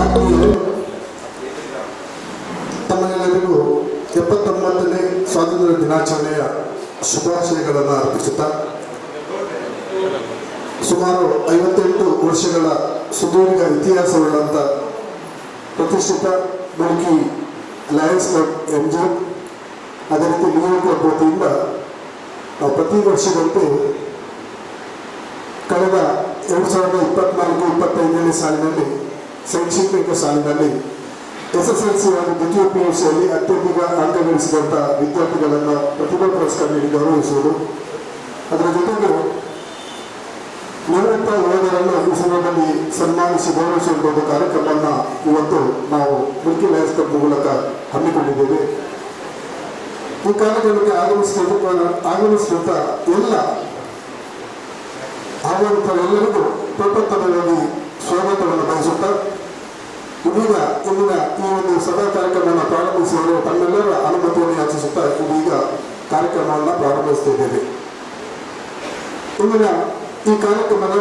ಆತ್ಮೀಯರೇ, ತಮ್ಮೆಲ್ಲರಿಗೂ 79ನೇ ಸ್ವಾತಂತ್ರ್ಯ ದಿನಾಚರಣೆಯ ಶುಭಾಶಯಗಳನ್ನು ಅರ್ಪಿಸುತ್ತಾ, ಸುಮಾರು 58 ವರ್ಷಗಳ ಸುದೀರ್ಘ ಇತಿಹಾಸವುಳ್ಳಂಥ ಪ್ರತಿಷ್ಠಿತ ಮುಲ್ಕಿ ಲಯನ್ಸ್ ಕ್ಲಬ್ MG, ಅದೇ ರೀತಿ ಲಿಯೋ ಕ್ಲಬ್ ವತಿಯಿಂದ ಪ್ರತಿ ವರ್ಷದಂತೆ ಕಳೆದ 2024-25ನೇ ಸಾಲಿನಲ್ಲಿ ಶೈಕ್ಷಣಿಕ ಸಾಲಿನಲ್ಲಿ SSLC ಹಾಗೂ ದ್ವಿತೀಯ PUCಯಲ್ಲಿ ಅತ್ಯಧಿಕ ಅಂಕ ಗಳಿಸಿದಂಥ ವಿದ್ಯಾರ್ಥಿಗಳನ್ನು ಪ್ರತಿಭಾ ಪುರಸ್ಕಾರ ನೀಡಿ ಗೌರವಿಸುವುದು, ಅದರ ಜೊತೆಗೆ ನಿವೃತ್ತ ಯೋಧರನ್ನು ಈ ಸಮಯದಲ್ಲಿ ಸನ್ಮಾನಿಸಿ ಗೌರವಿಸುವಂಥ ಕಾರ್ಯಕ್ರಮವನ್ನು ಇವತ್ತು ನಾವು ಮುಲ್ಕಿ ಲಯನ್ಸ್ ಕ್ಲಬ್ ಮೂಲಕ ಹಮ್ಮಿಕೊಂಡಿದ್ದೇವೆ. ಈ ಕಾರ್ಯಕ್ರಮಕ್ಕೆ ಆಗಮಿಸಿದಂಥ ಎಲ್ಲ ಆಹ್ವಾನಿತರೆಲ್ಲರಿಗೂ ಪ್ರಪ್ರಥಮವಾಗಿ ಸ್ವಾಗತವನ್ನು ಬಯಸುತ್ತಾ, ಇದೀಗ ಇಂದಿನ ಈ ಒಂದು ಸಭಾ ಕಾರ್ಯಕ್ರಮವನ್ನು ಪ್ರಾರಂಭಿಸುವವರು ತಮ್ಮೆಲ್ಲರ ಅನುಮತಿಯನ್ನು ಯಾಚಿಸುತ್ತಾ ಇದೀಗ ಕಾರ್ಯಕ್ರಮವನ್ನು ಪ್ರಾರಂಭಿಸುತ್ತಿದ್ದೇವೆ. ಇಂದಿನ ಈ ಕಾರ್ಯಕ್ರಮದ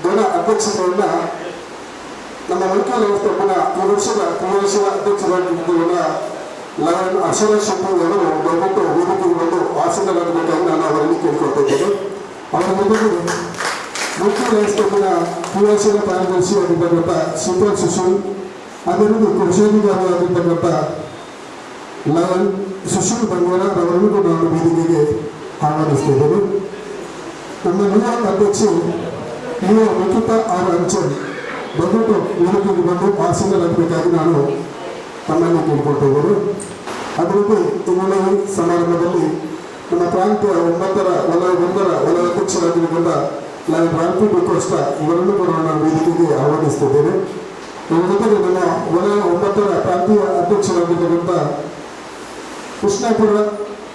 ಗಣ ಅಧ್ಯಕ್ಷತೆಯನ್ನು ನಮ್ಮ ಮುಲ್ಕಿ ಲಯನ್ಸ್ ಕ್ಲಬ್ನ ಈ ವರ್ಷದ ಕ್ರಿಯಾಶೀಲ ಅಧ್ಯಕ್ಷರಾಗಿರುವ ಲಯನ್ ಅಶರಫ್ ಶೆಟ್ಟಿ ಅವರು ದಯವಿಟ್ಟು ವೇದಿಕೆಗೆ ಬಂದು ಆಸೀನರಾಗಬೇಕಾಗಿ ನಾನು ಅವರಲ್ಲಿ ಕೇಳಿಕೊಳ್ತಿದ್ದೇನೆ. ಅವರ ಜೊತೆಗೆ ಮುಲ್ಕಿ ಲಯನ್ಸ್ ಕ್ಲಬ್ನ ಕ್ರಿಯಾಶೀಲ ಕಾರ್ಯದರ್ಶಿಯಾಗಿರ್ತಕ್ಕಂಥ ಶೀತಲ್ ಸುಶೀಲ್, ಅದೇ ರೀತಿ ಕೃಷಿಯಾಗಿರ್ತಕ್ಕಂಥ ಲಯನ್ ಸುಶೀಲ್ ಬಂಗಾರ ಅವರನ್ನು ನಾನು ವೇದಿಕೆಗೆ ಆಹ್ವಾನಿಸ್ತಿದ್ದೇನೆ. ನಮ್ಮ ಯುವ ಅಧ್ಯಕ್ಷೆ ಯುವ ನಿಖಿತಾ ಆರ್ ಅಂಚಲ್ ದಯವಿಟ್ಟು ವೇದಿಕೆಗೆ ಬಂದು ಆಸೀನರಾಗಬೇಕಾಗಿ ನಾನು ತಮ್ಮನ್ನು ಕೇಳಿಕೊಳ್ತಿದ್ದೇನೆ. ಅದೇ ರೀತಿ ಇಂದಿನ ಈ ಸಮಾರಂಭದಲ್ಲಿ ನಮ್ಮ ಪ್ರಾಂತ್ಯ 9ರ ವಲಯ ಅಧ್ಯಕ್ಷರಾಗಿರುವಂಥ ಲಯನ್ ರಾಮ್ಪಿ ಡಿಕೋಸ್ಟ ಇವರನ್ನು ಕೂಡ ನಾನು ವೇದಿಕೆಗೆ ಆಹ್ವಾನಿಸುತ್ತಿದ್ದೇನೆ. ಇದರ ಜೊತೆಗೆ ನಮ್ಮ ವಲಯ 9ರ ಪ್ರಾಂತೀಯ ಅಧ್ಯಕ್ಷರಾಗಿರ್ತಕ್ಕಂಥ ಕೃಷ್ಣಾಪುರ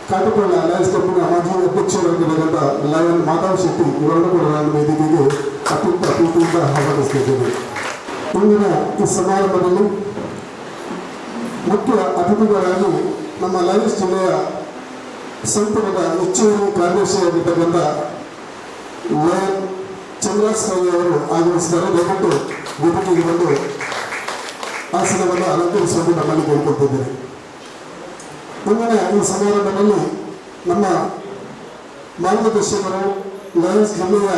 ಕಾಟಪಳ್ಳ ಲಯನ್ಸ್ ಕ್ಲಬ್ನ ಮಾಜಿ ಅಧ್ಯಕ್ಷರಾಗಿರ್ತಕ್ಕಂಥ ಲಯನ್ ಮಾಧವ್ ಶೆಟ್ಟಿ ಇವರನ್ನು ಕೂಡ ನಾನು ವೇದಿಕೆಗೆ ಅತ್ಯಂತ ಪ್ರೀತಿಯಿಂದ ಆಹ್ವಾನಿಸುತ್ತಿದ್ದೇನೆ. ಇಂದಿನ ಈ ಸಮಾರಂಭದಲ್ಲಿ ಮುಖ್ಯ ಅತಿಥಿಗಳಾಗಿ ನಮ್ಮ ಲಯನ್ಸ್ ಜಿಲ್ಲೆಯ ಸಂಪುಟದ ಹೆಚ್ಚುವರಿ ಕಾರ್ಯದರ್ಶಿಯಾಗಿರ್ತಕ್ಕಂಥ ಲಯನ್ ಚಂದ್ರಸ್ವಾಮಿ ಅವರು ಆಗಮಿಸಿದ್ದಾರೆ. ದಯವಿಟ್ಟು ವೇದಿಕೆಗೆ ಬಂದು ಆಸನವನ್ನು ಅಲಂಕರಿಸುವಂತೆ ನಮ್ಮಲ್ಲಿ ಕೇಳಿಕೊಳ್ತಿದ್ದೇನೆ. ಇಂದಿನ ಈ ಸಮಾರಂಭದಲ್ಲಿ ನಮ್ಮ ಮಾರ್ಗದರ್ಶಕರು, ಲಯನ್ಸ್ ಜಿಲ್ಲೆಯ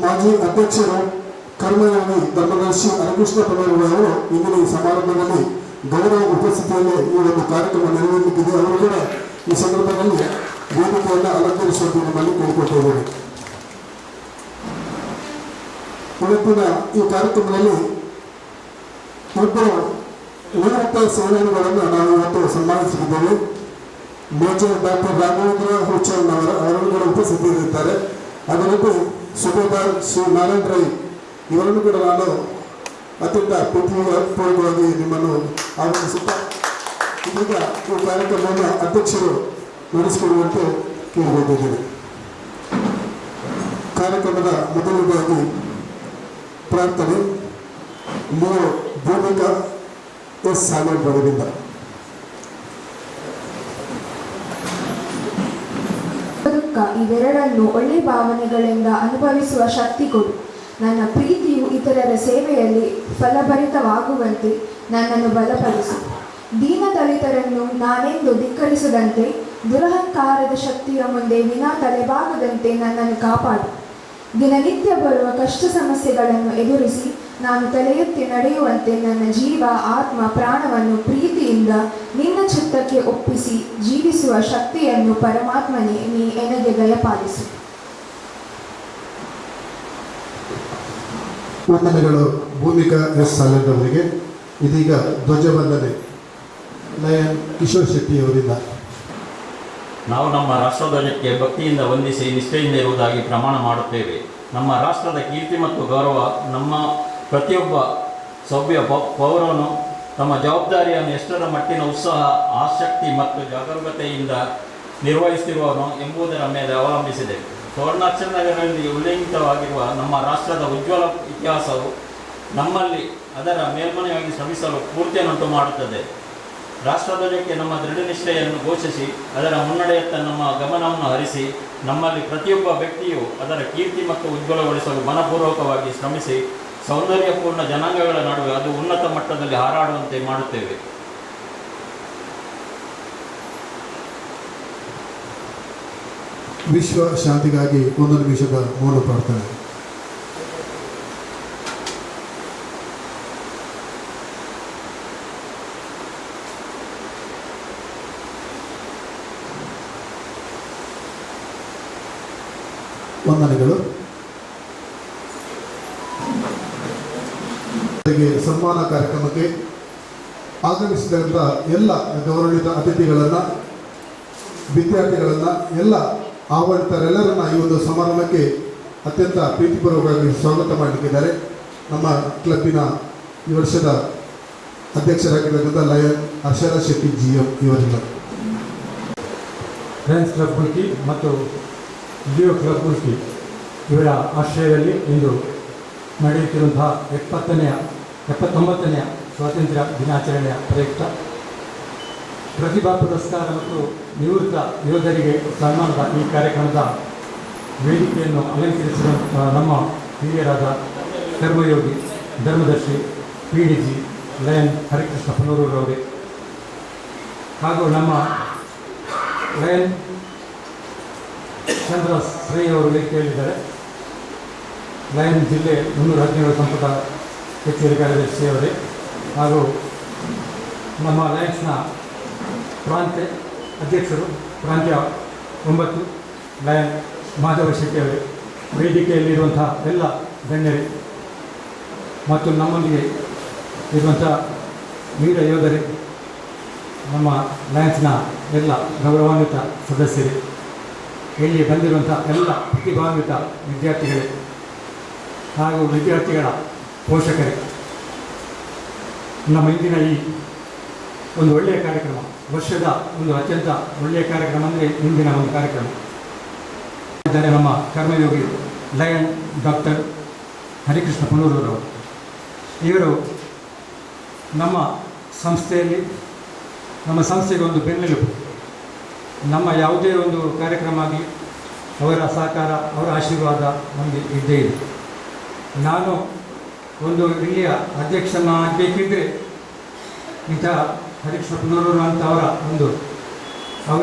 ಮಾಜಿ ಅಧ್ಯಕ್ಷರು, ಕರ್ಮಯೋಗಿ ಧರ್ಮದರ್ಶಿ ಹರಕೃಷ್ಣ ಪದವರು ಇಂದಿನ ಈ ಸಮಾರಂಭದಲ್ಲಿ ಗೌರವ ಉಪಸ್ಥಿತಿಯಲ್ಲಿ ಈ ಒಂದು ಕಾರ್ಯಕ್ರಮ ನೆರವೇರಲಿಕ್ಕಿದೆ. ಅವರು ಕೂಡ ಈ ಸಂದರ್ಭದಲ್ಲಿ ವೇದಿಕೆಯನ್ನು ಅಲಂಕರಿಸುವಂತೆ ನಮ್ಮಲ್ಲಿ ಕೇಳಿಕೊಟ್ಟಿದ್ದೇವೆ. ಇವತ್ತಿನ ಈ ಕಾರ್ಯಕ್ರಮದಲ್ಲಿ ಇಬ್ಬರು ನಿವೃತ್ತ ಸೇನಾನಿಗಳನ್ನು ನಾವು ಇವತ್ತು ಸನ್ಮಾನಿಸುತ್ತಿದ್ದೇವೆ. ಮೇಜರ್ ಡಾಕ್ಟರ್ ರಾಘವೇಂದ್ರ ಹುಚ್ಚನ್ ಅವರನ್ನು ಕೂಡ ಉಪಸ್ಥಿತರಿದ್ದಾರೆ. ಅದೇ ರೀತಿ ಸುಬೇದಾರ್ ಶ್ರೀ ನಾರಾಯಣ್ ರೈ ಇವರನ್ನು ಕೂಡ ನಾನು ಅತ್ಯಂತ ಪ್ರೀತಿಪೂರ್ವಕವಾಗಿ ನಿಮ್ಮನ್ನು ಆಹ್ವಾನಿಸುತ್ತಾ ಇದೀಗ ಈ ಕಾರ್ಯಕ್ರಮವನ್ನು ಅಧ್ಯಕ್ಷರು ನಡೆಸಿಕೊಡುವಂತೆ ಕೇಳಿಕೊಂಡಿದ್ದೇನೆ. ಕಾರ್ಯಕ್ರಮದ ಮೊದಲನೇದಾಗಿ ಪ್ರಾರ್ಥನೆ ಭೂಮಿಕಾ ಎಸ್ ಸಾಗರ್ ಬರದಿಂದ. ಇವೆರಡನ್ನು ಒಳ್ಳೆ ಭಾವನೆಗಳಿಂದ ಅನುಭವಿಸುವ ಶಕ್ತಿ ಕೊಡು. ನನ್ನ ಪ್ರೀತಿಯು ಇತರರ ಸೇವೆಯಲ್ಲಿ ಫಲಭರಿತವಾಗುವಂತೆ ನನ್ನನ್ನು ಬಲಪಡಿಸು. ದೀನದಲಿತರನ್ನು ನಾನೆಂದು ಧಿಕ್ಕರಿಸದಂತೆ, ದುರಹಂಕಾರದ ಶಕ್ತಿಯ ಮುಂದೆ ವಿನಾ ತಲೆಬಾಗದಂತೆ ನನ್ನನ್ನು ಕಾಪಾಡು. ದಿನನಿತ್ಯ ಬರುವ ಕಷ್ಟ ಸಮಸ್ಯೆಗಳನ್ನು ಎದುರಿಸಿ ನಾನು ತಲೆ ಎತ್ತಿ ನಡೆಯುವಂತೆ ನನ್ನ ಜೀವ, ಆತ್ಮ, ಪ್ರಾಣವನ್ನು ಪ್ರೀತಿಯಿಂದ ನಿನ್ನ ಚಿತ್ತಕ್ಕೆ ಒಪ್ಪಿಸಿ ಜೀವಿಸುವ ಶಕ್ತಿಯನ್ನು ಪರಮಾತ್ಮನೇ ನೀ ನನಗೆ ದಯಪಾಲಿಸು. ವಂದನೆಗಳು ಭೂಮಿಕಾ ಎಸ್ ಸಾಗರ್ ಅವರಿಗೆ. ಇದೀಗ ಧ್ವಜವಂದನೆ ಲಯನ್ ಕಿಶೋರ್ ಶೆಟ್ಟಿ ಅವರಿಂದ. ನಾವು ನಮ್ಮ ರಾಷ್ಟ್ರಧ್ವಜಕ್ಕೆ ಭಕ್ತಿಯಿಂದ ವಂದಿಸಿ ನಿಷ್ಠೆಯಿಂದ ಇರುವುದಾಗಿ ಪ್ರಮಾಣ ಮಾಡುತ್ತೇವೆ. ನಮ್ಮ ರಾಷ್ಟ್ರದ ಕೀರ್ತಿ ಮತ್ತು ಗೌರವ ನಮ್ಮ ಪ್ರತಿಯೊಬ್ಬ ಸಭ್ಯ ಪೌರನು ತಮ್ಮ ಜವಾಬ್ದಾರಿಯನ್ನು ಎಷ್ಟರ ಮಟ್ಟಿನ ಉತ್ಸಾಹ, ಆಸಕ್ತಿ ಮತ್ತು ಜಾಗರೂಕತೆಯಿಂದ ನಿರ್ವಹಿಸುತ್ತಿರುವನು ಎಂಬುದರ ಮೇಲೆ ಅವಲಂಬಿಸಿದೆ. ಸುವರ್ಣಾಕ್ಷರಗಳಲ್ಲಿ ಉಲ್ಲೇಖಿತವಾಗಿರುವ ನಮ್ಮ ರಾಷ್ಟ್ರದ ಉಜ್ವಲ ಇತಿಹಾಸವು ನಮ್ಮಲ್ಲಿ ಅದರ ಮೇಲ್ಮನೆಯಾಗಿ ಶ್ರಮಿಸಲು ಸ್ಫೂರ್ತಿಯನ್ನುಂಟು ಮಾಡುತ್ತದೆ. ರಾಷ್ಟ್ರಧ್ವಜಕ್ಕೆ ನಮ್ಮ ದೃಢನಿಷ್ಠೆಯನ್ನು ಘೋಷಿಸಿ ಅದರ ಮುನ್ನಡೆಯತ್ತ ನಮ್ಮ ಗಮನವನ್ನು ಹರಿಸಿ ನಮ್ಮಲ್ಲಿ ಪ್ರತಿಯೊಬ್ಬ ವ್ಯಕ್ತಿಯು ಅದರ ಕೀರ್ತಿ ಮತ್ತು ಉಜ್ವಲಗೊಳಿಸಲು ಮನಪೂರ್ವಕವಾಗಿ ಶ್ರಮಿಸಿ ಸೌಂದರ್ಯಪೂರ್ಣ ಜನಾಂಗಗಳ ನಡುವೆ ಅದು ಉನ್ನತ ಮಟ್ಟದಲ್ಲಿ ಹಾರಾಡುವಂತೆ ಮಾಡುತ್ತೇವೆ. ವಿಶ್ವ ಶಾಂತಿಗಾಗಿ 1 ನಿಮಿಷದ ಮೌನ ಪ್ರಾರ್ಥನೆ. ವಂದನೆಗಳು. ಸನ್ಮಾನ ಕಾರ್ಯಕ್ರಮಕ್ಕೆ ಆಗಮಿಸಿದಂಥ ಎಲ್ಲ ಗೌರವಾನ್ವಿತ ಅತಿಥಿಗಳನ್ನು, ವಿದ್ಯಾರ್ಥಿಗಳನ್ನು, ಎಲ್ಲ ಆಡಳಿತರೆಲ್ಲರನ್ನ ಈ ಒಂದು ಸಮಾರಂಭಕ್ಕೆ ಅತ್ಯಂತ ಪ್ರೀತಿಪೂರ್ವಕವಾಗಿ ಸ್ವಾಗತ ಮಾಡಲಿಕ್ಕಿದ್ದಾರೆ. ನಮ್ಮ ಕ್ಲಬ್ಬಿನ ಈ ವರ್ಷದ ಅಧ್ಯಕ್ಷರಾಗಿರ್ತಕ್ಕಂಥ ಲಯನ್ ಅರ್ಷರಾ ಶೆಟ್ಟಿ GM ಇವರಿಂದ. ಲಯನ್ಸ್ ಕ್ಲಬ್ ಮುಲ್ಕಿ ಮತ್ತು ಲಿಯೋ ಕ್ಲಬ್ ಮುಲ್ಕಿ ಇವರ ಆಶ್ರಯದಲ್ಲಿ ಇಂದು ನಡೆಯುತ್ತಿರುವಂತಹ 79ನೇ ಸ್ವಾತಂತ್ರ್ಯ ದಿನಾಚರಣೆಯ ಪ್ರಯುಕ್ತ ಪ್ರತಿಭಾ ಪುರಸ್ಕಾರ ಮತ್ತು ನಿವೃತ್ತ ಯೋಧರಿಗೆ ಸನ್ಮಾನದ ಈ ಕಾರ್ಯಕ್ರಮದ ವೇದಿಕೆಯನ್ನು ಅಲಂಕರಿಸಿದ ನಮ್ಮ ಹಿರಿಯರಾದ ಕರ್ಮಯೋಗಿ ಧರ್ಮದರ್ಶಿ PDG ಲಯನ್ ಹರಿಕೃಷ್ಣ ಪುನರೂರವರೇ ಹಾಗೂ ನಮ್ಮ ಲಯನ್ ಚಂದ್ರ ಶ್ರೀ ಅವರು ವೇದಿಕೆಯಲ್ಲಿದ್ದಾರೆ. ಲಯನ್ ಜಿಲ್ಲೆ 317 ಸಂಪುಟ ಹೆಚ್ಚುವರಿ ಕಾರ್ಯದರ್ಶಿ ಅವರೇ ಹಾಗೂ ನಮ್ಮ ಲಯನ್ಸ್ನ ಪ್ರಾಂತ್ಯ ಅಧ್ಯಕ್ಷರು ಪ್ರಾಂತ್ಯ 9 ಲಯನ್ ಮಾಧವ ಶೆಟ್ಟಿ ಅವರೇ, ವೇದಿಕೆಯಲ್ಲಿರುವಂತಹ ಎಲ್ಲ ಗಣ್ಯರೇ ಮತ್ತು ನಮ್ಮೊಂದಿಗೆ ಇರುವಂಥ ವೀರ ಯೋಧರೇ, ನಮ್ಮ ಲಯನ್ಸ್ನ ಎಲ್ಲ ಗೌರವಾನ್ವಿತ ಸದಸ್ಯರೇ, ಇಲ್ಲಿ ಬಂದಿರುವಂಥ ಎಲ್ಲ ಪ್ರತಿಭಾನ್ವಿತ ವಿದ್ಯಾರ್ಥಿಗಳೇ ಹಾಗೂ ವಿದ್ಯಾರ್ಥಿಗಳ ಪೋಷಕರೇ, ನಮ್ಮ ಇಂದಿನ ಈ ಒಂದು ಒಳ್ಳೆಯ ಕಾರ್ಯಕ್ರಮ, ವರ್ಷದ ಒಂದು ಅತ್ಯಂತ ಒಳ್ಳೆಯ ಕಾರ್ಯಕ್ರಮ ಅಂದರೆ ಇಂದಿನ ಒಂದು ಕಾರ್ಯಕ್ರಮ ಇದ್ದಾರೆ ನಮ್ಮ ಕರ್ಮಯೋಗಿ ಲಯನ್ ಡಾಕ್ಟರ್ ಹರಿಕೃಷ್ಣ ಪುನರೂರವರು. ಇವರು ನಮ್ಮ ಸಂಸ್ಥೆಯಲ್ಲಿ, ನಮ್ಮ ಸಂಸ್ಥೆಗೆ ಒಂದು ಬೆನ್ನೆಲುಬು. ನಮ್ಮ ಯಾವುದೇ ಒಂದು ಕಾರ್ಯಕ್ರಮ ಆಗಲಿ ಅವರ ಸಹಕಾರ, ಅವರ ಆಶೀರ್ವಾದ ನಮಗೆ ಇದ್ದೇ ಇದೆ. ನಾನು ಒಂದು ಇಲ್ಲಿಯ ಅಧ್ಯಕ್ಷನಾಗಬೇಕಿದ್ದರೆ ಇಂಥ ಹರಿಕೃಷ್ಣ ಪುನರೂರು ಅಂತ ಅವರ ಒಂದು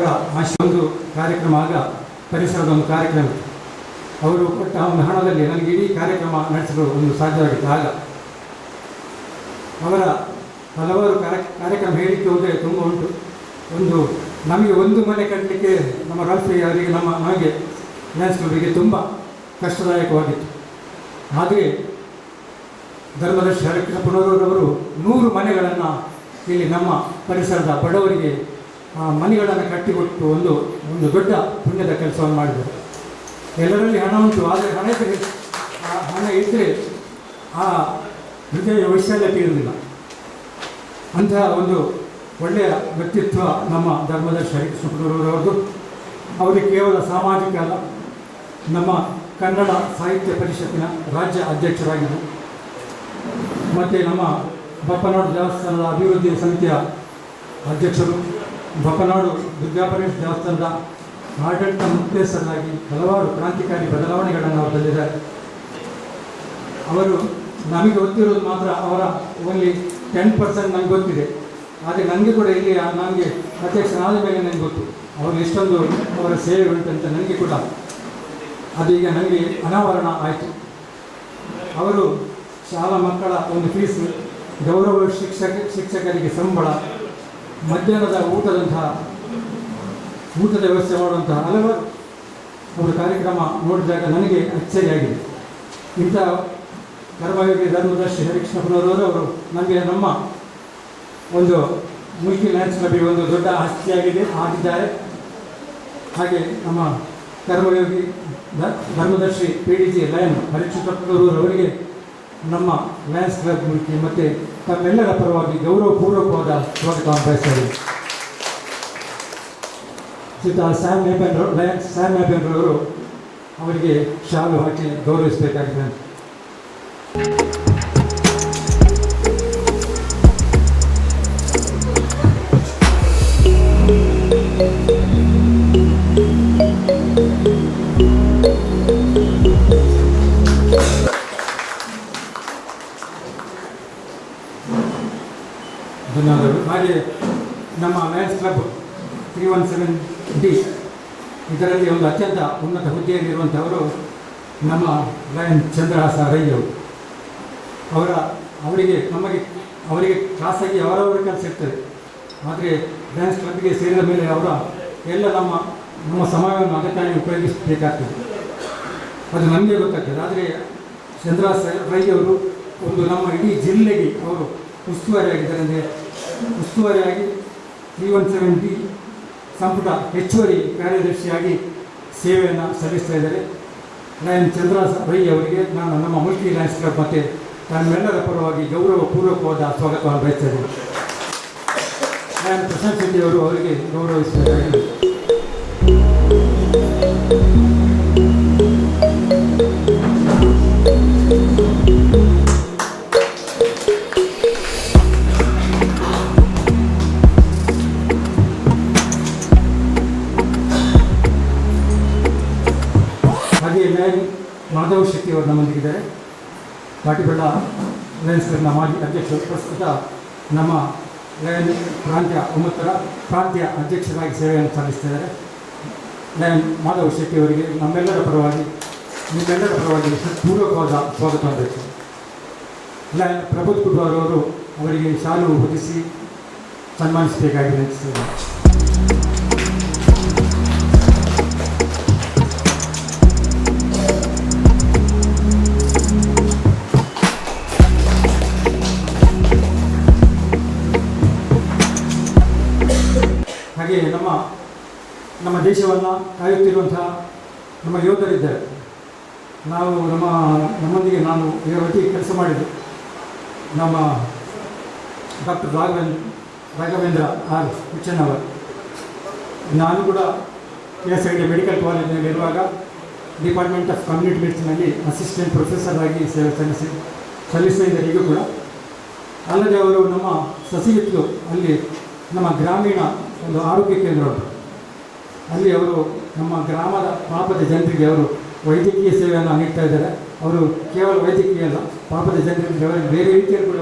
ಕಾರ್ಯಕ್ರಮ ಆಗ ಪರಿಸರದ ಒಂದು ಕಾರ್ಯಕ್ರಮ ಇತ್ತು. ಅವರು ಕೊಟ್ಟ ಒಂದು ಹಣದಲ್ಲಿ ನನಗೆ ಇಡೀ ಕಾರ್ಯಕ್ರಮ ನಡೆಸಲು ಒಂದು ಸಾಧ್ಯವಾಗಿತ್ತು. ಆಗ ಅವರ ಹಲವಾರು ಕಾರ್ಯಕ್ರಮ ಹೇಳಿಕೆ ಹೋದರೆ ತುಂಬ ಉಂಟು. ನಮಗೆ ಒಂದು ಮನೆ ಕಟ್ಟಲಿಕ್ಕೆ ನಮ್ಮ ರಾಷ್ಟ್ರೀಯ ಅವರಿಗೆ ನಮಗೆ ಲಯನ್ಸ್ ಕ್ಲಬ್ಬಿಗೆ ತುಂಬ ಕಷ್ಟದಾಯಕವಾಗಿತ್ತು. ಆದರೆ ಧರ್ಮದರ್ಶಿ ಹರಿಕೃಷ್ಣ ಪುನರೂರವರು 100 ಮನೆಗಳನ್ನು ಇಲ್ಲಿ ನಮ್ಮ ಪರಿಸರದ ಬಡವರಿಗೆ ಮನೆಗಳನ್ನು ಕಟ್ಟಿಕೊಟ್ಟು ಒಂದು ದೊಡ್ಡ ಪುಣ್ಯದ ಕೆಲಸವನ್ನು ಮಾಡಿದರು. ಎಲ್ಲರಲ್ಲಿ ಹಣ ಉಂಟು, ಆದರೆ ಹಣ ಇದ್ದರೆ ಆ ಹೃದಯ ವೈಶಾಲ್ಯತೆ ಇರುವುದಿಲ್ಲ. ಅಂತಹ ಒಂದು ಒಳ್ಳೆಯ ವ್ಯಕ್ತಿತ್ವ ನಮ್ಮ ಧರ್ಮದರ್ಶಿ ಹರಿಕೃಷ್ಣ ಪುನರೂರವರದು. ಅವರಿಗೆ ಕೇವಲ ಸಾಮಾಜಿಕ ಅಲ್ಲ, ನಮ್ಮ ಕನ್ನಡ ಸಾಹಿತ್ಯ ಪರಿಷತ್ತಿನ ರಾಜ್ಯ ಅಧ್ಯಕ್ಷರಾಗಿದ್ದರು ಮತ್ತು ನಮ್ಮ ಬಪ್ಪನಾಡು ದೇವಸ್ಥಾನದ ಅಭಿವೃದ್ಧಿ ಸಮಿತಿಯ ಅಧ್ಯಕ್ಷರು, ಬಪ್ಪನಾಡು ದುರ್ಗಾಪರಮೇಶ್ವರ ದೇವಸ್ಥಾನದ ಆಡಳಿತ ಮುಖ್ಯಸ್ಥರಾಗಿ ಹಲವಾರು ಕ್ರಾಂತಿಕಾರಿ ಬದಲಾವಣೆಗಳನ್ನು ಅವರು ತಂದಿದ್ದಾರೆ. ಅವರು ನಮಗೆ ಗೊತ್ತಿರೋದು ಮಾತ್ರ ಅವರ ಓನ್ಲಿ 10% ನನಗೆ ಗೊತ್ತಿದೆ. ಆದರೆ ನನಗೆ ಕೂಡ ಇಲ್ಲಿ ನನಗೆ ಅಧ್ಯಕ್ಷನಾದ ಮೇಲೆ ನನಗೆ ಗೊತ್ತು ಅವರು ಎಷ್ಟೊಂದು ಅವರ ಸೇವೆ ಉಂಟಂತ ನನಗೆ ಕೂಡ ಅದೀಗ ನನಗೆ ಅನಾವರಣ ಆಯಿತು. ಅವರು ಶಾಲಾ ಮಕ್ಕಳ ಒಂದು ಫೀಸ್, ಗೌರವ ಶಿಕ್ಷಕರಿಗೆ ಸಂಬಳ, ಮಧ್ಯಾಹ್ನದ ಊಟದ ವ್ಯವಸ್ಥೆ ಮಾಡುವಂತಹ ಹಲವಾರು ಅವರ ಕಾರ್ಯಕ್ರಮ ನೋಡಿದಾಗ ನನಗೆ ಅಚ್ಚರಿಯಾಗಿದೆ. ಇಂಥ ಕರ್ಮಯೋಗಿ ಧರ್ಮದರ್ಶಿ ಹರಿಕೃಷ್ಣ ಪುನರೂರವರು ನಮಗೆ ನಮ್ಮ ಒಂದು ಮುಲ್ಕಿ ಲಯನ್ಸ್ ಕ್ಲಬ್ಬಿಗೆ ಒಂದು ದೊಡ್ಡ ಆಗಿದ್ದಾರೆ. ಹಾಗೆ ನಮ್ಮ ಕರ್ಮಯೋಗಿ ಧರ್ಮದರ್ಶಿ PDG ಲಯನ್ ಹರಿಕೃಷ್ಣ ಪುನರೂರವರಿಗೆ ನಮ್ಮ ಲಯನ್ಸ್ ಕ್ಲಬ್ ಮುಲ್ಕಿ ಮತ್ತು ತಮ್ಮೆಲ್ಲರ ಪರವಾಗಿ ಗೌರವಪೂರ್ವಕವಾದ ಸ್ವಾಗತವನ್ನು ಬಯಸ್ತಾರೆ. ಶ್ರೀಯುತ ಸ್ಯಾಮ್ ನೇಪೆನ್ರವರು ಅವರಿಗೆ ಶಾಲು ಹಾಕಿ ಗೌರವಿಸಬೇಕಾಗಿದೆ. ಧನ್ಯವಾದಗಳು. ಹಾಗೆ ನಮ್ಮ ಲಯನ್ಸ್ ಕ್ಲಬ್ 317D ಇದರಲ್ಲಿ ಒಂದು ಅತ್ಯಂತ ಉನ್ನತ ಹುದ್ದೆಯಲ್ಲಿರುವಂಥವರು ನಮ್ಮ ಲಯನ್ ಚಂದ್ರಹಾಸ ರೈ ಅವರು. ಅವರಿಗೆ ಖಾಸಗಿ ಅವರವರ ಕೆಲಸ ಇರ್ತದೆ. ಆದರೆ ಲಯನ್ಸ್ ಕ್ಲಬ್ಗೆ ಸೇರಿದ ಮೇಲೆ ಅವರ ಎಲ್ಲ ನಮ್ಮ ಸಮಯವನ್ನು ಅದಕ್ಕಾಗಿ ಉಪಯೋಗಿಸಬೇಕಾಗ್ತದೆ. ಅದು ನಮಗೆ ಗೊತ್ತಾಗ್ತದೆ. ಆದರೆ ಚಂದ್ರಹಾಸ ರೈ ಅವರು ಒಂದು ನಮ್ಮ ಇಡೀ ಜಿಲ್ಲೆಗೆ ಅವರು ಉಸ್ತುವಾರಿಯಾಗಿದ್ದಾರೆ. ಅಂದರೆ ಉಸ್ತುವಾರಿಯಾಗಿ 317D ಸಂಪುಟ ಹೆಚ್ಚುವರಿ ಕಾರ್ಯದರ್ಶಿಯಾಗಿ ಸೇವೆಯನ್ನು ಸಲ್ಲಿಸ್ತಾ ಇದ್ದಾರೆ. ಲಯನ್ ಚಂದ್ರಹಾಸ ರೈ ಅವರಿಗೆ ನಾನು ನಮ್ಮ ಮುಲ್ಕಿ ಲಯನ್ಸ್ ಕ್ಲಬ್ ಮತ್ತು ನಮ್ಮೆಲ್ಲರ ಪರವಾಗಿ ಗೌರವಪೂರ್ವಕವಾದ ಸ್ವಾಗತವನ್ನು ಬಯಸ್ತಾ ಇದ್ದೇನೆ. ಲಯನ್ ಪ್ರಶಾಂತ್ ಶೆಟ್ಟಿ ಅವರು ಅವರಿಗೆ ಗೌರವಿಸಬೇಕಾಗಿ. ಹಾಗೆ ಲಯನ್ ಮಾಧವ್ ಶೆಟ್ಟಿ ಅವರು ನಮ್ಮೊಂದಿಗಿದ್ದಾರೆ. ಕಾಟಿಬೆಳ್ಳ ಲಯನ್ಸ್ ಕ್ಲಬ್ನ ಮಾಜಿ ಅಧ್ಯಕ್ಷರು, ಪ್ರಸ್ತುತ ನಮ್ಮ ಲಯನ್ ಪ್ರಾಂತ್ಯ 9ರ ಪ್ರಾಂತ್ಯ ಅಧ್ಯಕ್ಷರಾಗಿ ಸೇವೆಯನ್ನು ಸಲ್ಲಿಸ್ತಿದ್ದಾರೆ. ಲಯನ್ ಮಾಧವ್ ಶೆಟ್ಟಿ ಅವರಿಗೆ ನಿಮ್ಮೆಲ್ಲರ ಪರವಾಗಿ ಪೂರ್ವಕವಾದ ಸ್ವಾಗತವನ್ನು ಬಯಸ್ತೇನೆ. ಲಯನ್ ಪ್ರಬೋಧ್ ಕುಮಾರ್ ಅವರು ಅವರಿಗೆ ಶಾಲು ಹೊದಿಸಿ ಸನ್ಮಾನಿಸಬೇಕಾಗಿ ವಿನಂತಿಸಿದ್ದಾರೆ. ಹಾಗೆ ನಮ್ಮ ದೇಶವನ್ನು ಕಾಯುತ್ತಿರುವಂತಹ ನಮ್ಮ ಯೋಧರಿದ್ದಾರೆ. ನಮ್ಮೊಂದಿಗೆ ನಾನು ಇದರ ಒಟ್ಟಿಗೆ ಕೆಲಸ ಮಾಡಿದೆ. ನಮ್ಮ ಡಾಕ್ಟರ್ ರಾಘವೇಂದ್ರ ಆರ್ ಹುಚ್ಚಣ್ಣವರು. ನಾನು ಕೂಡ KSID ಮೆಡಿಕಲ್ ಕಾಲೇಜಿನಲ್ಲಿರುವಾಗ ಡಿಪಾರ್ಟ್ಮೆಂಟ್ ಆಫ್ ಕಮ್ಯುನಿಟಿ ಮೆಡಿಸಿನಲ್ಲಿ ಅಸಿಸ್ಟೆಂಟ್ ಪ್ರೊಫೆಸರ್ ಆಗಿ ಸೇವೆ ಸಲ್ಲಿಸಿದ್ದಾರೆ ಈಗೂ ಕೂಡ. ಅಲ್ಲದೆ ಅವರು ನಮ್ಮ ಸಸಿಹಿತ್ಲು ಅಲ್ಲಿ ನಮ್ಮ ಗ್ರಾಮೀಣ ಒಂದು ಆರೋಗ್ಯ ಕೇಂದ್ರ ಉಂಟು. ಅಲ್ಲಿ ಅವರು ನಮ್ಮ ಗ್ರಾಮದ ಪಾಪದ ಜನರಿಗೆ ಅವರು ವೈದ್ಯಕೀಯ ಸೇವೆಯನ್ನು ನೀಡ್ತಾ ಇದ್ದಾರೆ. ಅವರು ಕೇವಲ ವೈದ್ಯಕೀಯ ಅಲ್ಲ, ಪಾಪದ ಜನರಿಗೆ ಅವರಿಗೆ ಬೇರೆ ರೀತಿಯಲ್ಲಿ ಕೂಡ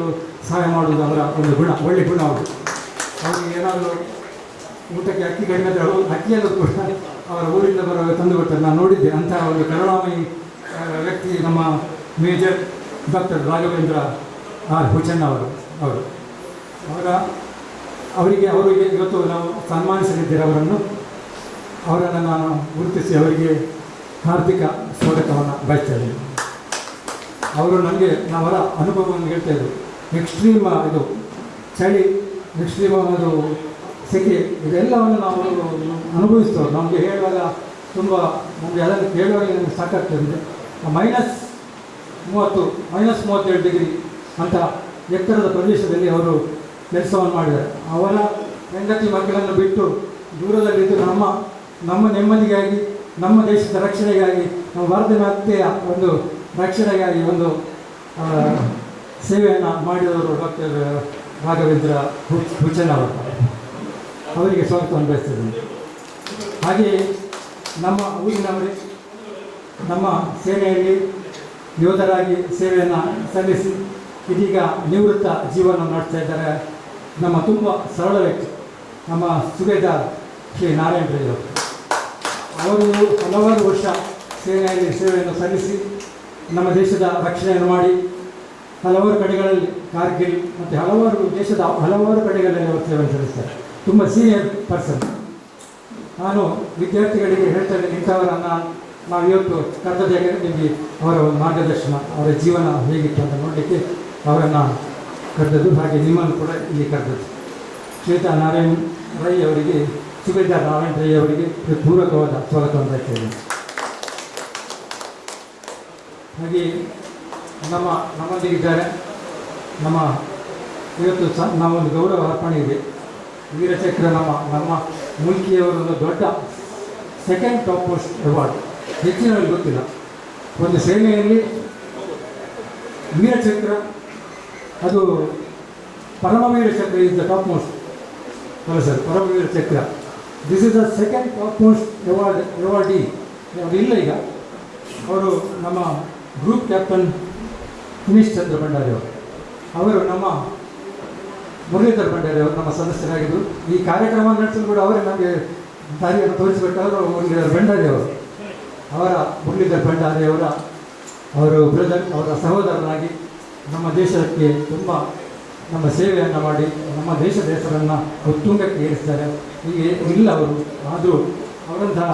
ಸಹಾಯ ಮಾಡುವುದು ಅವರ ಒಂದು ಒಳ್ಳೆಯ ಗುಣ ಅವರು. ಅವರಿಗೆ ಏನಾದರೂ ಊಟಕ್ಕೆ ಅಕ್ಕಿ ಕಡಿಮೆ ಆದರೆ ಅಕ್ಕಿಯನ್ನು ಕೂಡ ಅವರ ಊರಿಂದ ಬರೋ ತಂದು ಕೊಡ್ತಾರೆ. ನಾನು ನೋಡಿದ್ದೆ ಅಂತಹ ಒಂದು ಕರುಣಾಮಯಿ ವ್ಯಕ್ತಿ ನಮ್ಮ ಮೇಜರ್ ಡಾಕ್ಟರ್ ರಾಘವೇಂದ್ರ ಆರ್ ಹುಚ್ಚಣ್ಣ ಅವರು. ಅವರಿಗೆ ಇವತ್ತು ನಾವು ಸನ್ಮಾನಿಸಲಿದ್ದೇವೆ. ಅವರನ್ನು ನಾನು ಗುರುತಿಸಿ ಅವರಿಗೆ ಹಾರ್ದಿಕ ಸ್ವಾಗತವನ್ನು ಬಯಸ್ತಾ ಇದ್ದೀನಿ. ಅವರು ಅವರ ಅನುಭವವನ್ನು ಹೇಳ್ತಾ ಇದ್ದರು. ಎಕ್ಸ್ಟ್ರೀಮ್ ಇದು ಚಳಿ, ಎಕ್ಸ್ಟ್ರೀಮ್ ಅದು ಸೆಕೆ, ಇದೆಲ್ಲವನ್ನು ನಾವು ಅನುಭವಿಸ್ತೇವೆ. ನಮಗೆ ಹೇಳುವಾಗ ನಮಗೆ ಅದನ್ನು ಕೇಳುವಾಗ ನಮಗೆ ಸಾಕಾಗ್ತದೆ. -30, -32 ಡಿಗ್ರಿ ಅಂತ ಎತ್ತರದ ಪ್ರದೇಶದಲ್ಲಿ ಅವರು ಕೆಲಸವನ್ನು ಮಾಡಿದ್ದಾರೆ. ಅವರ ಹೆಂಡತಿ ಮಕ್ಕಳನ್ನು ಬಿಟ್ಟು ದೂರದಲ್ಲಿದ್ದು ನಮ್ಮ ನೆಮ್ಮದಿಗಾಗಿ, ನಮ್ಮ ದೇಶದ ರಕ್ಷಣೆಗಾಗಿ, ನಮ್ಮ ಭಾರತ ಮಾತೆಯ ಒಂದು ರಕ್ಷಣೆಗಾಗಿ ಒಂದು ಸೇವೆಯನ್ನು ಮಾಡಿದವರು ಡಾಕ್ಟರ್ ರಾಘವೇಂದ್ರ ಹುಚ್ಚಣ್ಣ ಅವರಿಗೆ ಸ್ವಾಗತವನ್ನು ಬಯಸ್ತಿದ್ದೀನಿ. ಹಾಗೆಯೇ ನಮ್ಮ ಊರಿನವರೇ ನಮ್ಮ ಸೇನೆಯಲ್ಲಿ ಯೋಧರಾಗಿ ಸೇವೆಯನ್ನು ಸಲ್ಲಿಸಿ ಇದೀಗ ನಿವೃತ್ತ ಜೀವನ ನಡೆಸ್ತಾ ಇದ್ದಾರೆ ನಮ್ಮ ತುಂಬ ಸರಳ ವ್ಯಕ್ತಿ, ನಮ್ಮ ಸುಬೇದಾರ್ ಶ್ರೀ ನಾರಾಯಣ ರೈ ಅವರು ಹಲವಾರು ವರ್ಷ ಸೇನೆಯಲ್ಲಿ ಸೇವೆಯನ್ನು ಸಲ್ಲಿಸಿ ನಮ್ಮ ದೇಶದ ರಕ್ಷಣೆಯನ್ನು ಮಾಡಿ ಹಲವಾರು ಕಡೆಗಳಲ್ಲಿ ಕಾರ್ಗಿಲ್ ಮತ್ತು ದೇಶದ ಹಲವಾರು ಕಡೆಗಳಲ್ಲಿ ಅವರು ಸೇವೆಯನ್ನು ಸಲ್ಲಿಸ್ತಾರೆ. ತುಂಬ ಸೀನಿಯರ್ ಪರ್ಸನ್. ನಾನು ವಿದ್ಯಾರ್ಥಿಗಳಿಗೆ ಹೇಳ್ತೇನೆ, ಇಂಥವರನ್ನು ನಾವು ಇವತ್ತು ಕರ್ತವ್ಯ ನಿಮಗೆ ಅವರ ಒಂದು ಮಾರ್ಗದರ್ಶನ, ಅವರ ಜೀವನ ಹೇಗಿತ್ತು ಅಂತ ನೋಡಲಿಕ್ಕೆ ಅವರನ್ನು ಕರೆದದ್ದು. ಹಾಗೆ ನಿಮ್ಮನ್ನು ಕೂಡ ಇಲ್ಲಿ ಕರೆದದ್ದು. ಶ್ವೇತಾ ನಾರಾಯಣ್ ರೈ ಅವರಿಗೆ, ಸುಬೇದಾರ್ ನಾರಾಯಣ್ ರೈ ಅವರಿಗೆ ಪೂರಕವಾದ ಸ್ವಾಗತವನ್ನು ಬಯಸ್ತೇನೆ. ಹಾಗೆ ನಮ್ಮೊಂದಿಗಿದ್ದಾರೆ ಇವತ್ತು ನಾವೊಂದು ಗೌರವ ಅರ್ಪಣೆ ಇದೆ. ವೀರಚಕ್ರ ನಮ್ಮ ಮುಲ್ಕಿಯವರೊಂದು ದೊಡ್ಡ ಸೆಕೆಂಡ್ ಟಾಪ್ ಪೋಸ್ಟ್ ಅವಾರ್ಡ್, ಹೆಚ್ಚಿನವರಿಗೆ ಗೊತ್ತಿಲ್ಲ. ಒಂದು ಸೇನೆಯಲ್ಲಿ ವೀರಚಕ್ರ, ಅದು Paramvir Chakra is the top most. ಅಲ್ಲ sir, Paramvir Chakra this is the second top most awardee. ಅವರು ಇಲ್ಲ ಈಗ. ಅವರು ನಮ್ಮ ಗ್ರೂಪ್ ಕ್ಯಾಪ್ಟನ್ ದಿನೇಶ್ ಚಂದ್ರ ಭಂಡಾರಿ ಅವರು ನಮ್ಮ ಮುರಳೀಧರ್ ಭಂಡಾರಿ ಅವರು ನಮ್ಮ ಸದಸ್ಯರಾಗಿದ್ದರು. ಈ ಕಾರ್ಯಕ್ರಮ ನಡೆಸಲು ಕೂಡ ಅವರೇ ನಮಗೆ ದಾರಿಯನ್ನು ತೋರಿಸಿಕೊಟ್ಟವರು ಮುರಳೀಧರ್ ಭಂಡಾರಿ ಅವರು. ಮುರಳೀಧರ್ ಭಂಡಾರಿ ಅವರು ಬ್ರದರ್, ಅವರ ಸಹೋದರನಾಗಿ ನಮ್ಮ ದೇಶಕ್ಕೆ ತುಂಬ ನಮ್ಮ ಸೇವೆಯನ್ನು ಮಾಡಿ ನಮ್ಮ ದೇಶದ ಹೆಸರನ್ನು ಉತ್ತುಂಗಕ್ಕೆ ಏರಿಸ್ತಾರೆ. ಹೀಗೆ ಇಲ್ಲ ಅವರು, ಆದರೂ ಅವರಂತಹ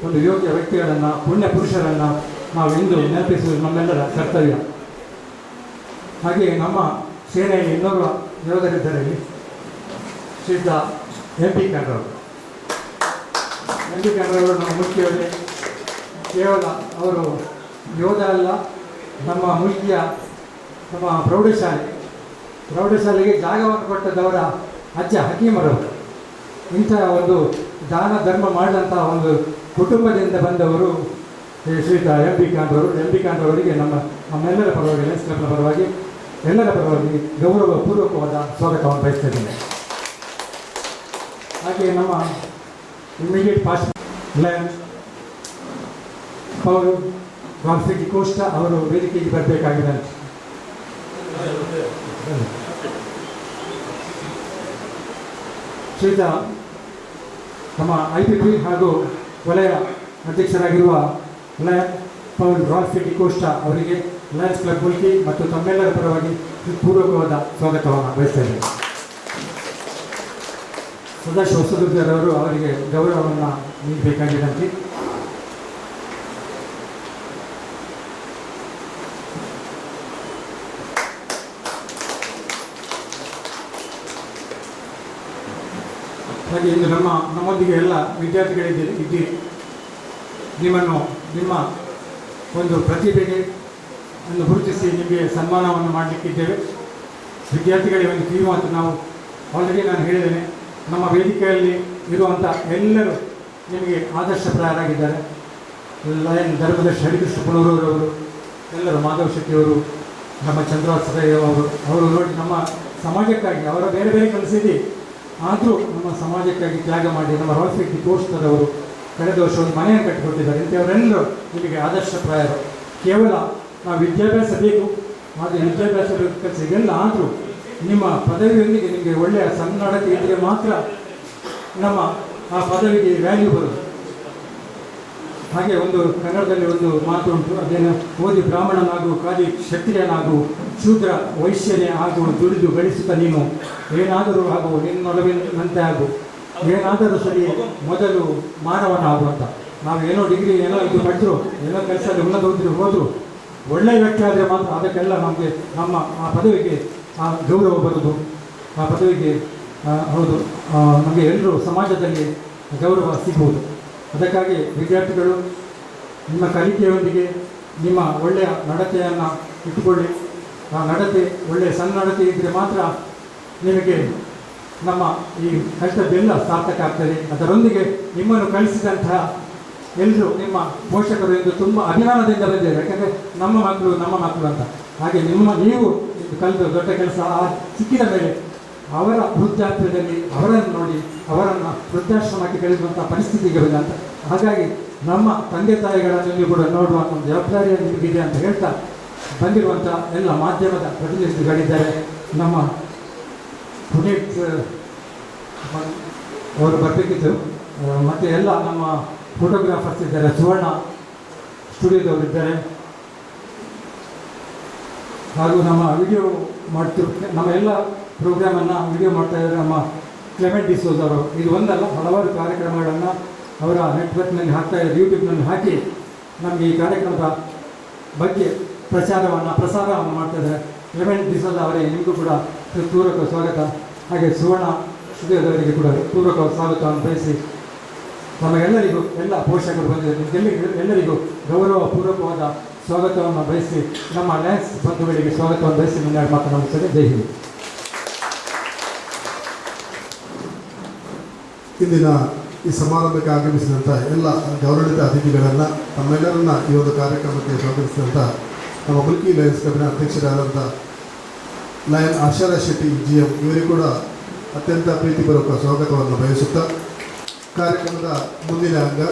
ಒಂದು ಯೋಗ್ಯ ವ್ಯಕ್ತಿಗಳನ್ನು, ಪುಣ್ಯ ಪುರುಷರನ್ನು ನಾವು ಇಂದು ನೆನಪಿಸುವುದು ನಮ್ಮೆಲ್ಲರ ಕರ್ತವ್ಯ. ಹಾಗೆ ನಮ್ಮ ಸೇನೆಯಲ್ಲಿ ಇನ್ನೋರ್ವ ಯೋಧರಿದ್ದಾರೆ, ಇಲ್ಲಿ ಶ್ರೀಯುತ MP ಖಂಡ್ರವರು. MP ಖಂಡ್ರವರು ನಮ್ಮ ಮುಖ್ಯವಾಗಿ ಕೇವಲ ಅವರು ಯೋಧ ಅಲ್ಲ, ನಮ್ಮ ಮುಖ್ಯ ನಮ್ಮ ಪ್ರೌಢಶಾಲೆಗೆ ಜಾಗವನ್ನು ಕೊಟ್ಟದವರ ಅಜ್ಜ ಹಕೀಮರವರು. ಇಂಥ ಒಂದು ದಾನ ಧರ್ಮ ಮಾಡಿದಂಥ ಒಂದು ಕುಟುಂಬದಿಂದ ಬಂದವರು ಶ್ರೀಯುತ MP ಖಂಡ್ರವರು. MP ಖಂಡ್ರವರಿಗೆ ನಮ್ಮೆಲ್ಲರ ಪರವಾಗಿ, ಲಯನ್ಸ್ ಕ್ಲಬ್ನ ಪರವಾಗಿ, ಎಲ್ಲರ ಪರವಾಗಿ ಗೌರವಪೂರ್ವಕವಾದ ಸ್ವಾಗತವನ್ನು ಬಯಸ್ತಿದ್ದೇನೆ. ಹಾಗೆ ನಮ್ಮ immediate past lions Paul Ralphy D'Costa ಅವರು ವೇದಿಕೆಗೆ ಬರಬೇಕಾಗಿದೆ. ಶ್ರೀಯುತ ನಮ್ಮ IPP ಹಾಗೂ ವಲಯ ಅಧ್ಯಕ್ಷರಾಗಿರುವ ಲಯನ್ ಪೌಲ್ ರಾಲ್ಫಿ ಡಿಕೋಸ್ಟಾ ಅವರಿಗೆ ಲಯನ್ಸ್ ಕ್ಲಬ್ ಮುಲ್ಕಿ ಮತ್ತು ತಮ್ಮೆಲ್ಲರ ಪರವಾಗಿ ಪೂರ್ವಕವಾದ ಸ್ವಾಗತವನ್ನು ಬಯಸ್ತಾ ಇದ್ದೇನೆ. ಸದಾಶಿವ ಹೊಸದುರ್ಗರವರು ಅವರಿಗೆ ಗೌರವವನ್ನು ನೀಡಬೇಕಾಗಿದ್ದಂತೆ. ಹಾಗೆ ಇಂದು ನಮ್ಮೊಂದಿಗೆ ಎಲ್ಲ ವಿದ್ಯಾರ್ಥಿಗಳಿದ್ದೀರಿ. ನಿಮ್ಮ ಒಂದು ಪ್ರತಿಭೆಗೆ ಒಂದು ಗುರುತಿಸಿ ನಿಮಗೆ ಸನ್ಮಾನವನ್ನು ಮಾಡಲಿಕ್ಕಿದ್ದೇವೆ. ವಿದ್ಯಾರ್ಥಿಗಳಿಗೆ ಒಂದು ಕಿವಿ ಮಾತು ನಾವು ಆಲ್ರೆಡಿ ನಾನು ಹೇಳಿದ್ದೇನೆ, ನಮ್ಮ ವೇದಿಕೆಯಲ್ಲಿ ಇರುವಂಥ ಎಲ್ಲರೂ ನಿಮಗೆ ಆದರ್ಶಪ್ರಾಯರಾಗಿದ್ದಾರೆ. ಲಯನ್ ಧರ್ಮದರ್ಶಿ ಹರಿಕೃಷ್ಣ ಪುಣೂರವರು, ಎಲ್ಲರೂ ಮಾಧವ್ ಶೆಟ್ಟಿಯವರು, ನಮ್ಮ ಚಂದ್ರವಾಸ ಅವರು ನೋಡಿ ನಮ್ಮ ಸಮಾಜಕ್ಕಾಗಿ ಅವರ ಬೇರೆ ಬೇರೆ ಕೆಲಸ ಆದರೂ ನಮ್ಮ ಸಮಾಜಕ್ಕಾಗಿ ತ್ಯಾಗ ಮಾಡಿ ನಮ್ಮ ರಾಲ್ಫಿ ಡಿಕೋಸ್ಟರವರು ಕಳೆದ ವರ್ಷ ಒಂದು ಮನೆಯನ್ನು ಕಟ್ಟಿಕೊಟ್ಟಿದ್ದಾರೆ. ಇಂಥವರೆಲ್ಲರೂ ನಿಮಗೆ ಆದರ್ಶಪ್ರಾಯರು. ಕೇವಲ ನಾವು ವಿದ್ಯಾಭ್ಯಾಸ ಬೇಕು, ಆದರೆ ವಿದ್ಯಾಭ್ಯಾಸ ಕೆಲಸ ಇದೆಲ್ಲ ಆದರೂ ನಿಮ್ಮ ಪದವಿಯೊಂದಿಗೆ ನಿಮಗೆ ಒಳ್ಳೆಯ ಸನ್ನಡತೆ ಇದ್ದರೆ ಮಾತ್ರ ನಮ್ಮ ಆ ಪದವಿಗೆ ವ್ಯಾಲ್ಯೂ ಬರುವುದು. ಹಾಗೆ ಒಂದು ಕನ್ನಡದಲ್ಲಿ ಒಂದು ಮಾತು ಉಂಟು, ಅದೇನು ಓದಿ ಬ್ರಾಹ್ಮಣನಾಗು, ಖಾಲಿ ಕ್ಷತ್ರಿಯನಾಗು, ಶೂದ್ರ ವೈಶ್ಯನೇ ಆಗು, ದುಡಿದು ಗಳಿಸುತ್ತ ನೀನು ಏನಾದರೂ ಆಗು, ನಿನ್ನೊಲವಿನಂತೆ ಆಗು, ಏನಾದರೂ ಸರಿ ಮೊದಲು ಮಾನವನಾಗು ಅಂತ. ನಾವು ಏನೋ ಡಿಗ್ರಿ ಏನೋ ಇದು ಮಾಡಿದ್ರು, ಏನೋ ಕೆಲಸದಲ್ಲಿ ಉನ್ನತ ಹೋದರೂ ಒಳ್ಳೆಯ ವ್ಯಕ್ತಿ ಆದರೆ ಮಾತ್ರ ಅದಕ್ಕೆಲ್ಲ ನಮಗೆ ನಮ್ಮ ಆ ಪದವಿಗೆ ಆ ಗೌರವ ಬರೋದು, ಆ ಪದವಿಗೆ ಹೌದು ನಮಗೆ ಎಲ್ಲರೂ ಸಮಾಜದಲ್ಲಿ ಗೌರವ ಸಿಗುವುದು. ಅದಕ್ಕಾಗಿ ವಿದ್ಯಾರ್ಥಿಗಳು ನಿಮ್ಮ ಕಲಿಕೆಯೊಂದಿಗೆ ನಿಮ್ಮ ಒಳ್ಳೆಯ ನಡತೆಯನ್ನು ಇಟ್ಟುಕೊಳ್ಳಿ. ಆ ನಡತೆ ಒಳ್ಳೆಯ ಸನ್ನಡತೆ ಇದ್ದರೆ ಮಾತ್ರ ನಿಮಗೆ ನಮ್ಮ ಈ ಕಷ್ಟದ್ದೆಲ್ಲ ಸಾರ್ಥಕ ಆಗ್ತದೆ. ಅದರೊಂದಿಗೆ ನಿಮ್ಮನ್ನು ಕಲಿಸಿದಂತಹ ಎಲ್ಲರೂ ನಿಮ್ಮ ಪೋಷಕರು ಎಂದು ತುಂಬ ಅಭಿಮಾನದಿಂದ ಬಂದಿದ್ದಾರೆ. ಯಾಕೆಂದರೆ ನಮ್ಮ ಮಕ್ಕಳು ಅಂತ. ಹಾಗೆ ನೀವು ಕಲಿತು ದೊಡ್ಡ ಕೆಲಸ ಸಿಕ್ಕಿದ ಮೇಲೆ ಅವರ ವೃದ್ಧಾಪ್ಯದಲ್ಲಿ ಅವರನ್ನು ನೋಡಿ ಅವರನ್ನು ವೃದ್ಧಾಶ್ರಮಕ್ಕೆ ಕಳಿಸುವಂಥ ಪರಿಸ್ಥಿತಿಗೆ ಬಂದ ಅಂತ. ಹಾಗಾಗಿ ನಮ್ಮ ತಂದೆ ತಾಯಿಗಳನ್ನು ಕೂಡ ನೋಡುವ ಒಂದು ಜವಾಬ್ದಾರಿಯನ್ನು ನಿಮಗಿದೆ ಅಂತ ಹೇಳ್ತಾ ಬಂದಿರುವಂಥ ಎಲ್ಲ ಮಾಧ್ಯಮದ ಪ್ರತಿನಿಧಿಗಳಿದ್ದಾರೆ. ನಮ್ಮ ಪುನೀತ್ ಅವರು ಬರಬೇಕಿತ್ತು, ಮತ್ತು ಎಲ್ಲ ನಮ್ಮ ಫೋಟೋಗ್ರಾಫರ್ಸ್ ಇದ್ದಾರೆ, ಸುವರ್ಣ ಸ್ಟುಡಿಯೋದವರಿದ್ದಾರೆ, ಹಾಗೂ ನಮ್ಮ ವಿಡಿಯೋ ನಮ್ಮ ಎಲ್ಲ ಪ್ರೋಗ್ರಾಮನ್ನು ವಿಡಿಯೋ ಮಾಡ್ತಾ ಇದ್ದಾರೆ ನಮ್ಮ ಕ್ಲೆಮೆಂಟ್ ಡಿಸೋಜ್ ಅವರು. ಇದು ಒಂದಲ್ಲ, ಹಲವಾರು ಕಾರ್ಯಕ್ರಮಗಳನ್ನು ಅವರ ನೆಟ್ವರ್ಕ್ನಲ್ಲಿ ಹಾಕ್ತಾಯಿದ್ದಾರೆ, ಯೂಟ್ಯೂಬ್ನಲ್ಲಿ ಹಾಕಿ ನಮಗೆ ಈ ಕಾರ್ಯಕ್ರಮದ ಬಗ್ಗೆ ಪ್ರಸಾರವನ್ನು ಮಾಡ್ತಾಯಿದ್ದಾರೆ. ಕ್ಲೆಮೆಂಟ್ ಡಿಸೋಜ್ ಅವರೇ, ನಿಮಗೂ ಕೂಡ ಪೂರ್ವಕ ಸ್ವಾಗತ. ಹಾಗೆ ಸುವರ್ಣ ಸ್ಟುಡಿಯೋದವರಿಗೆ ಕೂಡ ಪೂರ್ವಕ ಸ್ವಾಗತವನ್ನು ಬಯಸಿ ನಮಗೆಲ್ಲರಿಗೂ ಎಲ್ಲ ಪೋಷಕರು ಬಂದಿದ್ದಾರೆ ಎಲ್ಲರಿಗೂ ಗೌರವಪೂರ್ವಕವಾದ ಸ್ವಾಗತವನ್ನು ಬಯಸಿ ನಮ್ಮ ಲಯನ್ಸ್ ಬಂಧುಗಳಿಗೆ ಸ್ವಾಗತವನ್ನು ಬಯಸಿ ಮುನ್ನಾಡಿ ಮಾತನಾಡುತ್ತದೆ. ಜೈ ಹಿಂದ್. ಇಂದಿನ ಈ ಸಮಾರಂಭಕ್ಕೆ ಆಗಮಿಸಿದಂಥ ಎಲ್ಲ ಗೌರವಿತ ಅತಿಥಿಗಳನ್ನು ತಮ್ಮೆಲ್ಲರನ್ನ ಈ ಒಂದು ಕಾರ್ಯಕ್ರಮಕ್ಕೆ ಸ್ವಾಗತಿಸಿದಂಥ ನಮ್ಮ ಮುಲ್ಕಿ ಲಯನ್ಸ್ ಕ್ಲಬ್ನ ಅಧ್ಯಕ್ಷರಾದಂಥ ಲಯನ್ ಆಶಾರಾ ಶೆಟ್ಟಿ GM ಇವರಿಗೂ ಕೂಡ ಅತ್ಯಂತ ಪ್ರೀತಿಪೂರ್ವಕ ಸ್ವಾಗತವನ್ನು ಬಯಸುತ್ತಾ, ಕಾರ್ಯಕ್ರಮದ ಮುಂದಿನ ಅಂಗ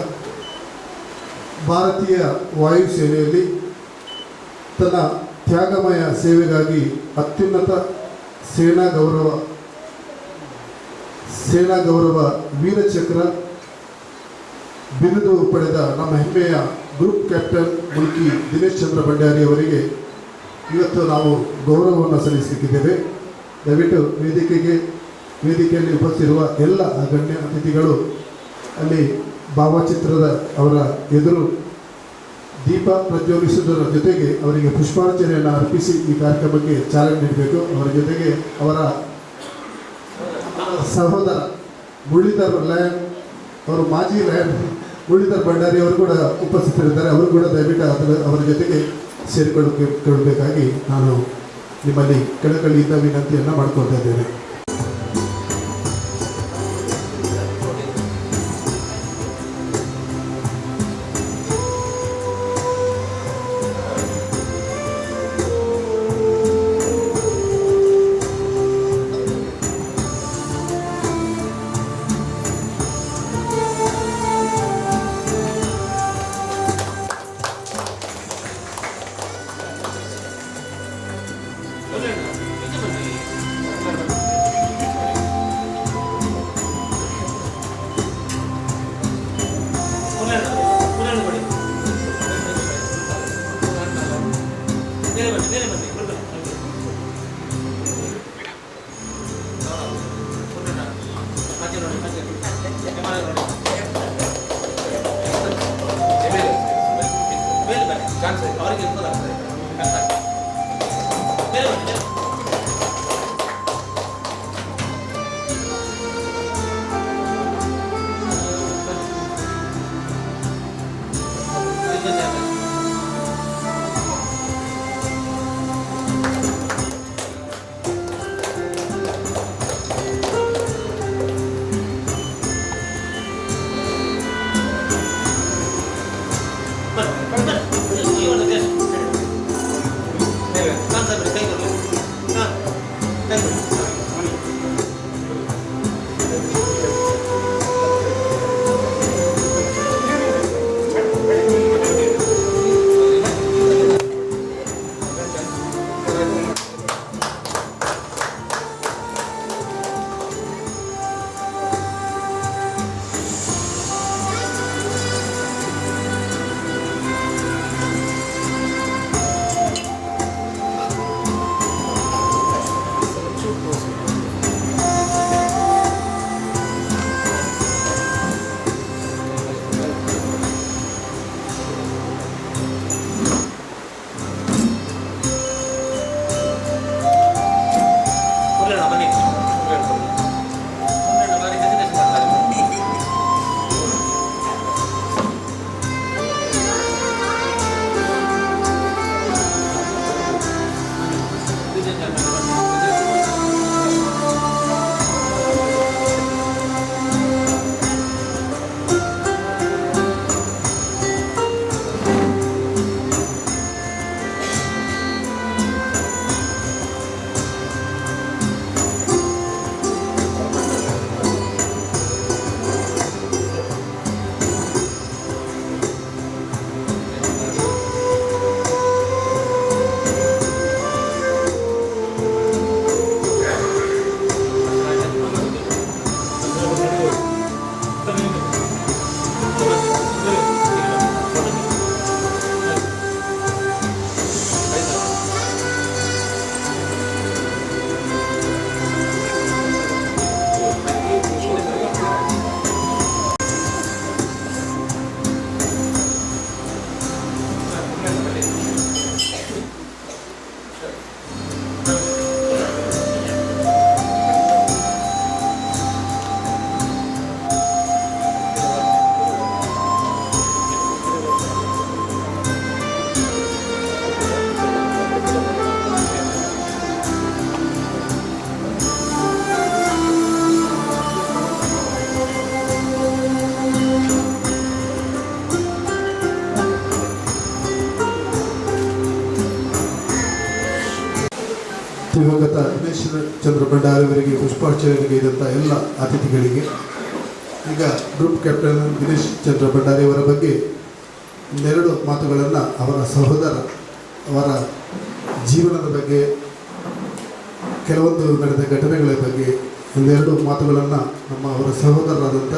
ಭಾರತೀಯ ವಾಯುಸೇನೆಯಲ್ಲಿ ತನ್ನ ತ್ಯಾಗಮಯ ಸೇವೆಗಾಗಿ ಅತ್ಯುನ್ನತ ಸೇನಾ ಗೌರವ ಸೇನಾ ಗೌರವ ವೀರಚಕ್ರ ಬಿರುದು ಪಡೆದ ನಮ್ಮ ಹೆಮ್ಮೆಯ ಗ್ರೂಪ್ ಕ್ಯಾಪ್ಟನ್ ಮುಲ್ಕಿ ದಿನೇಶ್ ಚಂದ್ರ ಭಂಡಾರಿ ಅವರಿಗೆ ಇವತ್ತು ನಾವು ಗೌರವವನ್ನು ಸಲ್ಲಿಸಲಿಕ್ಕಿದ್ದೇವೆ. ದಯವಿಟ್ಟು ವೇದಿಕೆಯಲ್ಲಿ ಉಪಸ್ಥಿತಿರುವ ಎಲ್ಲ ಗಣ್ಯ ಅತಿಥಿಗಳು ಅಲ್ಲಿ ಭಾವಚಿತ್ರದ ಅವರ ಎದುರು ದೀಪ ಪ್ರಜ್ವಲಿಸುವುದರ ಜೊತೆಗೆ ಅವರಿಗೆ ಪುಷ್ಪಾರ್ಚನೆಯನ್ನು ಅರ್ಪಿಸಿ ಈ ಕಾರ್ಯಕ್ರಮಕ್ಕೆ ಚಾಲನೆ ನೀಡಬೇಕು. ಅವರ ಜೊತೆಗೆ ಅವರ ಸಹೋದರ ಮುರಳೀಧರ್ ಲಯನ್ ಅವರು ಮಾಜಿ ಲಯನ್ ಮುರಳೀಧರ್ ಭಂಡಾರಿ ಅವರು ಕೂಡ ಉಪಸ್ಥಿತರಿದ್ದಾರೆ. ಅವರು ಕೂಡ ದಯವಿಟ್ಟು ಅವರ ಜೊತೆಗೆ ಸೇರಿಕೊಳ್ಳಬೇಕಾಗಿ ನಾನು ನಿಮ್ಮಲ್ಲಿ ಕಳಕಳಿಯಿಂದ ವಿನಂತಿಯನ್ನು ಮಾಡಿಕೊಳ್ತಾ ಇದ್ದೇನೆ. ದಿವಂಗತ ದಿನೇಶ್ ಚಂದ್ರ ಭಂಡಾರಿ ಅವರಿಗೆ ಪುಷ್ಪಾರ್ಚನೆಗೆ ಇದ್ದಂಥ ಎಲ್ಲ ಅತಿಥಿಗಳಿಗೆ ಈಗ ಗ್ರೂಪ್ ಕ್ಯಾಪ್ಟನ್ ದಿನೇಶ್ ಚಂದ್ರ ಭಂಡಾರಿ ಅವರ ಬಗ್ಗೆ ಇನ್ನೆರಡು ಮಾತುಗಳನ್ನು ಅವರ ಸಹೋದರ ಅವರ ಜೀವನದ ಬಗ್ಗೆ ಕೆಲವೊಂದು ನಡೆದ ಘಟನೆಗಳ ಬಗ್ಗೆ ಒಂದೆರಡು ಮಾತುಗಳನ್ನು ಅವರ ಸಹೋದರರಾದಂಥ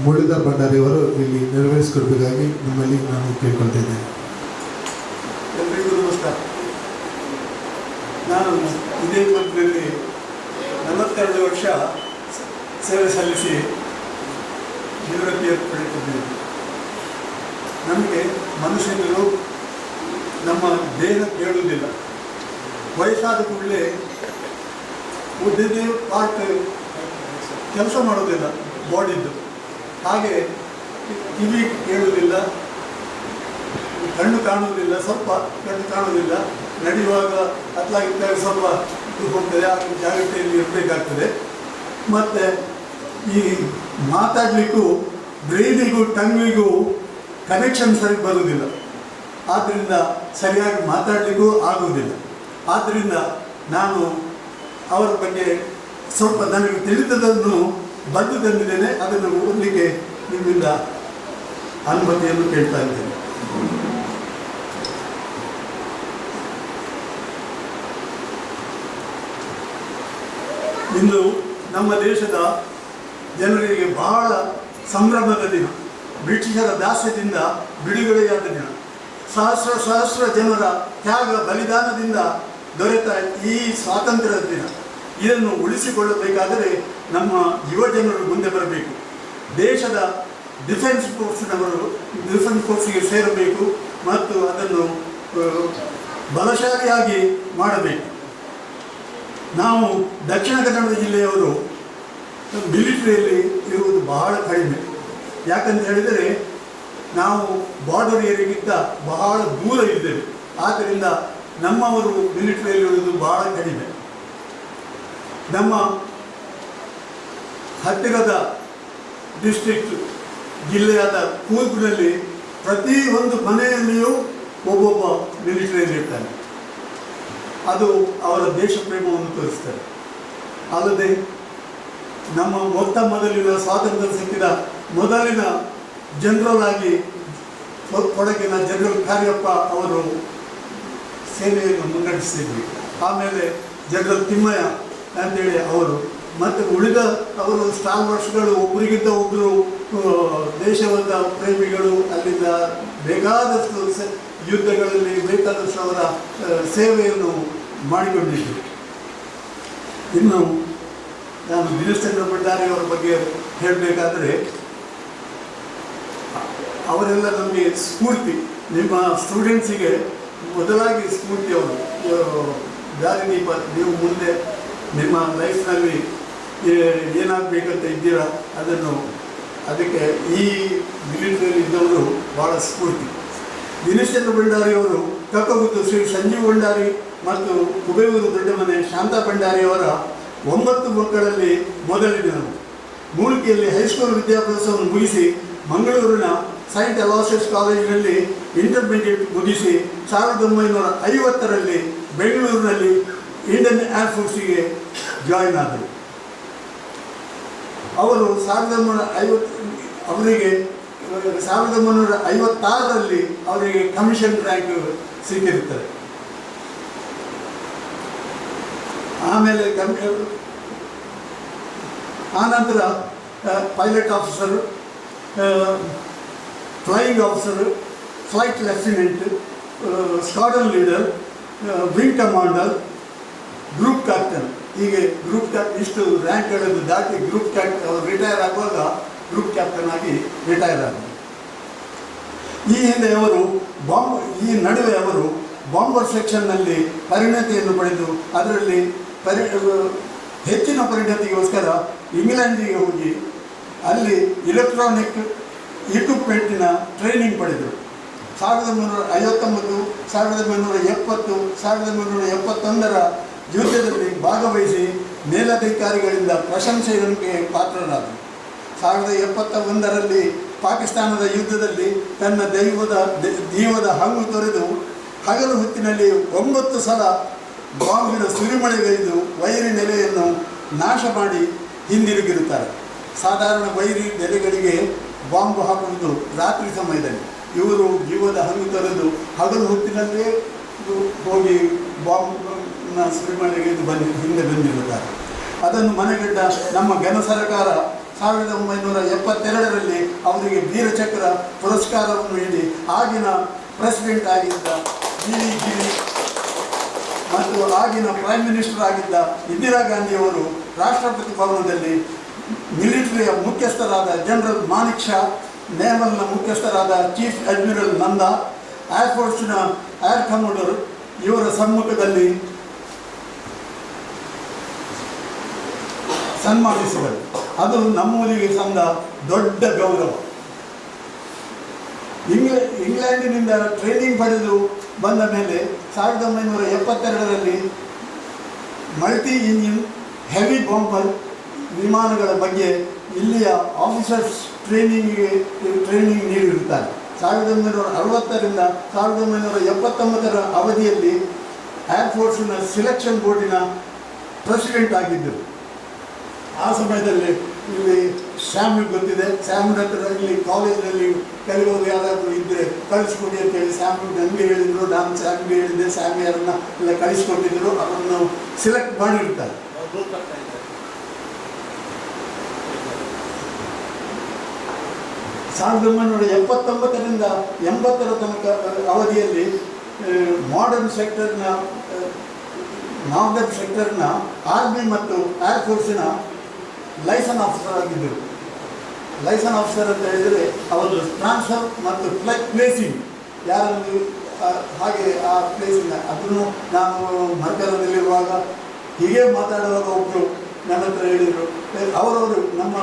ಮುರಳೀಧರ್ ಭಂಡಾರಿಯವರು ಇಲ್ಲಿ ನೆರವೇರಿಸಿಕೊಡ್ಬೇಕಾಗಿ ನಿಮ್ಮಲ್ಲಿ ನಾನು ಕೇಳ್ಕೊಳ್ತಿದ್ದೇನೆ. ಎಲ್ರಿಗೂ ನಮಸ್ಕಾರ. ನಾನು ಇದೇ ಪದವಿಯಲ್ಲಿ 42 ವರ್ಷ ಸೇವೆ ಸಲ್ಲಿಸಿ ನಿವೃತ್ತಿಯನ್ನು ಪಡೆಯುತ್ತಿದ್ದೇನೆ. ನಮಗೆ ಮನುಷ್ಯರು ನಮ್ಮ ದೇಹ ಕೇಳುವುದಿಲ್ಲ. ವಯಸ್ಸಾದ ಕೂಡಲೇ ಉದ್ದಿದ್ದು ಪಾರ್ಟ್ ಕೆಲಸ ಮಾಡೋದಿಲ್ಲ ಬಾಡಿದ್ದು. ಹಾಗೆ ಕಿವಿ ಕೇಳುವುದಿಲ್ಲ, ಕಣ್ಣು ಕಾಣುವುದಿಲ್ಲ, ಸ್ವಲ್ಪ ಕಣ್ಣು ಕಾಣುವುದಿಲ್ಲ. ನಡೆಯುವಾಗ ಅತ್ಲಾಗಿದ್ದಾಗ ಸ್ವಲ್ಪ ಇದು ಹೋಗ್ತದೆ, ಆ ಜಾಗ್ರತೆಯಲ್ಲಿ ಇರಬೇಕಾಗ್ತದೆ. ಮತ್ತು ಈ ಮಾತಾಡಲಿಕ್ಕೂ ಬ್ರೈನಿಗೂ ಟಂಗಿಗೂ ಕನೆಕ್ಷನ್ ಸರಿ ಬರುವುದಿಲ್ಲ. ಆದ್ದರಿಂದ ಸರಿಯಾಗಿ ಮಾತಾಡಲಿಕ್ಕೂ ಆಗುವುದಿಲ್ಲ. ಆದ್ದರಿಂದ ನಾನು ಅವರ ಬಗ್ಗೆ ಸ್ವಲ್ಪ ನನಗೆ ತಿಳಿದದನ್ನು ಬರೆದು ತಂದಿದ್ದೇನೆ. ಅದನ್ನು ಓದಲಿಕ್ಕೆ ನಿಮ್ಮಿಂದ ಅನುಮತಿಯನ್ನು ಕೇಳ್ತಾ ಇದ್ದೇನೆ. ಇಂದು ನಮ್ಮ ದೇಶದ ಜನರಿಗೆ ಬಹಳ ಸಂಭ್ರಮದ ದಿನ. ಬ್ರಿಟಿಷರ ದಾಸ್ಯದಿಂದ ಬಿಡುಗಡೆಯಾದ ದಿನ. ಸಹಸ್ರ ಜನರ ತ್ಯಾಗ ಬಲಿದಾನದಿಂದ ದೊರೆತ ಈ ಸ್ವಾತಂತ್ರ್ಯದ ದಿನ. ಇದನ್ನು ಉಳಿಸಿಕೊಳ್ಳಬೇಕಾದರೆ ನಮ್ಮ ಯುವ ಜನರು ಮುಂದೆ ಬರಬೇಕು. ದೇಶದ ಡಿಫೆನ್ಸ್ ಫೋರ್ಸ್ಗೆ ಸೇರಬೇಕು ಮತ್ತು ಅದನ್ನು ಬಲಶಾಲಿಯಾಗಿ ಮಾಡಬೇಕು. ನಾವು ದಕ್ಷಿಣ ಕನ್ನಡ ಜಿಲ್ಲೆಯವರು ಮಿಲಿಟರಿಯಲ್ಲಿ ಇರುವುದು ಬಹಳ ಕಡಿಮೆ. ಯಾಕಂತ ಹೇಳಿದರೆ ನಾವು ಬಾರ್ಡರ್ ಏರಿಯಾಗಿಂತ ಬಹಳ ದೂರ ಇದ್ದೇವೆ. ಆದ್ದರಿಂದ ನಮ್ಮವರು ಮಿಲಿಟರಿಯಲ್ಲಿರುವುದು ಬಹಳ ಕಡಿಮೆ. ನಮ್ಮ ಹತ್ತಿರದ ಡಿಸ್ಟ್ರಿಕ್ಟ್ ಜಿಲ್ಲೆಯಾದ ಕೂರ್ಗ್ನಲ್ಲಿ ಪ್ರತಿಯೊಂದು ಮನೆಯಲ್ಲಿಯೂ ಒಬ್ಬೊಬ್ಬ ಮಿಲಿಟರಿಯಲ್ಲಿರ್ತಾನೆ. ಅದು ಅವರ ದೇಶ ಪ್ರೇಮವನ್ನು ತೋರಿಸ್ತಾರೆ. ಅಲ್ಲದೆ ನಮ್ಮ ಮೊದಲಿನ ಸ್ವಾತಂತ್ರ್ಯ ಸಿಕ್ಕಿದ ಮೊದಲಿನ ಜನರಲ್ ಆಗಿ ಕೊಡಗಿನ ಜನರಲ್ ಕಾರ್ಯಪ್ಪ ಅವರು ಸೇನೆಯನ್ನು ಮುನ್ನಡೆಸಿದ್ವಿ. ಆಮೇಲೆ ಜನರಲ್ ತಿಮ್ಮಯ್ಯ ಅಂತೇಳಿ ಅವರು, ಮತ್ತು ಉಳಿದ ಅವರು ಸ್ಟಾಲ್ವರ್ಸ್ಗಳು ಒಬ್ಬರಿಗಿಂತ ಒಬ್ಬರು ದೇಶದ ಪ್ರೇಮಿಗಳು. ಅಲ್ಲಿಂದ ಬೇಕಾದಷ್ಟು ಯುದ್ಧಗಳಲ್ಲಿ ಬೇಕಾದಷ್ಟು ಅವರ ಸೇವೆಯನ್ನು ಮಾಡಿಕೊಂಡಿದ್ದರು. ಇನ್ನು ನಾನು ದಿನೇಶ್ ಚಂದ್ರ ಭಂಡಾರಿ ಅವರ ಬಗ್ಗೆ ಹೇಳಬೇಕಾದರೆ, ಅವರೆಲ್ಲ ನಮಗೆ ಸ್ಫೂರ್ತಿ. ನಿಮ್ಮ ಸ್ಟೂಡೆಂಟ್ಸಿಗೆ ಮೊದಲಾಗಿ ಸ್ಫೂರ್ತಿ ಅವರು, ದಾರಿದೀಪ. ನೀವು ಮುಂದೆ ನಿಮ್ಮ ಲೈಫ್ನಲ್ಲಿ ಏನಾಗಬೇಕಂತ ಇದ್ದೀರಾ ಅದಕ್ಕೆ ಈ ಮಿಲಿಟರಿಯಲ್ಲಿ ಇದ್ದವರು ಭಾಳ ಸ್ಫೂರ್ತಿ. ದಿನೇಶ್ ಚಂದ್ರ ಭಂಡಾರಿಯವರು ಕಕ್ಕಗುತ್ತು ಶ್ರೀ ಸಂಜೀವ್ ಭಂಡಾರಿ ಮತ್ತು ಕುಬೇರೂರು ದೊಡ್ಡಮನೆ ಶಾಂತಾ ಭಂಡಾರಿಯವರ 9 ಮಕ್ಕಳಲ್ಲಿ ಮೊದಲಿನವರು. ಮೂಲ್ಕಿಯಲ್ಲಿ ಹೈಸ್ಕೂಲ್ ವಿದ್ಯಾಭ್ಯಾಸವನ್ನು ಮುಗಿಸಿ ಮಂಗಳೂರಿನ ಸೈಂಟ್ ಅಲೋಸಿಯಸ್ ಕಾಲೇಜಿನಲ್ಲಿ ಇಂಟರ್ಮೀಡಿಯೇಟ್ ಮುಗಿಸಿ 1950ರಲ್ಲಿ ಬೆಂಗಳೂರಿನಲ್ಲಿ ಇಂಡಿಯನ್ ಏರ್ಫೋರ್ಸಿಗೆ ಜಾಯಿನ್ ಆದರು. ಅವರು 1956ರಲ್ಲಿ ಅವರಿಗೆ ಕಮಿಷನ್ ರ್ಯಾಂಕ್ ಸಿಕ್ಕಿರುತ್ತದೆ. ಆಮೇಲೆ ಆನಂತರ pilot officer, flying officer, flight lieutenant, squadron leader, wing commander, group captain. ಹೀಗೆ ಇಷ್ಟು ರ್ಯಾಂಕ್ಗಳನ್ನು ದಾಟಿ ಗ್ರೂಪ್ ಕ್ಯಾಪ್ಟನ್ ಅವರು ರಿಟೈರ್ ಆಗುವಾಗ ಗ್ರೂಪ್ ಕ್ಯಾಪ್ಟನ್ ಆಗಿ ರಿಟೈರ್ ಆದರು. ಈ ನಡುವೆ ಅವರು ಬಾಂಬರ್ ಸೆಕ್ಷನ್ನಲ್ಲಿ ಪರಿಣತಿಯನ್ನು ಪಡೆದು ಅದರಲ್ಲಿ ಹೆಚ್ಚಿನ ಪರಿಣತಿಗೋಸ್ಕರ ಇಂಗ್ಲೆಂಡಿಗೆ ಹೋಗಿ ಅಲ್ಲಿ ಎಲೆಕ್ಟ್ರಾನಿಕ್ ಇಕ್ವಿಪ್ಮೆಂಟಿನ ಟ್ರೈನಿಂಗ್ ಪಡೆದರು. 1959, 1970, 1971ರ ಯುದ್ಧದಲ್ಲಿ ಭಾಗವಹಿಸಿ ಮೇಲಧಿಕಾರಿಗಳಿಂದ ಪ್ರಶಂಸೆಗೆ ಪಾತ್ರರಾದರು. 1971ರಲ್ಲಿ ಪಾಕಿಸ್ತಾನದ ಯುದ್ಧದಲ್ಲಿ ತನ್ನ ದೈವದ ಹಂಗು ತೊರೆದು ಹಗಲು ಹೊತ್ತಿನಲ್ಲಿ 9 ಸಲ ಬಾಂಬಿನ ಸುರಿಮಳೆಗೈದು ವೈರಿ ನೆಲೆಯನ್ನು ನಾಶ ಮಾಡಿ ಹಿಂದಿರುಗಿರುತ್ತಾರೆ. ಸಾಧಾರಣ ವೈರಿ ನೆಲೆಗಳಿಗೆ ಬಾಂಬು ಹಾಕುವುದು ರಾತ್ರಿ ಸಮಯದಲ್ಲಿ. ಇವರು ಜೀವದ ಹಂಗು ತೊರೆದು ಹಗಲು ಹೊತ್ತಿನಲ್ಲೇ ಹೋಗಿ ಬಾಂಬ್ನ ಸುರಿಮಳೆಗೈದು ಹಿಂದೆ ಬಂದಿರುತ್ತಾರೆ. ಅದನ್ನು ಮನೆಗಂಡ ನಮ್ಮ ಘನ ಸರ್ಕಾರ 1972ರಲ್ಲಿ ಅವರಿಗೆ ವೀರಚಕ್ರ ಪುರಸ್ಕಾರವನ್ನು ನೀಡಿ ಆಗಿನ ಪ್ರೆಸಿಡೆಂಟ್ ಆಗಿದ್ದ ವಿ.ವಿ. ಗಿರಿ ಮತ್ತು ಆಗಿನ ಪ್ರೈಮ್ ಮಿನಿಸ್ಟರ್ ಆಗಿದ್ದ ಇಂದಿರಾ ಗಾಂಧಿಯವರು ರಾಷ್ಟ್ರಪತಿ ಭವನದಲ್ಲಿ ಮಿಲಿಟರಿಯ ಮುಖ್ಯಸ್ಥರಾದ ಜನರಲ್ ಮಾನಿಕ್ ಶಾ, ನೇವಲ್ನ ಮುಖ್ಯಸ್ಥರಾದ ಚೀಫ್ ಅಡ್ಮಿರಲ್ ನಂದಾ, ಏರ್ಫೋರ್ಸ್ನ ಏರ್ ಕಮಾಂಡರ್ ಇವರ ಸಮ್ಮುಖದಲ್ಲಿ ಸನ್ಮಾನಿಸಿದರು. ಅದು ನಮ್ಮೂರಿಗೆ ಸಂದ ದೊಡ್ಡ ಗೌರವ. ಇಂಗ್ಲೆಂಡಿನಿಂದ ಟ್ರೈನಿಂಗ್ ಪಡೆದು ಬಂದ ಮೇಲೆ 1972ರಲ್ಲಿ ಮಲ್ಟಿ ಇಂಜಿನ್ ಹೆವಿ ಬಾಂಬರ್ ವಿಮಾನಗಳ ಬಗ್ಗೆ ಇಲ್ಲಿಯ ಆಫೀಸರ್ಸ್ ಟ್ರೈನಿಂಗ್ ನೀಡಿರುತ್ತಾರೆ. 1960ರಿಂದ 1979ರ ಅವಧಿಯಲ್ಲಿ ಏರ್ಫೋರ್ಸ್ನ ಸಿಲೆಕ್ಷನ್ ಬೋರ್ಡಿನ ಪ್ರೆಸಿಡೆಂಟ್ ಆಗಿದ್ದರು. ಆ ಸಮಯದಲ್ಲಿ ಇಲ್ಲಿ ಸ್ಯಾಮಿಗೆ ಗೊತ್ತಿದೆ, ಸ್ಯಾಮಿನ ಹತ್ರ ಇಲ್ಲಿ ಕಾಲೇಜಿನಲ್ಲಿ ಕೆಲವರು ಯಾರಾದರೂ ಇದ್ದರೆ ಕಳಿಸ್ಕೊಡಿ ಅಂತೇಳಿ ಸ್ಯಾಮಿ ನನಗೆ ಹೇಳಿದರು, ನಾನು ಸ್ಯಾಮಿಗೆ ಹೇಳಿದ್ದೆ, ಸ್ಯಾಮಿ ಯಾರನ್ನ ಎಲ್ಲ ಕಳಿಸ್ಕೊಟ್ಟಿದ್ದರು, ಅವರನ್ನು ಸಿಲೆಕ್ಟ್ ಮಾಡಿರ್ತಾರೆ. 1979ರಿಂದ 80ರ ತನಕ ಅವಧಿಯಲ್ಲಿ ನಾರ್ದರ್ನ್ ಸೆಕ್ಟರ್ನ ಆರ್ಮಿ ಮತ್ತು ಏರ್ಫೋರ್ಸಿನ ಲೈಸನ್ ಆಫೀಸರ್ ಆಗಿದ್ದರು. ಲೈಸನ್ ಆಫೀಸರ್ ಅಂತ ಹೇಳಿದರೆ ಅವರು ಟ್ರಾನ್ಸ್ಫರ್ ಮತ್ತು ಪ್ಲೇಸಿಂಗ್ ಯಾರನ್ನು ಹಾಗೆ ಆ ಪ್ಲೇಸಿಂಗ್ ಅದನ್ನು ನಾನು ಮರ್ಕಲದಲ್ಲಿರುವಾಗ ಹೀಗೆ ಮಾತಾಡುವಾಗ ಒಬ್ಬರು ನನ್ನ ಹತ್ರ ಹೇಳಿದರು, ಅವರವರು ನನ್ನ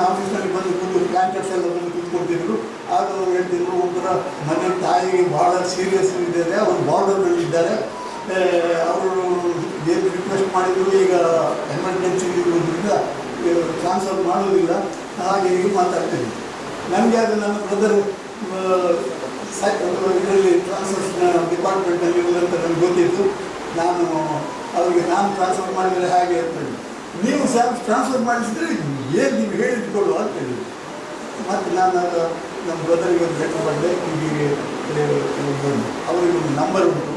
ಆಫೀಸ್ನಲ್ಲಿ ಬಂದು ಕೂತು ಪ್ಲಾಂಟರ್ಸ್ ಎಲ್ಲ ಬಂದು ಕೂತ್ಕೊಳ್ತಿದ್ರು. ಆಗ ಅವರು ಹೇಳ್ತಿದ್ರು, ಒಬ್ಬರ ಮನೆ ತಾಯಿಗೆ ಭಾಳ ಸೀರಿಯಸ್ ಇದ್ದಾರೆ, ಅವರು ಬಾರ್ಡರ್ನಲ್ಲಿದ್ದಾರೆ, ಅವರು ಏನು ರಿಕ್ವೆಸ್ಟ್ ಮಾಡಿದ್ರು, ಈಗ ಎಮರ್ಜೆನ್ಸಿ ಇರೋದ್ರಿಂದ ಟ್ರಾನ್ಸ್ಫರ್ ಮಾಡೋದಿಲ್ಲ, ಹಾಗೆ ಹೀಗೆ ಮಾತಾಡ್ತೀನಿ. ನನಗೆ ಅದು ನನ್ನ ಬ್ರದರ್ ಇದರಲ್ಲಿ ಟ್ರಾನ್ಸ್ಫರ್ಸ್ನ ಡಿಪಾರ್ಟ್ಮೆಂಟಲ್ಲಿ ಇರುವುದಂತ ನನಗೆ ಗೊತ್ತಿತ್ತು. ನಾನು ಟ್ರಾನ್ಸ್ಫರ್ ಮಾಡಿದರೆ ಹಾಗೆ ಅಂತೇಳಿ, ನೀವು ಟ್ರಾನ್ಸ್ಫರ್ ಮಾಡಿಸಿದರೆ ಏನು ನೀವು ಹೇಳಿದ್ಕೊಳ್ಳುವ ಅಂತೇಳಿ. ಮತ್ತು ನಾನು ನಮ್ಮ ಬ್ರದರಿಗೆ ಒಂದು ಲೆಟರ್ ಮಾಡಿದೆ, ಹೀಗೆ ಅವರಿಗೆ ಒಂದು ನಂಬರ್ ಉಂಟು,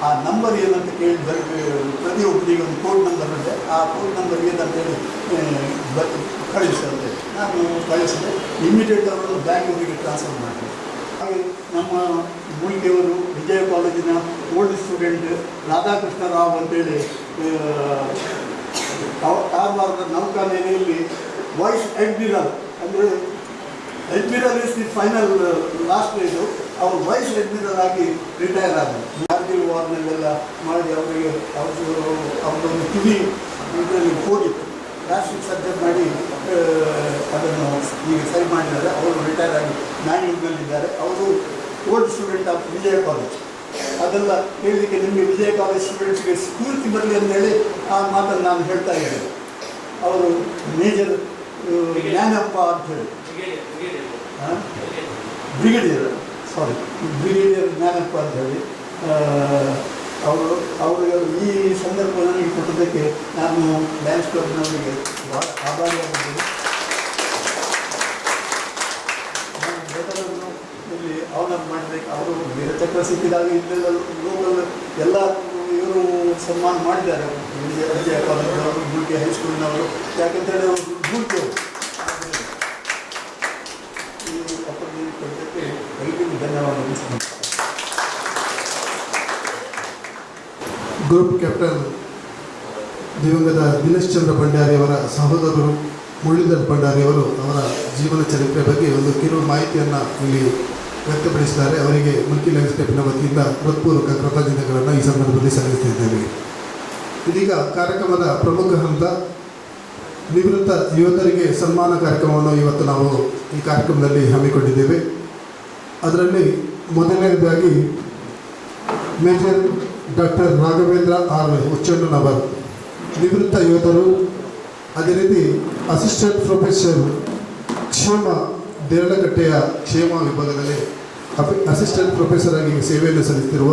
ಆ ನಂಬರ್ ಏನಂತ ಕೇಳಿ ಪ್ರತಿಯೊಬ್ಬರಿಗೆ ಒಂದು ಕೋಡ್ ನಂಬರ್ ಇದೆ, ಆ ಕೋಡ್ ನಂಬರ್ ಏನಂತ ಹೇಳಿ ಕಳಿಸಿದೆ. ನಾನು ಕಳಿಸಿದೆ, ಇಮಿಡಿಯೇಟ್ ಅವರನ್ನು ಬ್ಯಾಂಗ್ಳೂರಿಗೆ ಟ್ರಾನ್ಸ್ಫರ್ ಮಾಡಿದೆ. ಹಾಗೆ ನಮ್ಮ ಮೂಲ್ಕೆಯವರು ವಿಜಯ ಕಾಲೇಜಿನ ಓಲ್ಡ್ ಸ್ಟೂಡೆಂಟ್ ರಾಧಾಕೃಷ್ಣ ರಾವ್ ಅಂತೇಳಿ ಕಾರವಾರದ ನೌಕಾನೆಲೆಯಲ್ಲಿ ವೈಸ್ ಅಡ್ಮಿರಲ್, ಅಂದರೆ admiral is the final last ಇದು, ಅವರು ವೈಸ್ ಅಡ್ಮಿರಲ್ ಆಗಿ ರಿಟೈರ್ ಆದರು. ಕಾರ್ಗಿಲ್ ವಾರ್ನಲ್ಲೆಲ್ಲ ಮಾಡಿ ಅವರಿಗೆ ಅವರೊಂದು ಕಿವಿ ಇದರಲ್ಲಿ ಹೋಗಿತ್ತು, ಪ್ಲಾಸ್ಟಿಕ್ ಸರ್ಜರಿ ಮಾಡಿ ಅದನ್ನು ಈಗ ಸರಿ ಮಾಡಿದ್ದಾರೆ. ಅವರು ರಿಟೈರ್ ಆಗಿ ಮ್ಯಾಂಗ್ಳೂರಿನಲ್ಲಿದ್ದಾರೆ. ಅವರು old student of Vijaya college. ಅದೆಲ್ಲ ಹೇಳಲಿಕ್ಕೆ ನಿಮಗೆ ವಿಜಯ ಕಾಲೇಜ್ ಸ್ಟೂಡೆಂಟ್ಸ್ಗೆ ಸ್ಫೂರ್ತಿ ಬರಲಿ ಅಂತೇಳಿ ಆ ಮಾತನ್ನು ನಾನು ಹೇಳ್ತಾ ಇದ್ದೇನೆ. ಅವರು ಮೇಜರ್ ಜ್ಞಾನಪ್ಪ ಅಂಥೇಳಿ, ಬ್ರಿಗೇಡಿಯರ್ ಜ್ಞಾನಪ್ಪ ಅಂಥೇಳಿ ಅವರಿಗೆ ಈ ಸಂದರ್ಭ ನನಗೆ ಕೊಟ್ಟದಕ್ಕೆ ನಾನು ಡ್ಯಾನ್ಸ್ ಕ್ಲಬ್ನವರಿಗೆ ಭಾಳ ಆಭಾರಿಯಾಗಿದ್ದೇನೆ. ನಾನು ಬೇಟರನ್ನು ಇಲ್ಲಿ ಆನರ್ ಮಾಡಬೇಕು. ಅವರು ಬೇರೆ ಚಕ್ರ ಸಿಕ್ಕಿದಾಗ ಇಲ್ಲೆಲ್ಲ ಲೋಕಲ್ ಎಲ್ಲ ಇವರು ಸನ್ಮಾನ ಮಾಡಿದ್ದಾರೆ. ವಿಜಯ ಕಾಲೇಜಿನವರು, ಗುಲ್ಕೆ ಹೈಸ್ಕೂಲಿನವರು, ಯಾಕೆಂತೇಳಿ ಅವರು ಗುಲ್ಕೆಯವರು. ಈ ಅಪರ್ಣಿ ಕೊಟ್ಟಕ್ಕೆ ಎಲ್ಲರಿಗೂ ಧನ್ಯವಾದ. ಗ್ರೂಪ್ ಕ್ಯಾಪ್ಟನ್ ದಿವಂಗತ ದಿನೇಶ್ ಚಂದ್ರ ಭಂಡಾರಿಯವರ ಸಹೋದರರು ಮುರಳೀಧರ್ ಭಂಡಾರಿಯವರು ಅವರ ಜೀವನ ಚರಿತ್ರೆ ಬಗ್ಗೆ ಒಂದು ಕಿರು ಮಾಹಿತಿಯನ್ನು ಇಲ್ಲಿ ವ್ಯಕ್ತಪಡಿಸಿದ್ದಾರೆ. ಅವರಿಗೆ ಮುಲ್ಕಿ ಲಯನ್ಸ್ ಕ್ಲಬ್ನ ವತಿಯಿಂದ ಹೃತ್ಪೂರ್ವಕ ಕೃತಜ್ಞತೆಗಳನ್ನು ಈ ಸಂದರ್ಭದಲ್ಲಿ ಸಲ್ಲಿಸುತ್ತಿದ್ದೇವೆ. ಇದೀಗ ಕಾರ್ಯಕ್ರಮದ ಪ್ರಮುಖ ಹಂತ ನಿವೃತ್ತ ಯೋಧರಿಗೆ ಸನ್ಮಾನ ಕಾರ್ಯಕ್ರಮವನ್ನು ಇವತ್ತು ನಾವು ಈ ಕಾರ್ಯಕ್ರಮದಲ್ಲಿ ಹಮ್ಮಿಕೊಂಡಿದ್ದೇವೆ. ಅದರಲ್ಲಿ ಮೊದಲನೇದಾಗಿ ಮೇಜರ್ ಡಾಕ್ಟರ್ ರಾಘವೇಂದ್ರ ಆರ್ ಹುಚ್ಚಣ್ಣನವರು ನಿವೃತ್ತ ಯೋಧರು, ಅದೇ ರೀತಿ ಅಸಿಸ್ಟೆಂಟ್ ಪ್ರೊಫೆಸರ್ ಕ್ಷೇಮ ದೇರಳಕಟ್ಟೆಯ ಕ್ಷೇಮ ವಿಭಾಗದಲ್ಲಿ ಅಸಿಸ್ಟೆಂಟ್ ಪ್ರೊಫೆಸರ್ ಆಗಿ ಸೇವೆಯನ್ನು ಸಲ್ಲಿಸುತ್ತಿರುವ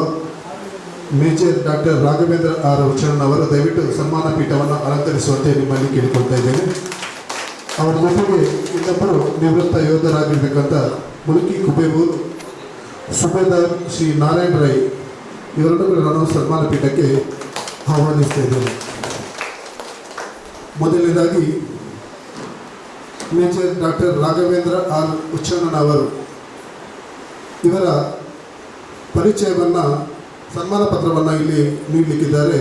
ಮೇಜರ್ ಡಾಕ್ಟರ್ ರಾಘವೇಂದ್ರ ಆರ್ ಹುಚ್ಚಣ್ಣನವರು ದಯವಿಟ್ಟು ಸನ್ಮಾನ ಪೀಠವನ್ನು ಅಲಂಕರಿಸುವಂತೆ ನಿಮ್ಮಲ್ಲಿ ಕೇಳಿಕೊಳ್ತಾ ಇದ್ದೇನೆ. ಅವರ ಜೊತೆಗೆ ಇನ್ನೊಬ್ಬರು ನಿವೃತ್ತ ಯೋಧರಾಗಿರ್ತಕ್ಕಂಥ ಮುಲ್ಕಿ ಕುಬೇಬೂರು ಸುಬೇದಾರ್ ಶ್ರೀ ನಾರಾಯಣ ರೈ ಇವರನ್ನು ಕೂಡ ನಾನು ಸನ್ಮಾನ ಪೀಠಕ್ಕೆ ಆಹ್ವಾನಿಸ್ತಾ ಇದ್ದೇನೆ. ಮೊದಲನೇದಾಗಿ ಮೇಜರ್ ಡಾಕ್ಟರ್ ರಾಘವೇಂದ್ರ ಆರ್ ಉಚ್ಚಣ್ಣನವರು ಇವರ ಪರಿಚಯವನ್ನು ಸನ್ಮಾನ ಪತ್ರವನ್ನು ಇಲ್ಲಿ ನೀಡಲಿಕ್ಕಿದ್ದಾರೆ.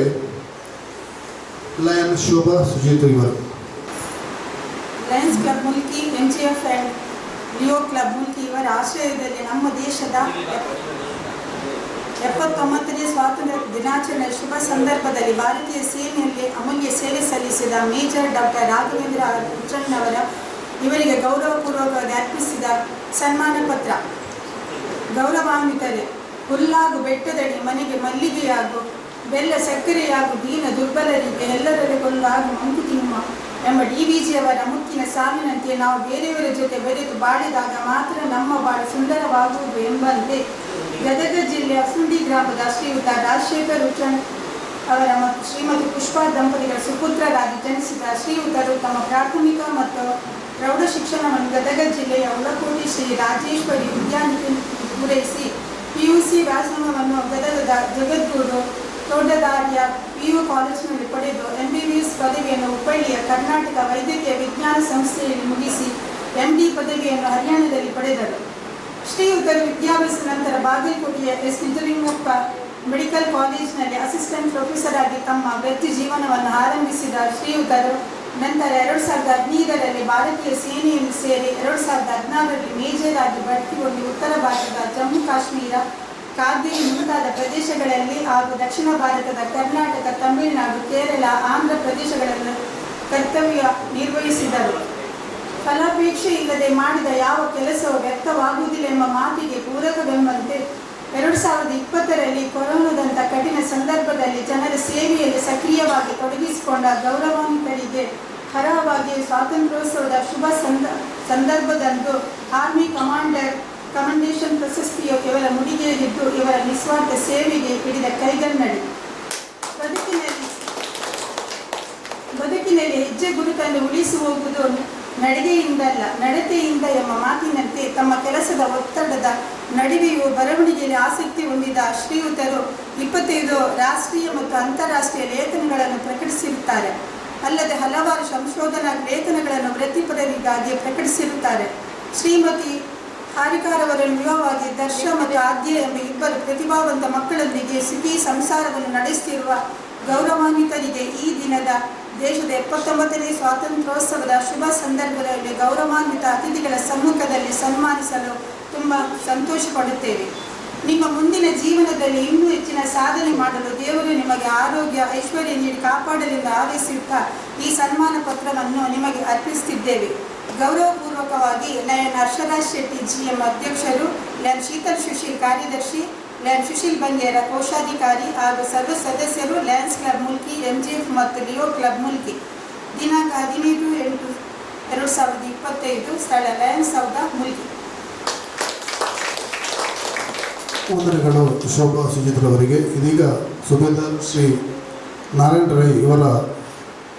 ಲಯನ್ ಶೋಭಾ ಸುಜಿತ್ ಇವರು. Lions club Mulki, MGF and Leo club Mulki ಇವರ ಆಶ್ರಯದಲ್ಲಿ ನಮ್ಮ ದೇಶದ 79ನೇ ಸ್ವಾತಂತ್ರ್ಯ ದಿನಾಚರಣೆ ಶುಭ ಸಂದರ್ಭದಲ್ಲಿ ಭಾರತೀಯ ಸೇನೆಯಲ್ಲಿ ಅಮೂಲ್ಯ ಸೇವೆ ಸಲ್ಲಿಸಿದ ಮೇಜರ್ ಡಾಕ್ಟರ್ ರಾಘವೇಂದ್ರ ಉಚ್ಚಣ್ಣನವರ ಇವರಿಗೆ ಗೌರವಪೂರ್ವಕವಾಗಿ ಅರ್ಪಿಸಿದ ಸನ್ಮಾನ ಪತ್ರ. ಗೌರವಾನ್ವಿತರೆ, ಹುಲ್ಲಾಗು ಬೆಟ್ಟದಡಿ ಮನೆಗೆ ಮಲ್ಲಿಗೆಯಾಗು, ಬೆಲ್ಲ ಸಕ್ಕರೆಯಾಗು, ದೀನ ದುರ್ಬಲರಿಗೆ ಎಲ್ಲರರಿಗೊಲ್ಲಾಗು ಮಂಕುತಿಮ್ಮ ಎಂಬ DVG ಅವರ ಮುತ್ತಿನ ಸಾಲಿನಂತೆ ನಾವು ಬೇರೆಯವರ ಜೊತೆ ಬೆರೆತು ಬಾಳಿದಾಗ ಮಾತ್ರ ನಮ್ಮ ಬಾಳು ಸುಂದರವಾಗುವುದು ಎಂಬಂತೆ ಗದಗ ಜಿಲ್ಲೆಯ ಸುಂಡಿ ಗ್ರಾಮದ ಶ್ರೀಯುತ ರಾಜಶೇಖರ್ ಉಚ್ಚಣ್ಣ ಅವರ ಮತ್ತು ಶ್ರೀಮತಿ ಪುಷ್ಪಾ ದಂಪತಿಗಳ ಸುಪುತ್ರರಾಗಿ ಜನಿಸಿದ ಶ್ರೀಯುತರು ತಮ್ಮ ಪ್ರಾಥಮಿಕ ಮತ್ತು ಪ್ರೌಢ ಶಿಕ್ಷಣವನ್ನು ಗದಗ ಜಿಲ್ಲೆಯ ಉಳಕೋಟಿ ಶ್ರೀ ರಾಜೇಶ್ವರಿ ವಿದ್ಯಾನಿಧಿ ಪೂರೈಸಿ PUC ವ್ಯಾಸಂಗವನ್ನು ಗದಗದ ಜಗದ್ಗುರು ತೋಟದಾರ್ಯ PU ಕಾಲೇಜಿನಲ್ಲಿ ಪಡೆದು MBBS ಪದವಿಯನ್ನು ಹುಬ್ಬಳ್ಳಿಯ ಕರ್ನಾಟಕ ವೈದ್ಯಕೀಯ ವಿಜ್ಞಾನ ಸಂಸ್ಥೆಯಲ್ಲಿ ಮುಗಿಸಿ MD ಪದವಿಯನ್ನು ಹರಿಯಾಣದಲ್ಲಿ ಪಡೆದರು. ಶ್ರೀಯುತರು ವಿದ್ಯಾಭ್ಯಾಸ ನಂತರ ಬಾಗಲಕೋಟೆಯ S. ನಿಜಲಿಂಗಪ್ಪ ಮೆಡಿಕಲ್ ಕಾಲೇಜಿನಲ್ಲಿ ಅಸಿಸ್ಟೆಂಟ್ ಪ್ರೊಫೆಸರ್ ಆಗಿ ತಮ್ಮ ವೃತ್ತಿ ಜೀವನವನ್ನು ಆರಂಭಿಸಿದ ಶ್ರೀಯುತರು ನಂತರ 2015ರಲ್ಲಿ ಭಾರತೀಯ ಸೇನೆಯನ್ನು ಸೇರಿ 2016ರಲ್ಲಿ ಮೇಜರ್ ಆಗಿ ಬಡ್ತಿಗೊಂಡು ಉತ್ತರ ಭಾರತದ ಜಮ್ಮು ಕಾಶ್ಮೀರ, ಕಾವೇರಿ ಮುಂತಾದ ಪ್ರದೇಶಗಳಲ್ಲಿ ಹಾಗೂ ದಕ್ಷಿಣ ಭಾರತದ ಕರ್ನಾಟಕ, ತಮಿಳುನಾಡು, ಕೇರಳ, ಆಂಧ್ರ ಪ್ರದೇಶಗಳಲ್ಲಿ ಕರ್ತವ್ಯ ನಿರ್ವಹಿಸಿದರು. ಫಲಾಪೇಕ್ಷೆ ಇಲ್ಲದೆ ಮಾಡಿದ ಯಾವ ಕೆಲಸವೂ ವ್ಯಕ್ತವಾಗುವುದಿಲ್ಲ ಎಂಬ ಮಾತಿಗೆ ಪೂರಕವೆಂಬಂತೆ 2020ರಲ್ಲಿ ಕೊರೋನಾದಂಥ ಕಠಿಣ ಸಂದರ್ಭದಲ್ಲಿ ಜನರ ಸೇವೆಯಲ್ಲಿ ಸಕ್ರಿಯವಾಗಿ ತೊಡಗಿಸಿಕೊಂಡ ಗೌರವಾನ್ವಿತರಿಗೆ ಹರವಾಗಿ ಸ್ವಾತಂತ್ರ್ಯೋತ್ಸವದ ಶುಭ ಸಂದರ್ಭದಂದು ಆರ್ಮಿ ಕಮಾಂಡೇಶನ್ ಪ್ರಶಸ್ತಿಯು ಇವರ ಮುಡಿಗೇರಿದ್ದು ಇವರ ನಿಸ್ವಾರ್ಥ ಸೇವೆಗೆ ಹಿಡಿದ ಕೈಗನ್ನಡಿ. ಬದುಕಿನಲ್ಲಿ ಹೆಜ್ಜೆ ಗುರುತನ್ನು ಉಳಿಸಿ ಹೋಗುವುದು ನಡಿಗೆಯಿಂದಲ್ಲ ನಡತೆಯಿಂದ ಎಂಬ ಮಾತಿನಂತೆ ತಮ್ಮ ಕೆಲಸದ ಒತ್ತಡದ ನಡುವೆಯೂ ಬರವಣಿಗೆಯಲ್ಲಿ ಆಸಕ್ತಿ ಹೊಂದಿದ ಶ್ರೀಯುತರು 25 ರಾಷ್ಟ್ರೀಯ ಮತ್ತು ಅಂತಾರಾಷ್ಟ್ರೀಯ ಲೇಖನಗಳನ್ನು ಪ್ರಕಟಿಸಿರುತ್ತಾರೆ. ಅಲ್ಲದೆ ಹಲವಾರು ಸಂಶೋಧನಾ ಲೇಖನಗಳನ್ನು ವೃತ್ತಿಪರರಿಗಾಗಿ ಪ್ರಕಟಿಸಿರುತ್ತಾರೆ. ಶ್ರೀಮತಿ ಹಾರಿಕಾರವರನ್ನು ವಿವಾಹವಾಗಿ ದರ್ಶ ಮತ್ತು ಆದ್ಯ ಎಂಬ ಇಬ್ಬರು ಪ್ರತಿಭಾವಂತ ಮಕ್ಕಳೊಂದಿಗೆ ಸುಖಿ ಸಂಸಾರವನ್ನು ನಡೆಸುತ್ತಿರುವ ಗೌರವಾನ್ವಿತರಿಗೆ ಈ ದಿನದ ದೇಶದ 79ನೇ ಸ್ವಾತಂತ್ರ್ಯೋತ್ಸವದ ಶುಭ ಸಂದರ್ಭದಲ್ಲಿ ಗೌರವಾನ್ವಿತ ಅತಿಥಿಗಳ ಸಮ್ಮುಖದಲ್ಲಿ ಸನ್ಮಾನಿಸಲು ತುಂಬ ಸಂತೋಷ ಪಡುತ್ತೇವೆ. ನಿಮ್ಮ ಮುಂದಿನ ಜೀವನದಲ್ಲಿ ಇನ್ನೂ ಹೆಚ್ಚಿನ ಸಾಧನೆ ಮಾಡಲು ದೇವರು ನಿಮಗೆ ಆರೋಗ್ಯ ಐಶ್ವರ್ಯ ನೀಡಿ ಕಾಪಾಡಲೆಂದು ಹಾರೈಸುತ್ತಾ ಈ ಸನ್ಮಾನ ಪತ್ರವನ್ನು ನಿಮಗೆ ಅರ್ಪಿಸುತ್ತಿದ್ದೇವೆ. ಗೌರವಪೂರ್ವಕವಾಗಿ ಲಯನ್ ಹರ್ಷರಾಜ್ ಶೆಟ್ಟಿ GM ಅಧ್ಯಕ್ಷರು, ಲಯನ್ ಶೀತಲ್ ಸುಶೀಲ್ ಕಾರ್ಯದರ್ಶಿ, ಲಯನ್ ಸುಶೀಲ್ ಬಂಗೇರ ಕೋಶಾಧಿಕಾರಿ ಹಾಗೂ ಸರ್ವ ಸದಸ್ಯರು, ಲಯನ್ಸ್ ಕ್ಲಬ್ ಮುಲ್ಕಿ, MGF ಮತ್ತು ಲಿಯೋ ಕ್ಲಬ್ ಮುಲ್ಕಿ. ದಿನಾಂಕ 15/8/2025, ಸ್ಥಳ ಲಯನ್ಸ್ ಸೌಧ ಮುಲ್ಕಿ. ವಂದನೆಗಳು ಶೋಭಾ ಸುಜಿತ್ರವರಿಗೆ. ಇದೀಗ ಸುಬೇದಾರ್ ಶ್ರೀ ನಾರಾಯಣ ರೈ ಇವರ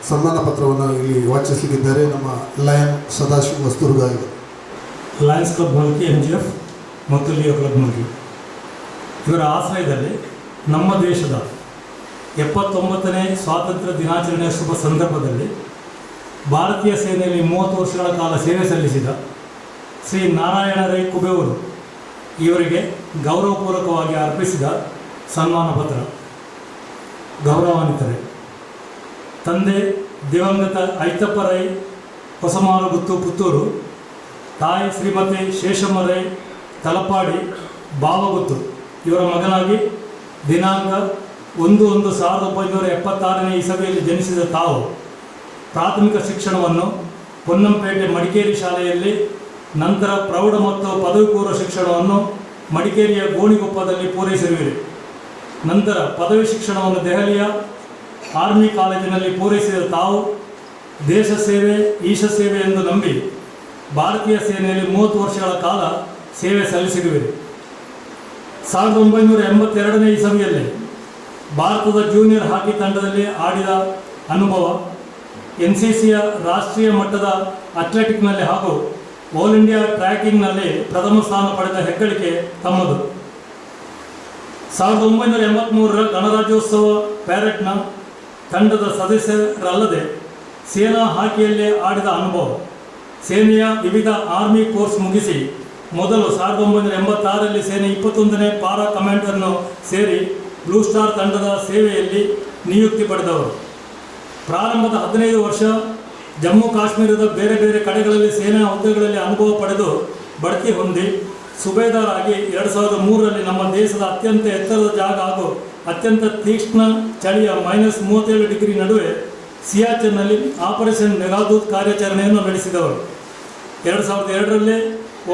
ಸನ್ಮಾನ ಪತ್ರವನ್ನು ಇಲ್ಲಿ ವಾಚಿಸಲಿದ್ದಾರೆ ನಮ್ಮ ಲಯನ್ ಸದಾಶಿವ ವಸ್ತುರ್ಗ. ಲಯನ್ಸ್ ಕ್ಲಬ್ ಮುಲ್ಕಿ, MGF ಮತ್ತು ಲಿಯೋ ಕ್ಲಬ್ ಮುಲ್ಕಿ ಇವರ ಆಶ್ರಯದಲ್ಲಿ ನಮ್ಮ ದೇಶದ 79ನೇ ಸ್ವಾತಂತ್ರ್ಯ ದಿನಾಚರಣೆಯ ಶುಭ ಸಂದರ್ಭದಲ್ಲಿ ಭಾರತೀಯ ಸೇನೆಯಲ್ಲಿ 30 ವರ್ಷಗಳ ಕಾಲ ಸೇವೆ ಸಲ್ಲಿಸಿದ ಶ್ರೀ ನಾರಾಯಣ ರೈ ಕುಬೇವರು ಇವರಿಗೆ ಗೌರವಪೂರ್ವಕವಾಗಿ ಅರ್ಪಿಸಿದ ಸನ್ಮಾನ ಪತ್ರ. ಗೌರವಾನ್ವಿತರೆ, ತಂದೆ ದಿವಂಗತ ಐತಪ್ಪ ರೈ ಹೊಸಮಾರುಗುತ್ತು ಪುತ್ತೂರು, ತಾಯಿ ಶ್ರೀಮತಿ ಶೇಷಮ್ಮ ರೈ ತಲಪಾಡಿ ಬಾವಗುತ್ತು ಇವರ ಮಗನಾಗಿ ದಿನಾಂಕ 1/1/1976ನೇ ಇಸವಿಯಲ್ಲಿ ಜನಿಸಿದ ತಾವು ಪ್ರಾಥಮಿಕ ಶಿಕ್ಷಣವನ್ನು ಪೊನ್ನಂಪೇಟೆ ಮಡಿಕೇರಿ ಶಾಲೆಯಲ್ಲಿ, ನಂತರ ಪ್ರೌಢ ಮತ್ತು ಪದವಿ ಪೂರ್ವ ಶಿಕ್ಷಣವನ್ನು ಮಡಿಕೇರಿಯ ಗೋಣಿಗೊಪ್ಪದಲ್ಲಿ ಪೂರೈಸಿರುವಿರಿ. ನಂತರ ಪದವಿ ಶಿಕ್ಷಣವನ್ನು ದೆಹಲಿಯ ಆರ್ಮಿ ಕಾಲೇಜಿನಲ್ಲಿ ಪೂರೈಸಿದ ತಾವು ದೇಶ ಸೇವೆ ಈಶ ಸೇವೆ ಎಂದು ನಂಬಿ ಭಾರತೀಯ ಸೇನೆಯಲ್ಲಿ 30 ವರ್ಷಗಳ ಕಾಲ ಸೇವೆ ಸಲ್ಲಿಸಿರುವಿರಿ. 1982ನೇ ಇಸವಿಯಲ್ಲಿ ಭಾರತದ ಜೂನಿಯರ್ ಹಾಕಿ ತಂಡದಲ್ಲಿ ಆಡಿದ ಅನುಭವ, NCCಯ ರಾಷ್ಟ್ರೀಯ ಮಟ್ಟದ ಅಥ್ಲೆಟಿಕ್ನಲ್ಲಿ ಹಾಗೂ ಆಲ್ ಇಂಡಿಯಾ ಟ್ರ್ಯಾಕಿಂಗ್ನಲ್ಲಿ ಪ್ರಥಮ ಸ್ಥಾನ ಪಡೆದ ಹೆಗ್ಗಳಿಕೆ ತಮ್ಮದು. 1983ರ ಗಣರಾಜ್ಯೋತ್ಸವ ಪ್ಯಾರೆಡ್ನ ತಂಡದ ಸದಸ್ಯರಲ್ಲದೆ ಸೇನಾ ಹಾಕಿಯಲ್ಲಿ ಆಡಿದ ಅನುಭವ. ಸೇನೆಯ ವಿವಿಧ ಆರ್ಮಿ ಕೋರ್ಸ್ ಮುಗಿಸಿ ಮೊದಲು 1986ರಲ್ಲಿ ಸೇನೆ 21ನೇ ಪಾರಾ ಕಮಾಂಡರ್ನು ಸೇರಿ ಬ್ಲೂ ಸ್ಟಾರ್ ತಂಡದ ಸೇವೆಯಲ್ಲಿ ನಿಯುಕ್ತಿ ಪಡೆದವರು. ಪ್ರಾರಂಭದ 15 ವರ್ಷ ಜಮ್ಮು ಕಾಶ್ಮೀರದ ಬೇರೆ ಬೇರೆ ಕಡೆಗಳಲ್ಲಿ ಸೇನಾ ಹುದ್ದೆಗಳಲ್ಲಿ ಅನುಭವ ಪಡೆದು ಬಡ್ತಿ ಹೊಂದಿ ಸುಬೇದಾರ್ ಆಗಿ 2003ರಲ್ಲಿ ನಮ್ಮ ದೇಶದ ಅತ್ಯಂತ ಎತ್ತರದ ಜಾಗ ಹಾಗೂ ಅತ್ಯಂತ ತೀಕ್ಷ್ಣ ಚಳಿಯ -37 ಡಿಗ್ರಿ ನಡುವೆ ಸಿಯಾಚನ್ನಲ್ಲಿ ಆಪರೇಷನ್ ಮೆಗಾದೂತ್ ಕಾರ್ಯಾಚರಣೆಯನ್ನು ನಡೆಸಿದವರು. 2002ರಲ್ಲಿ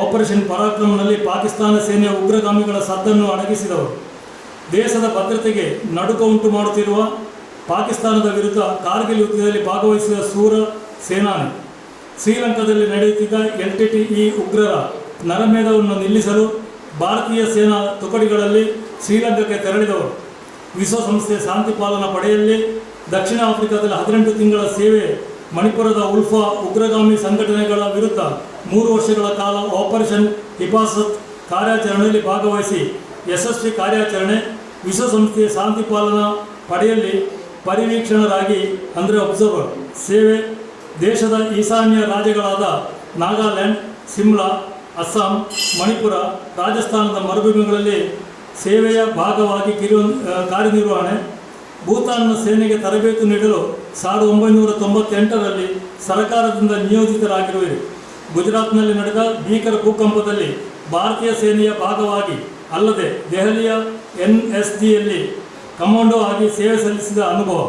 ಆಪರೇಷನ್ ಪರಾಕ್ರಮ್ನಲ್ಲಿ ಪಾಕಿಸ್ತಾನ ಸೇನೆಯ ಉಗ್ರಗಾಮಿಗಳ ಸದ್ದನ್ನು ಅಡಗಿಸಿದವರು. ದೇಶದ ಭದ್ರತೆಗೆ ನಡುಕ ಉಂಟು ಮಾಡುತ್ತಿರುವ ಪಾಕಿಸ್ತಾನದ ವಿರುದ್ಧ ಕಾರ್ಗಿಲ್ ಯುದ್ಧದಲ್ಲಿ ಭಾಗವಹಿಸಿದ ಸೂರ ಸೇನಾನಿ. ಶ್ರೀಲಂಕಾದಲ್ಲಿ ನಡೆಯುತ್ತಿದ್ದ LTTE ಉಗ್ರರ ನರಮೇಧವನ್ನು ನಿಲ್ಲಿಸಲು ಭಾರತೀಯ ಸೇನಾ ತುಕಡಿಗಳಲ್ಲಿ ಶ್ರೀಲಂಕಾಕ್ಕೆ ತೆರಳಿದವರು. ವಿಶ್ವಸಂಸ್ಥೆ ಶಾಂತಿ ಪಾಲನಾ ಪಡೆಯಲ್ಲಿ ದಕ್ಷಿಣ ಆಫ್ರಿಕಾದಲ್ಲಿ 18 ತಿಂಗಳ ಸೇವೆ. ಮಣಿಪುರದ ಉಲ್ಫಾ ಉಗ್ರಗಾಮಿ ಸಂಘಟನೆಗಳ ವಿರುದ್ಧ 3 ವರ್ಷಗಳ ಕಾಲ ಆಪರೇಷನ್ ಹಿಫಾಜತ್ ಕಾರ್ಯಾಚರಣೆಯಲ್ಲಿ ಭಾಗವಹಿಸಿ ಯಶಸ್ವಿ ಕಾರ್ಯಾಚರಣೆ. ವಿಶ್ವಸಂಸ್ಥೆಯ ಶಾಂತಿ ಪಾಲನಾ ಪಡೆಯಲ್ಲಿ ಪರಿವೀಕ್ಷಣರಾಗಿ ಅಂದರೆ ಅಬ್ಸರ್ವರ್ ಸೇವೆ. ದೇಶದ ಈಶಾನ್ಯ ರಾಜ್ಯಗಳಾದ ನಾಗಾಲ್ಯಾಂಡ್, ಶಿಮ್ಲಾ, ಅಸ್ಸಾಂ, ಮಣಿಪುರ, ರಾಜಸ್ಥಾನದ ಮರುಭೂಮಿಗಳಲ್ಲಿ ಸೇವೆಯ ಭಾಗವಾಗಿ ಕಾರ್ಯನಿರ್ವಹಣೆ. ಭೂತಾನ್ನ ಸೇನೆಗೆ ತರಬೇತಿ ನೀಡಲು 1998ರಲ್ಲಿ ಸರ್ಕಾರದಿಂದ ನಿಯೋಜಿತರಾಗಿರುವಿರಿ. ಗುಜರಾತ್ನಲ್ಲಿ ನಡೆದ ಭೀಕರ ಭೂಕಂಪದಲ್ಲಿ ಭಾರತೀಯ ಸೇನೆಯ ಭಾಗವಾಗಿ ಅಲ್ಲದೆ ದೆಹಲಿಯ NSGಯಲ್ಲಿ ಕಮಾಂಡೋ ಆಗಿ ಸೇವೆ ಸಲ್ಲಿಸಿದ ಅನುಭವ.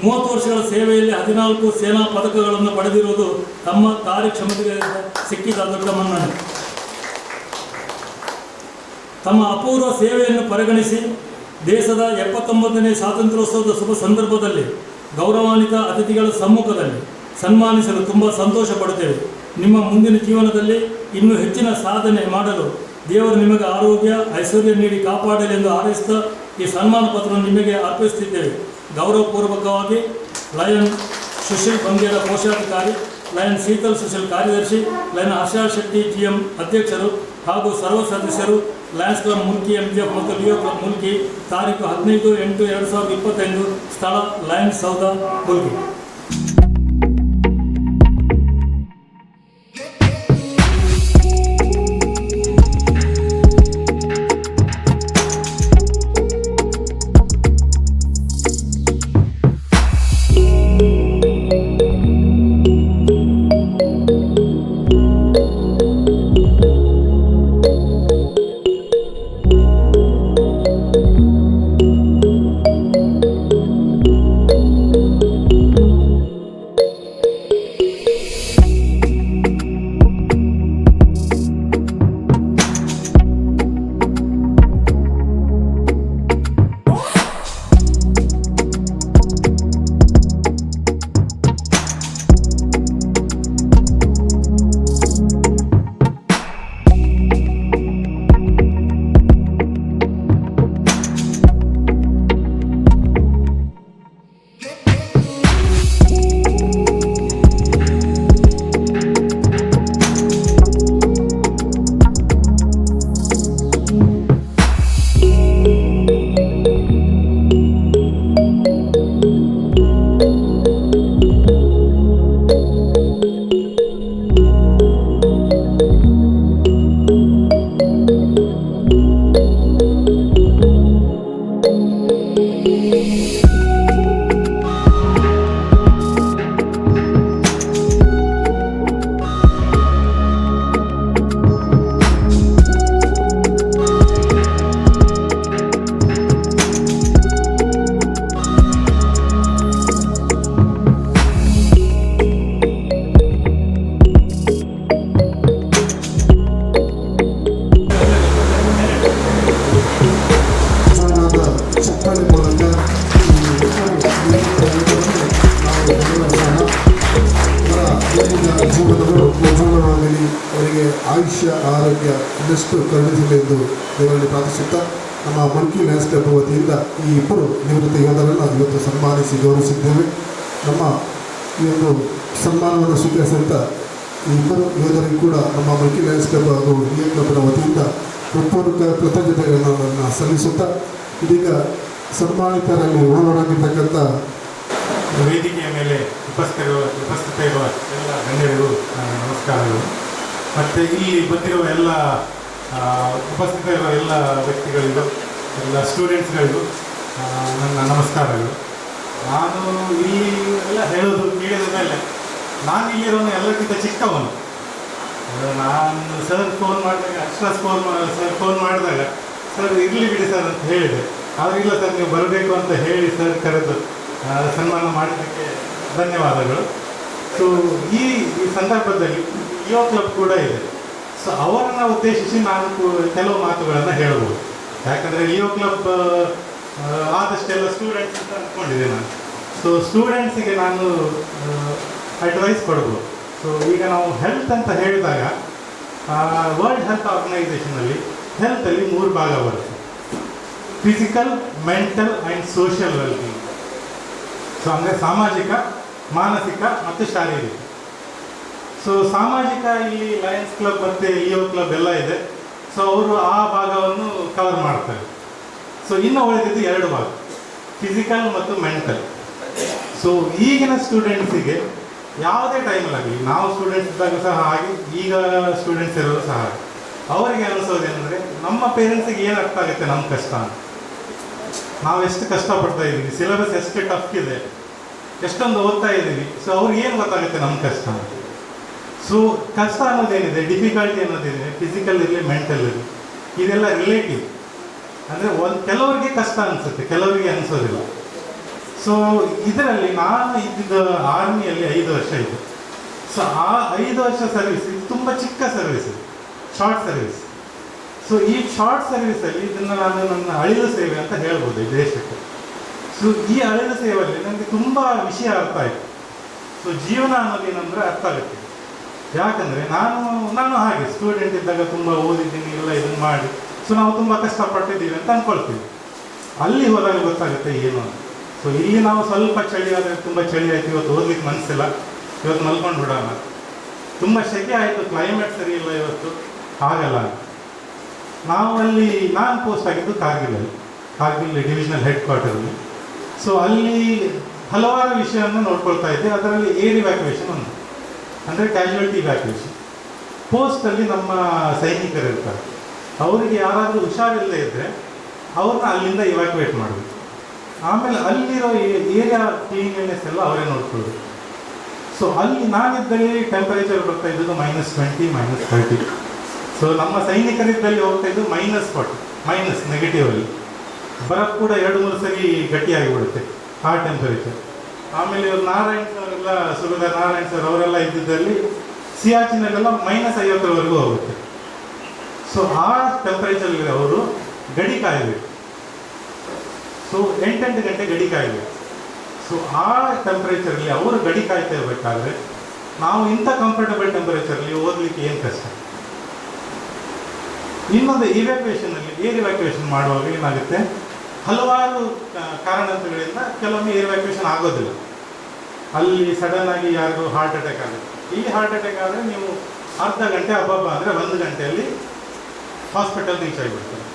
30 ವರ್ಷಗಳ ಸೇವೆಯಲ್ಲಿ 14 ಸೇನಾ ಪದಕಗಳನ್ನು ಪಡೆದಿರುವುದು ತಮ್ಮ ಕಾರ್ಯಕ್ಷಮತೆಗೆ ಸಿಕ್ಕಿದ ದೊಡ್ಡ ಮನ್ನಣೆ. ತಮ್ಮ ಅಪೂರ್ವ ಸೇವೆಯನ್ನು ಪರಿಗಣಿಸಿ ದೇಶದ 79ನೇ ಸ್ವಾತಂತ್ರ್ಯೋತ್ಸವದ ಶುಭ ಸಂದರ್ಭದಲ್ಲಿ ಗೌರವಾನ್ವಿತ ಅತಿಥಿಗಳ ಸಮ್ಮುಖದಲ್ಲಿ ಸನ್ಮಾನಿಸಲು ತುಂಬ ಸಂತೋಷ ಪಡುತ್ತೇವೆ. ನಿಮ್ಮ ಮುಂದಿನ ಜೀವನದಲ್ಲಿ ಇನ್ನೂ ಹೆಚ್ಚಿನ ಸಾಧನೆ ಮಾಡಲು ದೇವರು ನಿಮಗೆ ಆರೋಗ್ಯ ಐಶ್ವರ್ಯ ನೀಡಿ ಕಾಪಾಡಲಿ ಎಂದು ಹಾರೈಸುತ್ತಾ ಈ ಸನ್ಮಾನ ಪತ್ರವನ್ನು ನಿಮಗೆ ಅರ್ಪಿಸುತ್ತಿದ್ದೇವೆ. ಗೌರವಪೂರ್ವಕವಾಗಿ ಲಯನ್ ಸುಶೀಲ್ ಬಂಗೇರ ಕೋಶಾಧಿಕಾರಿ, ಲಯನ್ ಶೀತಲ್ ಸುಶೀಲ್ ಕಾರ್ಯದರ್ಶಿ, ಲಯನ್ ಹರ್ಷ ಶೆಟ್ಟಿ GM ಅಧ್ಯಕ್ಷರು ಹಾಗೂ ಸರ್ವ ಸದಸ್ಯರು, ಲಯನ್ಸ್ ಕ್ಲಬ್ ಮುಲ್ಕಿ MGF ಮತ್ತು ಲಿಯೋ ಕ್ಲಬ್ ಮುಲ್ಕಿ. ತಾರೀಕು 15/8/2025. ಸ್ಥಳ ಲಯನ್ಸ್ ಸೌಧ ಮುಲ್ಕಿ. ಜೀವನದಲ್ಲಿ ಅವರಿಗೆ ಆಯುಷ್ಯ ಆರೋಗ್ಯ ಇನ್ನಷ್ಟು ಕರುಣಿಸಲಿ ಎಂದು ದೇವರಲ್ಲಿ ಪ್ರಾರ್ಥಿಸುತ್ತಾ ನಮ್ಮ ಮುಲ್ಕಿ ಲಯನ್ಸ್ ಕ್ಲಬ್ ವತಿಯಿಂದ ಈ ಇಬ್ಬರು ನಿವೃತ್ತ ಯೋಧರನ್ನು ಇವತ್ತು ಸನ್ಮಾನಿಸಿ ಗೌರವಿಸಿದ್ದೇವೆ. ನಮ್ಮ ಈ ಒಂದು ಸನ್ಮಾನವನ್ನು ಸ್ವೀಕರಿಸಿದಂಥ ಈ ಇಬ್ಬರು ಯೋಧರಿಗೂ ಕೂಡ ನಮ್ಮ ಮುಲ್ಕಿ ಲಯನ್ಸ್ ಕ್ಲಬ್ ಹಾಗೂ ಲಿಯೋ ಕ್ಲಬ್ನ ವತಿಯಿಂದ ಹೃತ್ಪೂರ್ವಕ ಕೃತಜ್ಞತೆಗಳನ್ನು ಸಲ್ಲಿಸುತ್ತಾ ಇದೀಗ ಸನ್ಮಾನಿತರಲ್ಲಿ ಓಡಾಗಿರ್ತಕ್ಕಂಥ ವೇದಿಕೆಯ ಮೇಲೆ ಉಪಸ್ಥಿತ ಇರುವ ಎಲ್ಲ ಗಣ್ಯರಿಗೂ ನನ್ನ ನಮಸ್ಕಾರಗಳು. ಮತ್ತು ಇಲ್ಲಿ ಬಂದಿರುವ ಎಲ್ಲ ಉಪಸ್ಥಿತ ಇರುವ ಎಲ್ಲ ವ್ಯಕ್ತಿಗಳಿಗೂ, ಎಲ್ಲ ಸ್ಟೂಡೆಂಟ್ಸ್ಗಳಿಗೂ ನನ್ನ ನಮಸ್ಕಾರಗಳು. ನಾನು ಇಲ್ಲಿ ಎಲ್ಲ ಹೇಳೋದು ಕೇಳಿದ ಮೇಲೆ ನಾನು ಇಲ್ಲಿರೋನು ಎಲ್ಲಕ್ಕಿಂತ ಚಿಕ್ಕವನು. ನಾನು ಸರ್ ಫೋನ್ ಮಾಡಿದಾಗ ಸರ್ ಫೋನ್ ಮಾಡಿದಾಗ ಸರ್ ಇರಲಿ ಬಿಡಿ ಸರ್ ಅಂತ ಹೇಳಿದೆ. ಆದರೆ ಇಲ್ಲ ಸರ್ ನೀವು ಬರಬೇಕು ಅಂತ ಹೇಳಿ ಸರ್ ಕರೆದು ಸನ್ಮಾನ ಮಾಡಿದ್ದಕ್ಕೆ ಧನ್ಯವಾದಗಳು. ಸೊ ಈ ಸಂದರ್ಭದಲ್ಲಿ ಯುವ ಕ್ಲಬ್ ಕೂಡ ಇದೆ. ಸೊ ಅವರನ್ನು ಉದ್ದೇಶಿಸಿ ನಾನು ಕೆಲವು ಮಾತುಗಳನ್ನು ಹೇಳ್ಬೋದು. ಯಾಕಂದರೆ ಯುವ ಕ್ಲಬ್ ಆದಷ್ಟೆಲ್ಲ ಸ್ಟೂಡೆಂಟ್ಸ್ ಅಂತ ಅಂದ್ಕೊಂಡಿದ್ದೆ ನಾನು. ಸೊ ಸ್ಟೂಡೆಂಟ್ಸಿಗೆ ನಾನು ಅಡ್ವೈಸ್ ಕೊಡ್ಬೋದು. ಸೊ ಈಗ ನಾವು ಹೆಲ್ತ್ ಅಂತ ಹೇಳಿದಾಗ ವರ್ಲ್ಡ್ ಹೆಲ್ತ್ ಆರ್ಗನೈಸೇಷನಲ್ಲಿ ಹೆಲ್ತಲ್ಲಿ 3 ಭಾಗ ಬರುತ್ತೆ: physical, mental and social wellbeing. So ಅಂದರೆ ಸಾಮಾಜಿಕ, ಮಾನಸಿಕ ಮತ್ತು ಶಾರೀರಿಕ. ಸೊ ಸಾಮಾಜಿಕ ಇಲ್ಲಿ ಲಯನ್ಸ್ ಕ್ಲಬ್ ಮತ್ತು ಲಿಯೋ ಕ್ಲಬ್ ಎಲ್ಲ ಇದೆ. ಸೊ ಅವರು ಆ ಭಾಗವನ್ನು ಕವರ್ ಮಾಡ್ತಾರೆ. ಸೊ ಇನ್ನು ಉಳಿದಿದ್ದು 2 ಭಾಗ, ಫಿಸಿಕಲ್ ಮತ್ತು ಮೆಂಟಲ್. ಸೊ ಈಗಿನ ಸ್ಟೂಡೆಂಟ್ಸಿಗೆ ಯಾವುದೇ ಟೈಮಲ್ಲಾಗಲಿ, ನಾವು ಸ್ಟೂಡೆಂಟ್ಸ್ ಇದ್ದಾಗ ಸಹ ಹಾಗೆ, ಈಗ ಸ್ಟೂಡೆಂಟ್ಸ್ ಇರೋದು ಸಹ ಹಾಗೆ, ಅವರಿಗೆ ಅನಿಸೋದೇನೆಂದರೆ ನಮ್ಮ ಪೇರೆಂಟ್ಸಿಗೆ ಏನು ಅರ್ಥ ಆಗುತ್ತೆ ನಮ್ಮ ಕಷ್ಟ ಅಂತ. ನಾವು ಎಷ್ಟು ಕಷ್ಟಪಡ್ತಾ ಇದ್ದೀವಿ, ಸಿಲೆಬಸ್ ಎಷ್ಟು ಟಫ್ ಇದೆ, ಎಷ್ಟೊಂದು ಓದ್ತಾ ಇದ್ದೀವಿ. ಸೊ ಅವ್ರಿಗೆ ಏನು ಗೊತ್ತಾಗುತ್ತೆ ನಮ್ಮ ಕಷ್ಟ ಅಂತ. ಸೊ ಕಷ್ಟ ಅನ್ನೋದೇನಿದೆ, ಡಿಫಿಕಲ್ಟಿ ಅನ್ನೋದೇನಿದೆ, ಫಿಸಿಕಲ್ ಇರಲಿ ಮೆಂಟಲ್ ಇರಲಿ, ಇದೆಲ್ಲ ರಿಲೇಟಿವ್. ಅಂದರೆ ಕೆಲವರಿಗೆ ಕಷ್ಟ ಅನಿಸುತ್ತೆ, ಕೆಲವರಿಗೆ ಅನಿಸೋದಿಲ್ಲ. ಸೊ ಇದರಲ್ಲಿ ನಾನು ಇದ್ದಿದ್ದ ಆರ್ಮಿಯಲ್ಲಿ 5 ವರ್ಷ ಇದ್ದೆ. ಸೊ ಆ 5 ವರ್ಷ ಸರ್ವಿಸ್ ಇದು ತುಂಬ ಚಿಕ್ಕ ಸರ್ವಿಸ್, ಇದು ಶಾರ್ಟ್ ಸರ್ವಿಸ್. ಸೊ ಈ ಶಾರ್ಟ್ ಸರ್ವಿಸಲ್ಲಿ ಇದನ್ನು ನಾನು ನನ್ನ ಅಳಿಲು ಸೇವೆ ಅಂತ ಹೇಳ್ಬೋದು ಈ ದೇಶಕ್ಕೆ. ಸೊ ಈ ಅಳಿಲು ಸೇವೆಯಲ್ಲಿ ನನಗೆ ತುಂಬ ವಿಷಯ ಅರ್ಥ ಆಯಿತು. ಸೊ ಜೀವನ ಅನ್ನೋದೇನೆಂದರೆ ಅರ್ಥ ಆಗುತ್ತೆ. ಯಾಕಂದರೆ ನಾನು ಹಾಗೆ ಸ್ಟೂಡೆಂಟ್ ಇದ್ದಾಗ ತುಂಬ ಓದಿದ್ದೀನಿ, ಎಲ್ಲ ಇದನ್ನು ಮಾಡಿ, ಸೊ ನಾವು ತುಂಬ ಕಷ್ಟಪಟ್ಟಿದ್ದೀವಿ ಅಂತ ಅಂದ್ಕೊಳ್ತೀವಿ. ಅಲ್ಲಿ ಹೋದಾಗ ಗೊತ್ತಾಗುತ್ತೆ ಏನು ಅಂತ. ಸೊ ಇಲ್ಲಿ ನಾವು ಸ್ವಲ್ಪ ಚಳಿ ಆದರೆ ತುಂಬ ಚಳಿ ಆಯಿತು, ಇವತ್ತು ಓದಲಿಕ್ಕೆ ಮನಸ್ಸಿಲ್ಲ, ಇವತ್ತು ಮಲ್ಕೊಂಡು ಬಿಡೋಣ. ತುಂಬ ಸೆಕೆ ಆಯಿತು, ಕ್ಲೈಮೇಟ್ ಸರಿ ಇಲ್ಲ ಇವತ್ತು, ಹಾಗಲ್ಲ. ನಾನು ಪೋಸ್ಟ್ ಆಗಿದ್ದು ಕಾರ್ಗಿಲ್ ಡಿವಿಷನಲ್ ಹೆಡ್ ಕ್ವಾರ್ಟರಲ್ಲಿ. ಸೊ ಅಲ್ಲಿ ಹಲವಾರು ವಿಷಯವನ್ನು ನೋಡ್ಕೊಳ್ತಾ ಇದ್ದೆ. ಅದರಲ್ಲಿ ಏರ್ ಇವ್ಯಾಕ್ಯುವೇಷನ್ ಒಂದು, ಅಂದರೆ ಕ್ಯಾಶುಯಾಲಿಟಿ ಇವ್ಯಾಕ್ಯುವೇಷನ್. ಪೋಸ್ಟಲ್ಲಿ ನಮ್ಮ ಸೈನಿಕರು ಇರ್ತಾರೆ, ಅವರಿಗೆ ಯಾರಾದರೂ ಹುಷಾರಿಲ್ಲದೆ ಇದ್ದರೆ ಅವ್ರನ್ನ ಅಲ್ಲಿಂದ ಇವ್ಯಾಕ್ಯುವೇಟ್ ಮಾಡಬೇಕು. ಆಮೇಲೆ ಅಲ್ಲಿರೋ ಏರಿಯಾ ಕ್ಲೀನ್ಲಿನೆಸ್ ಎಲ್ಲ ಅವರೇ ನೋಡ್ಕೊಳ್ಬೇಕು. ಸೊ ಅಲ್ಲಿ ನಾನಿದ್ದಲ್ಲಿ ಟೆಂಪರೇಚರ್ ಬರ್ತಾ ಇದ್ದದ್ದು -20, -30. ಸೊ ನಮ್ಮ ಸೈನಿಕರಿದ್ದಲ್ಲಿ ಹೋಗ್ತಾ ಇದ್ದು -40, ನೆಗೆಟಿವಲ್ಲಿ. ಬರಕ್ಕೆ ಕೂಡ 2-3 ಸರಿ ಗಟ್ಟಿಯಾಗಿಬಿಡುತ್ತೆ ಆ ಟೆಂಪರೇಚರ್. ಆಮೇಲೆ ಇವರು ನಾರಾಯಣ್ ಸರ್ ಎಲ್ಲ, ಸುಗದ ನಾರಾಯಣ್ ಸರ್ ಅವರೆಲ್ಲ ಇದ್ದಿದ್ದಲ್ಲಿ ಸಿಯಾಚಿನಲ್ಲೆಲ್ಲ -50ವರೆಗೂ ಹೋಗುತ್ತೆ. ಸೊ ಆ ಟೆಂಪರೇಚರ್ಗೆ ಅವರು ಗಡಿ ಕಾಯಬೇಕು. ಸೊ 8 ಗಂಟೆ ಗಡಿ ಕಾಯಬೇಕು. ಸೊ ಆ ಟೆಂಪರೇಚರಲ್ಲಿ ಅವರು ಗಡಿ ಕಾಯ್ತಾ ಇರಬೇಕಾದ್ರೆ ನಾವು ಇಂಥ ಕಂಫರ್ಟಬಲ್ ಟೆಂಪರೇಚರಲ್ಲಿ ಓದಲಿಕ್ಕೆ ಏನು ಕಷ್ಟ. ಇನ್ನೊಂದು ಇವ್ಯಾಕ್ಯುವೇಷನಲ್ಲಿ, ಏರ್ ಇವ್ಯಾಕ್ಯುವೇಷನ್ ಮಾಡುವಾಗ ಏನಾಗುತ್ತೆ, ಹಲವಾರು ಕಾರಣಗಳಿಂದ ಕೆಲವೊಮ್ಮೆ ಏರ್ ಇವ್ಯಾಕ್ಯುವೇಷನ್ ಆಗೋದಿಲ್ಲ. ಅಲ್ಲಿ ಸಡನ್ ಆಗಿ ಯಾರಿಗೂ ಹಾರ್ಟ್ ಅಟ್ಯಾಕ್ ಆಗುತ್ತೆ. ಈ ಹಾರ್ಟ್ ಅಟ್ಯಾಕ್ ಆದರೆ ನೀವು ಅರ್ಧ ಗಂಟೆ ಹಬ್ಬ ಅಂದರೆ 1 ಗಂಟೆಯಲ್ಲಿ ಹಾಸ್ಪಿಟಲ್ ರೀಚ್ ಆಗಿಬಿಡ್ತಾರೆ.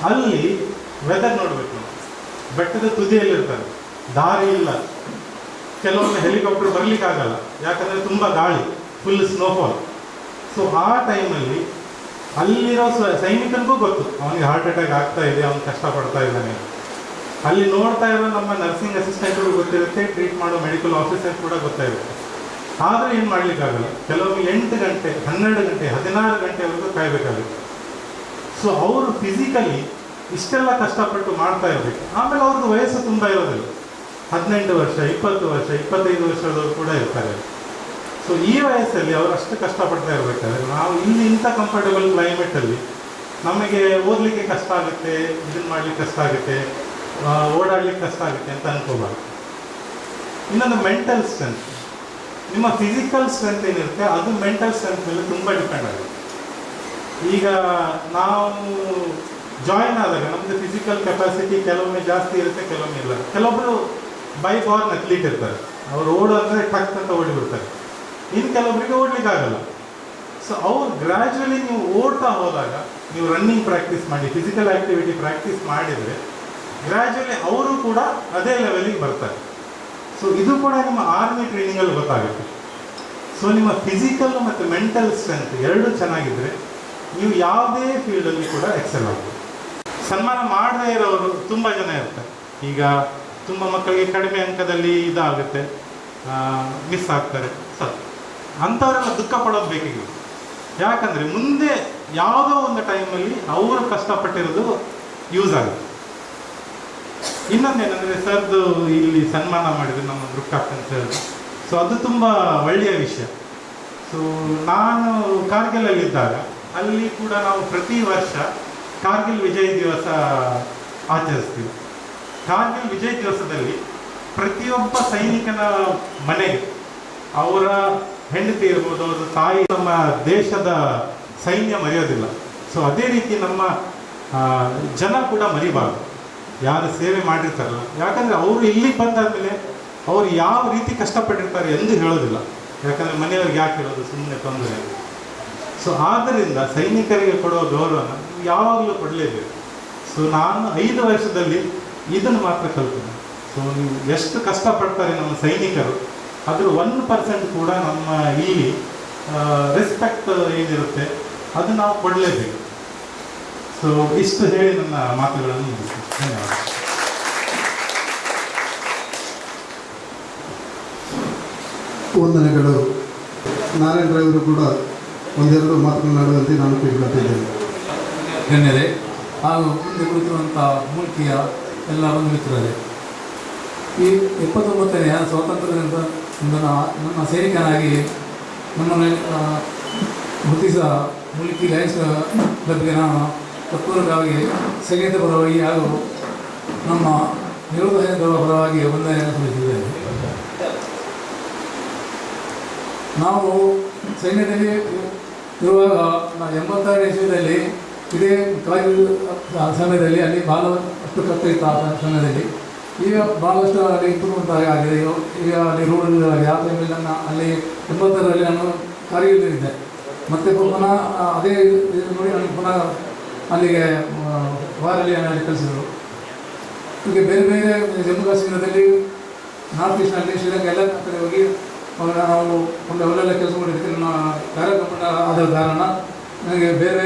ಅಲ್ಲಿ ವೆದರ್ ನೋಡಬೇಕು ನಾವು. ಬೆಟ್ಟದ ತುದಿಯಲ್ಲಿರ್ತಾರೆ, ದಾರಿ ಇಲ್ಲ, ಕೆಲವೊಮ್ಮೆ ಹೆಲಿಕಾಪ್ಟರ್ ಬರಲಿಕ್ಕಾಗಲ್ಲ, ಯಾಕಂದರೆ ತುಂಬ ಗಾಳಿ, ಫುಲ್ ಸ್ನೋಫಾಲ್. ಸೊ ಆ ಟೈಮಲ್ಲಿ ಅಲ್ಲಿರೋ ಸೈನಿಕನಿಗೂ ಗೊತ್ತು ಅವನಿಗೆ ಹಾರ್ಟ್ ಅಟ್ಯಾಕ್ ಆಗ್ತಾ ಇದೆ, ಅವನು ಕಷ್ಟಪಡ್ತಾ ಇದ್ದಾನೆ. ಅಲ್ಲಿ ನೋಡ್ತಾ ಇರೋ ನಮ್ಮ ನರ್ಸಿಂಗ್ ಅಸಿಸ್ಟೆಂಟ್ಗಳು ಗೊತ್ತಿರುತ್ತೆ, ಟ್ರೀಟ್ ಮಾಡೋ ಮೆಡಿಕಲ್ ಆಫೀಸರ್ ಕೂಡ ಗೊತ್ತಾಗಿರುತ್ತೆ. ಆದರೆ ಏನು ಮಾಡಲಿಕ್ಕಾಗಲ್ಲ, ಕೆಲವೊಮ್ಮೆ 8 ಗಂಟೆ, 12 ಗಂಟೆ, 16 ಗಂಟೆವರೆಗೂ ಕಾಯಬೇಕಾಗುತ್ತೆ. ಸೊ ಅವರು ಫಿಸಿಕಲಿ ಇಷ್ಟೆಲ್ಲ ಕಷ್ಟಪಟ್ಟು ಮಾಡ್ತಾ ಇರಬೇಕು. ಆಮೇಲೆ ಅವ್ರದ್ದು ವಯಸ್ಸು ತುಂಬ ಇರೋದಿಲ್ಲ, 18 ವರ್ಷ, 20 ವರ್ಷ, 25 ವರ್ಷದವರು ಕೂಡ ಇರ್ತಾರೆ. ಸೊ ಈ ವಯಸ್ಸಲ್ಲಿ ಅವರು ಅಷ್ಟು ಕಷ್ಟಪಡ್ತಾ ಇರಬೇಕಾದ್ರೆ ನಾವು ಇಲ್ಲಿ ಇಂಥ ಕಂಫರ್ಟಬಲ್ ಕ್ಲೈಮೇಟಲ್ಲಿ ನಮಗೆ ಓದಲಿಕ್ಕೆ ಕಷ್ಟ ಆಗುತ್ತೆ, ಇದನ್ನು ಮಾಡಲಿಕ್ಕೆ ಕಷ್ಟ ಆಗುತ್ತೆ, ಓಡಾಡಲಿಕ್ಕೆ ಕಷ್ಟ ಆಗುತ್ತೆ ಅಂತ ಅನ್ಕೋಬಾರ್ದು. ಇನ್ನೊಂದು ಮೆಂಟಲ್ ಸ್ಟ್ರೆಂತ್. ನಿಮ್ಮ ಫಿಸಿಕಲ್ ಸ್ಟ್ರೆಂತ್ ಏನಿರುತ್ತೆ ಅದು ಮೆಂಟಲ್ ಸ್ಟ್ರೆಂತ್ ಮೇಲೆ ತುಂಬ ಡಿಪೆಂಡ್ ಆಗುತ್ತೆ. ಈಗ ನಾವು ಜಾಯಿನ್ ಆದಾಗ ನಮ್ಮದು ಫಿಸಿಕಲ್ ಕೆಪಾಸಿಟಿ ಕೆಲವೊಮ್ಮೆ ಜಾಸ್ತಿ ಇರುತ್ತೆ, ಕೆಲವೊಮ್ಮೆ ಇಲ್ಲ. ಕೆಲವೊಬ್ಬರು ಬೈ ಬಾರ್ನ್ ಅಥ್ಲೀಟ್ ಇರ್ತಾರೆ, ಅವರು ಓಡೋ ಅಂದರೆ ಟಕ್ ಅಂತ ಓಡಿಬಿಡ್ತಾರೆ. ಇನ್ನು ಕೆಲವೊಬ್ಬರಿಗೆ ಓಡಲಿಕ್ಕಾಗಲ್ಲ. ಸೊ ಅವ್ರು ಗ್ರ್ಯಾಜುವಲಿ ನೀವು ಓಡ್ತಾ ಹೋದಾಗ, ನೀವು ರನ್ನಿಂಗ್ ಪ್ರಾಕ್ಟೀಸ್ ಮಾಡಿ, ಫಿಸಿಕಲ್ ಆ್ಯಕ್ಟಿವಿಟಿ ಪ್ರಾಕ್ಟೀಸ್ ಮಾಡಿದರೆ ಗ್ರ್ಯಾಜುವಲಿ ಅವರು ಕೂಡ ಅದೇ ಲೆವೆಲಿಗೆ ಬರ್ತಾರೆ. ಸೊ ಇದು ಕೂಡ ನಿಮ್ಮ ಆರ್ಮಿ ಟ್ರೈನಿಂಗಲ್ಲಿ ಗೊತ್ತಾಗುತ್ತೆ. ಸೊ ನಿಮ್ಮ ಫಿಸಿಕಲ್ ಮತ್ತು ಮೆಂಟಲ್ ಸ್ಟ್ರೆಂತ್ ಎರಡೂ ಚೆನ್ನಾಗಿದ್ದರೆ ನೀವು ಯಾವುದೇ ಫೀಲ್ಡಲ್ಲಿ ಕೂಡ ಎಕ್ಸೆಲ್ ಆಗ್ಬೋದು. ಸನ್ಮಾನ ಮಾಡದೇ ಇರೋರು ತುಂಬ ಜನ ಇರ್ತಾರೆ. ಈಗ ತುಂಬ ಮಕ್ಕಳಿಗೆ ಕಡಿಮೆ ಅಂಕದಲ್ಲಿ ಇದಾಗುತ್ತೆ, ಮಿಸ್ ಆಗ್ತಾರೆ. ಅಂಥವರೆಲ್ಲ ದುಃಖ ಪಡೋದು ಬೇಕಾಗಿಲ್ಲ. ಯಾಕಂದರೆ ಮುಂದೆ ಯಾವುದೋ ಒಂದು ಟೈಮಲ್ಲಿ ಅವರು ಕಷ್ಟಪಟ್ಟಿರೋದು ಯೂಸ್ ಆಗುತ್ತೆ. ಇನ್ನೊಂದೇನೆಂದರೆ ಸರ್ದು ಇಲ್ಲಿ ಸನ್ಮಾನ ಮಾಡಿದ್ರು ನಮ್ಮ ಗ್ರೂಪ್ ಕ್ಯಾಪ್ಟನ್ ಸರ್. ಸೊ ಅದು ತುಂಬ ಒಳ್ಳೆಯ ವಿಷಯ. ಸೊ ನಾನು ಕಾರ್ಗಿಲಲ್ಲಿದ್ದಾಗ ಅಲ್ಲಿ ಕೂಡ ನಾವು ಪ್ರತಿ ವರ್ಷ ಕಾರ್ಗಿಲ್ ವಿಜಯ್ ದಿವಸ ಆಚರಿಸ್ತೀವಿ. ಕಾರ್ಗಿಲ್ ವಿಜಯ್ ದಿವಸದಲ್ಲಿ ಪ್ರತಿಯೊಬ್ಬ ಸೈನಿಕನ ಮನೆಗೆ ಅವರ ಹೆಂಡತಿ ಇರ್ಬೋದು, ಅವರ ತಾಯಿ, ನಮ್ಮ ದೇಶದ ಸೈನ್ಯ ಮರೆಯೋದಿಲ್ಲ. ಸೊ ಅದೇ ರೀತಿ ನಮ್ಮ ಜನ ಕೂಡ ಮರಿಬಾರ್ದು, ಯಾರು ಸೇವೆ ಮಾಡಿರ್ತಾರಲ್ಲ. ಯಾಕಂದರೆ ಅವರು ಇಲ್ಲಿಗೆ ಬಂದಾದಮೇಲೆ ಅವರು ಯಾವ ರೀತಿ ಕಷ್ಟಪಟ್ಟಿರ್ತಾರೆ ಎಂದು ಹೇಳೋದಿಲ್ಲ. ಯಾಕಂದರೆ ಮನೆಯವ್ರಿಗೆ ಯಾಕೆ ಹೇಳೋದು, ಸುಮ್ಮನೆ ತೊಂದರೆ. ಸೊ ಆದ್ದರಿಂದ ಸೈನಿಕರಿಗೆ ಕೊಡುವ ಗೌರವನ ಯಾವಾಗಲೂ ಕೊಡಲೇಬೇಕು. ಸೊ ನಾನು 5 ವರ್ಷದಲ್ಲಿ ಇದನ್ನು ಮಾತ್ರ ಕಲ್ತೀನಿ. ಸೊ ನೀವು ಎಷ್ಟು ಕಷ್ಟಪಡ್ತಾರೆ ನಮ್ಮ ಸೈನಿಕರು, ಅದರ 1% ಕೂಡ ನಮ್ಮ ಇಲ್ಲಿ ರೆಸ್ಪೆಕ್ಟ್ ಏನಿರುತ್ತೆ ಅದು ನಾವು ಕೊಡಲೇಬೇಕು. ಸೊ ಇಷ್ಟು ಹೇಳಿ ನನ್ನ ಮಾತುಗಳನ್ನು ಮುಗಿಸ್ತೀನಿ. ಧನ್ಯವಾದ. ವಂದನೆಗಳು. ನಾರಾಯಣರವರು ಕೂಡ ಒಂದೆರಡು ಮಾತನಾಡುವಂತೆ ನಾನು ಕೇಳಿಕೊಳ್ತಿದ್ದೇನೆ. ಗಣ್ಯರೇ ಹಾಗೂ ಮುಂದೆ ಕುಳಿತಿರುವಂಥ ಮೂಲ್ಕಿಯ ಎಲ್ಲ ಬಂಧು ಮಿತ್ರರೇ, ಈ 79ನೇ ಸ್ವಾತಂತ್ರ್ಯದಿಂದ ನನ್ನ ಸೈನಿಕನಾಗಿ ನಮ್ಮನ್ನು ಗುರುತಿಸಿದ ಮೂಲ್ಕಿ ಲಯನ್ಸ್ ಕ್ಲಬ್ಗೆ ನಾನು ತತ್ಪೂರ್ವಕವಾಗಿ ಸೈನ್ಯದ ಪರವಾಗಿ ಹಾಗೂ ನಮ್ಮ ನಿವೃತ್ತ ಸೈನಿಕರ ಪರವಾಗಿ ವಂದನೆಯನ್ನು ಸಲ್ಲಿಸಿದ್ದೇನೆ. ನಾವು ಸೈನ್ಯದಲ್ಲಿ ಇರುವಾಗ 86ನೇ ಇಸ್ವಿಯಲ್ಲಿ ಇದೇ ಕಾರ್ಗಿಲ್ ಸಮಯದಲ್ಲಿ ಅಲ್ಲಿ ಭಾಳಷ್ಟು ಕಷ್ಟ ಇತ್ತು. ಆ ಸಮಯದಲ್ಲಿ ಈಗ ಭಾಳಷ್ಟು ಅಲ್ಲಿ ಇಂಪ್ರೂವ್ಮೆಂಟ್ ಆಗಿದೆ. ಈಗ ಅಲ್ಲಿ ರೋಡ್ ಆ ಟೈಮಲ್ಲಿ ನನ್ನ ಅಲ್ಲಿ 80ರಲ್ಲಿ ನಾನು ಕಾರ್ಗಿಲ್ನಲ್ಲಿದ್ದೆ. ಮತ್ತು ಪುನಃ ಅದೇ ನೋಡಿ ನನಗೆ ಪುನಃ ಅಲ್ಲಿಗೆ ವಾರಲ್ಲಿ ಅಲ್ಲಿ ಕಳಿಸಿದರು. ಹೀಗೆ ಬೇರೆ ಬೇರೆ ಜಮ್ಮು ಕಾಶ್ಮೀರದಲ್ಲಿ, ನಾರ್ತ್ ಈಸ್ಟ್ನಲ್ಲಿ, ಶ್ರೀಲಂಕಾ ಎಲ್ಲ ಕಡೆ ಹೋಗಿ ನಾವು ಒಳ್ಳೆಲ್ಲ ಕೆಲಸ ಮಾಡಿದ್ದಕ್ಕೆ ನನ್ನ ಕಾರ್ಯಕ್ರಮ ಆದ ಕಾರಣ ನನಗೆ ಬೇರೆ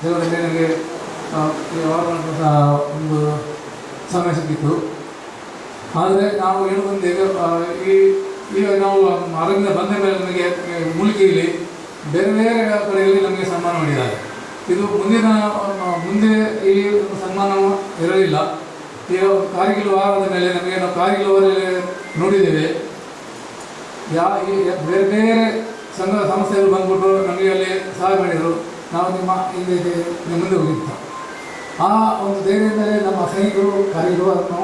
ಜಾಗದಲ್ಲಿ ನನಗೆ ಒಂದು ಸಮಯ ಸಿಕ್ಕಿತ್ತು. ಆದರೆ ನಾವು ಹೇಳುವಂತೆ ಈಗ ನಾವು ಆರೋಗ್ಯದಿಂದ ಬಂದ ಮೇಲೆ ನಮಗೆ ಮೂಲಿಕೆಯಲ್ಲಿ ಬೇರೆ ಬೇರೆ ಕಡೆಯಲ್ಲಿ ನಮಗೆ ಸನ್ಮಾನ ಮಾಡಿದ್ದಾರೆ. ಇದು ಮುಂದೆ ಈ ಸನ್ಮಾನ ಇರಲಿಲ್ಲ. ಈಗ ಕಾರ್ಗಿಲ್ ವಾರದ ಮೇಲೆ ನಮಗೆ ನಾವು ಕಾರ್ಗಿಲ್ ವಾರಲ್ಲಿ ನೋಡಿದ್ದೇವೆ, ಬೇರೆ ಬೇರೆ ಸಂಘ ಸಂಸ್ಥೆಗಳು ಬಂದ್ಬಿಟ್ಟು ನಮಗೆ ಅಲ್ಲಿ ಸಹಾಯ ಮಾಡಿದರು. ನಾವು ನಿಮ್ಮ ಮುಂದೆ ಹೋಗಿತ್ತು. ಆ ಒಂದು ಧೈರ್ಯದಿಂದಲೇ ನಮ್ಮ ಸೈನಿಕರು ಕಾರ್ಗಿಲ್ವನ್ನು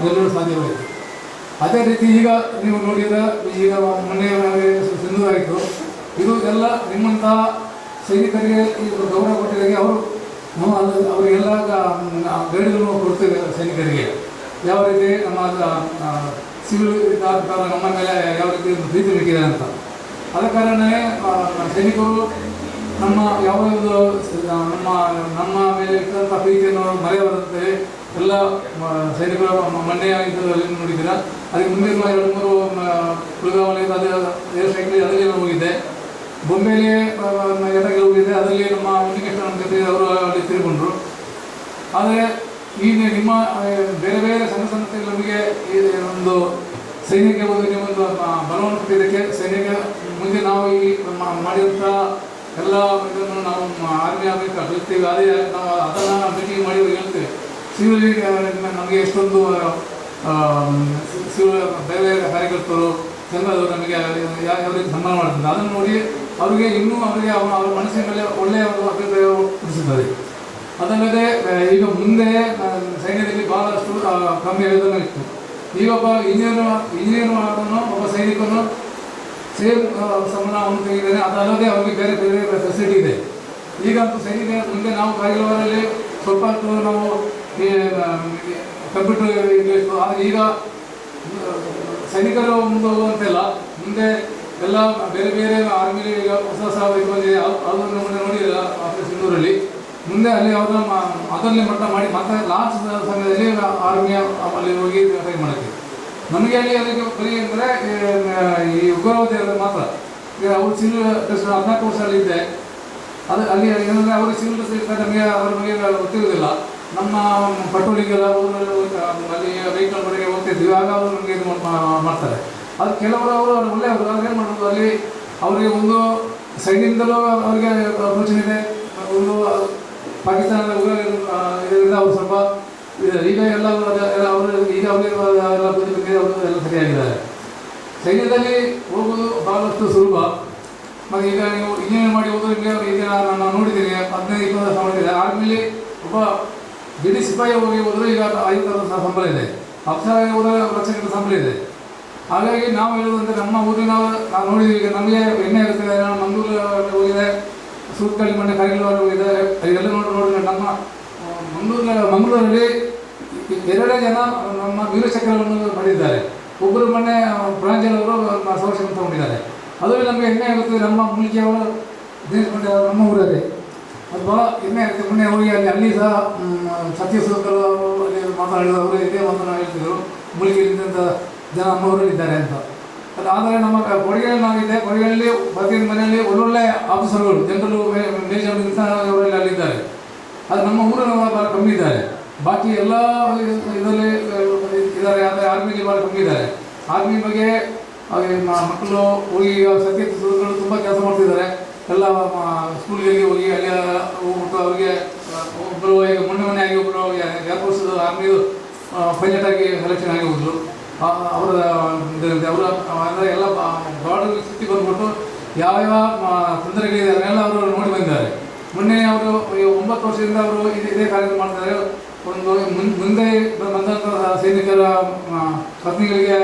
ಗೆಲ್ಲಲು ಸಾಧ್ಯವಾಯಿತು. ಅದೇ ರೀತಿ ಈಗ ನೀವು ನೋಡಿದರೆ ಈಗ ಮೊನ್ನೆ ಸಿಂಧು ಆಯಿತು. ಇದು ಎಲ್ಲ ನಿಮ್ಮಂತಹ ಸೈನಿಕರಿಗೆ ಈ ಗೌರವ ಕೊಟ್ಟಿದ್ದಾಗೆ ಅವರಿಗೆಲ್ಲ ಗೈಡ್ಗಳನ್ನು ಕೊಡ್ತೇವೆ. ಸೈನಿಕರಿಗೆ ಯಾವ ರೀತಿ ನಮ್ಮ ಸಿವಿಲ್ ನಮ್ಮ ಮೇಲೆ ಯಾವ ರೀತಿ ಪ್ರೀತಿ ಬೇಕಿದೆ ಅಂತ. ಆದ ಕಾರಣವೇ ಸೈನಿಕರು ನಮ್ಮ ಯಾವುದೋ ನಮ್ಮ ಮೇಲೆ ಇಟ್ಟಂಥ ಪ್ರೀತಿಯನ್ನು ಮರೆಯಬಾರದಂತೆ ಎಲ್ಲ ಸೈನಿಕರು ಮೊನ್ನೆ ಇದರಲ್ಲಿ ನೋಡಿದ್ದೀರ. ಅದಕ್ಕೆ ಮುಂದಿನ 2-3 ಕುಲಗಾವಲಿಂದ ಅದು ಏರ್ ಸ್ಟ್ರೈಕ್ಲಿ ಅದರಲ್ಲಿ ಹೋಗಿದ್ದೆ. ಬೊಂಬೆಯಲ್ಲಿ ಎಡಗೆ ಹೋಗಿದ್ದೆ. ಅದರಲ್ಲಿ ನಮ್ಮ ಉನ್ನಿಕೃಷ್ಣ ನಮ್ಮ ಜೊತೆ ಅವರು ಅಲ್ಲಿ ತಿರುಗೊಂಡ್ರು. ಆದರೆ ಈಗ ನಿಮ್ಮ ಬೇರೆ ಬೇರೆ ಸಂಘ ಸಂಸ್ಥೆಗಳು ನಮಗೆ ಒಂದು ಸೈನಿಕ ನಿಮ್ಮೊಂದು ಬಲವನ್ನು ಕೊಟ್ಟಿದ್ದಕ್ಕೆ ಸೈನಿಕ ಮುಂದೆ ನಾವು ಈ ಮಾಡಿದಂಥ ಎಲ್ಲ ಇದನ್ನು ನಾವು ಆರ್ಮಿ ಆಗಬೇಕು ಕಲಿಸ್ತೀವಿ. ಅದೇ ನಾವು ಅದನ್ನು ಮೀಟಿಂಗ್ ಮಾಡಿ ಹೇಳ್ತೇವೆ. ಸಿವಿಲ್ ನಮಗೆ ಎಷ್ಟೊಂದು ಸಿವಿಲ್ ಬೇರೆ ಬೇರೆ ಕಾರ್ಯಕರ್ತರು ಸಂಘದವರು ನಮಗೆ ಯಾವ ರೀತಿ ಸನ್ಮಾನ ಮಾಡ್ತಾರೆ ಅದನ್ನು ನೋಡಿ ಅವರಿಗೆ ಇನ್ನೂ ಅವರಿಗೆ ಅವರ ಮನಸ್ಸಿನ ಮೇಲೆ ಒಳ್ಳೆಯ ಒಂದು ಅಭಿಪ್ರಾಯ ಹುಟ್ಟಿಸುತ್ತದೆ. ಅದಲ್ಲದೆ ಈಗ ಮುಂದೆ ಸೈನ್ಯದಲ್ಲಿ ಬಹಳಷ್ಟು ಕಮ್ಮಿ ವೇತನ ಇತ್ತು. ಈಗ ಒಬ್ಬ ಇಂಜಿನಿಯರ್ ಮಾಡೋನು ಒಬ್ಬ ಸೈನಿಕನು ಸೇಮ್ ಸನ್ಮಾನವನ್ನು ತೆಗೆದಿದ್ದಾನೆ. ಅದಲ್ಲದೆ ಅವರಿಗೆ ಬೇರೆ ಬೇರೆ ಫೆಸಿಲಿಟಿ ಇದೆ. ಈಗಂತೂ ಸೈನಿಕ ಮುಂದೆ ನಾವು ಕಾರ್ಗಿಲ್ವರಲ್ಲಿ ಸ್ವಲ್ಪ ನಾವು ಕಂಪ್ಯೂಟರ್ ಇಂಗ್ಲೀಷ್. ಆದರೆ ಈಗ ಸೈನಿಕರು ಮುಂದೆ ಹೋಗುವಂತೆಲ್ಲ ಮುಂದೆ ಎಲ್ಲ ಬೇರೆ ಬೇರೆ ಆರ್ಮಿಲಿ ಈಗ ಹೊಸ ಇದು ಬಂದಿದೆ. ಅದನ್ನು ಮುಂದೆ ನೋಡಿಲ್ಲ ಸಿಂಧೂರಲ್ಲಿ. ಮುಂದೆ ಅಲ್ಲಿ ಅದರಲ್ಲಿ ಮಟ್ಟ ಮಾಡಿ ಮತ್ತೆ ಲಾಸ್ಟ್ ಸಮಯದಲ್ಲಿ ಆರ್ಮಿಯ ಅಲ್ಲಿ ಹೋಗಿ ಟ್ರೈ ಮಾಡೋಕ್ಕೆ ನಮಗೆ ಅಲ್ಲಿ ಅದಕ್ಕೆ ಬರೀ ಅಂದರೆ ಈ ಉಗ್ರವಾದಿಗಳು ಮಾತ್ರ. ಈಗ ಅವರು ಸಿವಿಲ್ 14 ವರ್ಷ ಅಲ್ಲಿದ್ದೆ, ಅದು ಅಲ್ಲಿ ಏನಂದರೆ ಅವರು ಸಿವಿಲ್ ಡ್ರೆಸ್ ನಮಗೆ ಅವ್ರ ಬಗ್ಗೆ ಗೊತ್ತಿರೋದಿಲ್ಲ. ನಮ್ಮ ಪಟ್ರೋಲಿಗೆಲ್ಲ ಅಲ್ಲಿ ವೆಹಿಕಲ್ ಕಡೆಗೆ ಹೋಗ್ತಿದ್ವಿ, ಆಗ ಅವರು ನಮಗೆ ಇದು ಮಾಡ್ತಾರೆ. ಅದು ಕೆಲವರು ಅವರು ಒಳ್ಳೆಯವರು, ಅವ್ರು ಏನು ಮಾಡೋದು ಅಲ್ಲಿ ಅವರಿಗೆ ಒಂದು ಸೈನ್ಯದಿಂದಲೂ ಅವರಿಗೆ ಯೋಚನೆ ಇದೆ, ಒಂದು ಪಾಕಿಸ್ತಾನದ ಇದರಿಂದ ಅವರು ಸ್ವಲ್ಪ ಈಗ ಎಲ್ಲ ಅವರು ಈಗ ಅವರಿಗೆ ಎಲ್ಲ ಬದುಕಿಗೆ ಅವರು ಎಲ್ಲ ಸರಿಯಾಗಿದ್ದಾರೆ. ಸೈನ್ಯದಲ್ಲಿ ಹೋಗೋದು ಬಹಳಷ್ಟು ಸುಲಭ. ಮತ್ತು ಈಗ ನೀವು ಇಂಜಿನಿಯರ್ ಮಾಡಿ ಹೋಗೋದು ನಿಮಗೆ ಈಗ ನಾನು ನೋಡಿದ್ದೀನಿ 15-20 ವರ್ಷ ನೋಡಿದ್ದೀನಿ. ಆರ್ಮಿಲಿ ಒಬ್ಬ ಬಿಡಿ ಸಿಪಾಯಿ ಹೋಗಿ ಹೋದರೆ ಈಗ 50,000 ಸಂಬಳ ಇದೆ, ಅಫ್ಸರಾಗಿ ಹೋದರೆ 1 ಲಕ್ಷ ಸಂಬಳ ಇದೆ. ಹಾಗಾಗಿ ನಾವು ಹೇಳೋದಂದರೆ ನಮ್ಮ ಊರಿನ ನಾವು ನೋಡಿದ್ದೀವಿ. ಈಗ ನಮಗೆ ಎಣ್ಣೆ ಇರ್ತದೆ, ನಾನು ಮಂಗಳೂರು ಹೋಗಿದೆ, ಸೂತ್ಕಳ್ಳಿ ಮಣ್ಣೆ ಕರಿಗಲವಾರು ಹೋಗಿದೆ, ಇದೆಲ್ಲ ನೋಡಿದ್ರೆ ನಮ್ಮ ಮಂಗಳೂರಲ್ಲಿ 2 ಜನ ನಮ್ಮ ವೀರಚಕ್ರವನ್ನು ಪಡೆದಿದ್ದಾರೆ. ಒಬ್ಬರು ಮೊನ್ನೆ ಬ್ರಾಂಜಲ್ ಅವರು ಸಂರಕ್ಷಣೆ ತಗೊಂಡಿದ್ದಾರೆ. ಅದರಲ್ಲಿ ನಮಗೆ ಹೆಮ್ಮೆ ಆಗುತ್ತೆ. ನಮ್ಮ ಮುಲ್ಕಿಯವರು ದೇಶಪಂಡ ನಮ್ಮ ಊರಲ್ಲಿ ಅದು ಭಾಳ ಹೆಮ್ಮೆ ಆಗುತ್ತೆ. ಮೊನ್ನೆ ಹೋಗಿ ಅಲ್ಲಿ ಸಹ ಸತ್ಯಸೂಕರು ಅಲ್ಲಿ ಮಾತನಾಡಿದವರು ಇದೇ ಮಾತನ್ನು ಹೇಳ್ತಿದ್ರು, ಮುಲ್ಕಿಯಿಂದ ಜನ ನಮ್ಮ ಊರಲ್ಲಿದ್ದಾರೆ ಅಂತ. ಅದು ಆದರೆ ನಮ್ಮ ಕೊಡಗಿನಲ್ಲಿ ನಾವಿದ್ದೆ, ಕೊಡಗಿನಲ್ಲಿ ಪ್ರತಿಯೊಂದು ಮನೆಯಲ್ಲಿ ಒಳ್ಳೊಳ್ಳೆ ಆಫೀಸರ್ಗಳು ಜನರಲ್ ಮೇಜರ್ಗಿಂತ ಅವರೆಲ್ಲ ಅಲ್ಲಿದ್ದಾರೆ. ಅದು ನಮ್ಮ ಊರಿನ ಭಾಳ ಕಮ್ಮಿ ಇದ್ದಾರೆ. ಬಾಕಿ ಎಲ್ಲ ಇದರಲ್ಲಿ ಇದ್ದಾರೆ, ಆದರೆ ಆರ್ಮಿಲಿ ಭಾಳ ಕಮ್ಮಿ ಇದ್ದಾರೆ. ಆರ್ಮಿ ಬಗ್ಗೆ ಮಕ್ಕಳು ಹೋಗಿ ಸತ್ಯಗಳು ತುಂಬ ಕೆಲಸ ಮಾಡ್ತಿದ್ದಾರೆ. ಎಲ್ಲ ಸ್ಕೂಲ್ಗಳಿಗೆ ಹೋಗಿ ಅಲ್ಲಿ ಹೋಗ್ಬಿಟ್ಟು ಅವರಿಗೆ ಒಬ್ಬರು ಈಗ ಮೊನ್ನೆ ಆಗಿ ಒಬ್ಬರು ಏರ್ಫೋರ್ಸ್ ಆರ್ಮಿದು ಪೈಲಟ್ ಆಗಿ ಸೆಲೆಕ್ಷನ್ ಆಗಿ ಹೋದ್ರು. ಅವರ ಅವರ ಅಂದರೆ ಎಲ್ಲ ಬಾರ್ಡರ್ ಸುತ್ತಿ ಬಂದ್ಬಿಟ್ಟು ಯಾವ್ಯಾವ ತೊಂದರೆಗಳಿದೆ ಅದನ್ನೆಲ್ಲ ಅವರು ನೋಡಿ ಬಂದಿದ್ದಾರೆ. ಮೊನ್ನೆ ಅವರು 9 ವರ್ಷದಿಂದ ಅವರು ಇದೇ ಕಾರ್ಯ ಮಾಡ್ತಾರೆ. ಒಂದು ಮುಂದೆ ಬಂದಂಥ ಸೈನಿಕರ ಪತ್ನಿಗಳಿಗೆ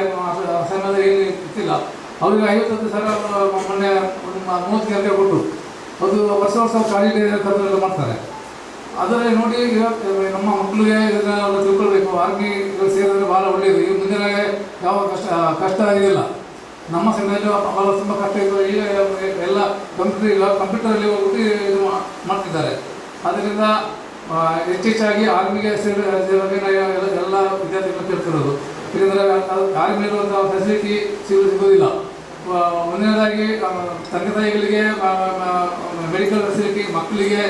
ಸೈನ್ಯದ ಏನು ಇರ್ತಿಲ್ಲ, ಅವರಿಗೆ 50,000 ಮೊನ್ನೆ 30 ಗಂಟೆ ಕೊಟ್ಟು ಅದು ವರ್ಷ ಕಾರ್ಯಕ್ರಮ ಮಾಡ್ತಾರೆ. ಅದರಲ್ಲಿ ನೋಡಿ ನಮ್ಮ ಮಕ್ಕಳಿಗೆ ಇದನ್ನೆಲ್ಲ ತಿಳ್ಕೊಳ್ಬೇಕು. ಆರ್ಮಿ ಸೇರಿದ್ರೆ ಭಾಳ ಒಳ್ಳೆಯದು. ಈಗ ಮುಂದಿನ ಯಾವ ಕಷ್ಟ ಆಗಿಲ್ಲ. ನಮ್ಮ ಸಮಯದಲ್ಲಿ ಭಾಳ ತುಂಬ ಕಷ್ಟ ಇತ್ತು. ಈಗ ಎಲ್ಲ ಕಂಪ್ಯೂಟರಲ್ಲಿ ಹೋಗ್ಬಿಟ್ಟು ಇದು ಮಾಡ್ತಿದ್ದಾರೆ. ಅದರಿಂದ ಹೆಚ್ಚೆಚ್ಚಾಗಿ ಆರ್ಮಿಗೆ ಸೇರೋಕ್ಕೆ ಎಲ್ಲ ವಿದ್ಯಾರ್ಥಿಗಳು ಕೇಳ್ತಿರೋದು. ಯಾಕೆಂದರೆ ಆರ್ಮಿಲಿರುವಂಥ ಫೆಸಿಲಿಟಿ ಸಿಗೋದಿಲ್ಲ. ಮುಂದಿನದಾಗಿ ತಂದೆ ತಾಯಿಗಳಿಗೆ ಮೆಡಿಕಲ್ ಫೆಸಿಲಿಟಿ, ಮಕ್ಕಳಿಗೆ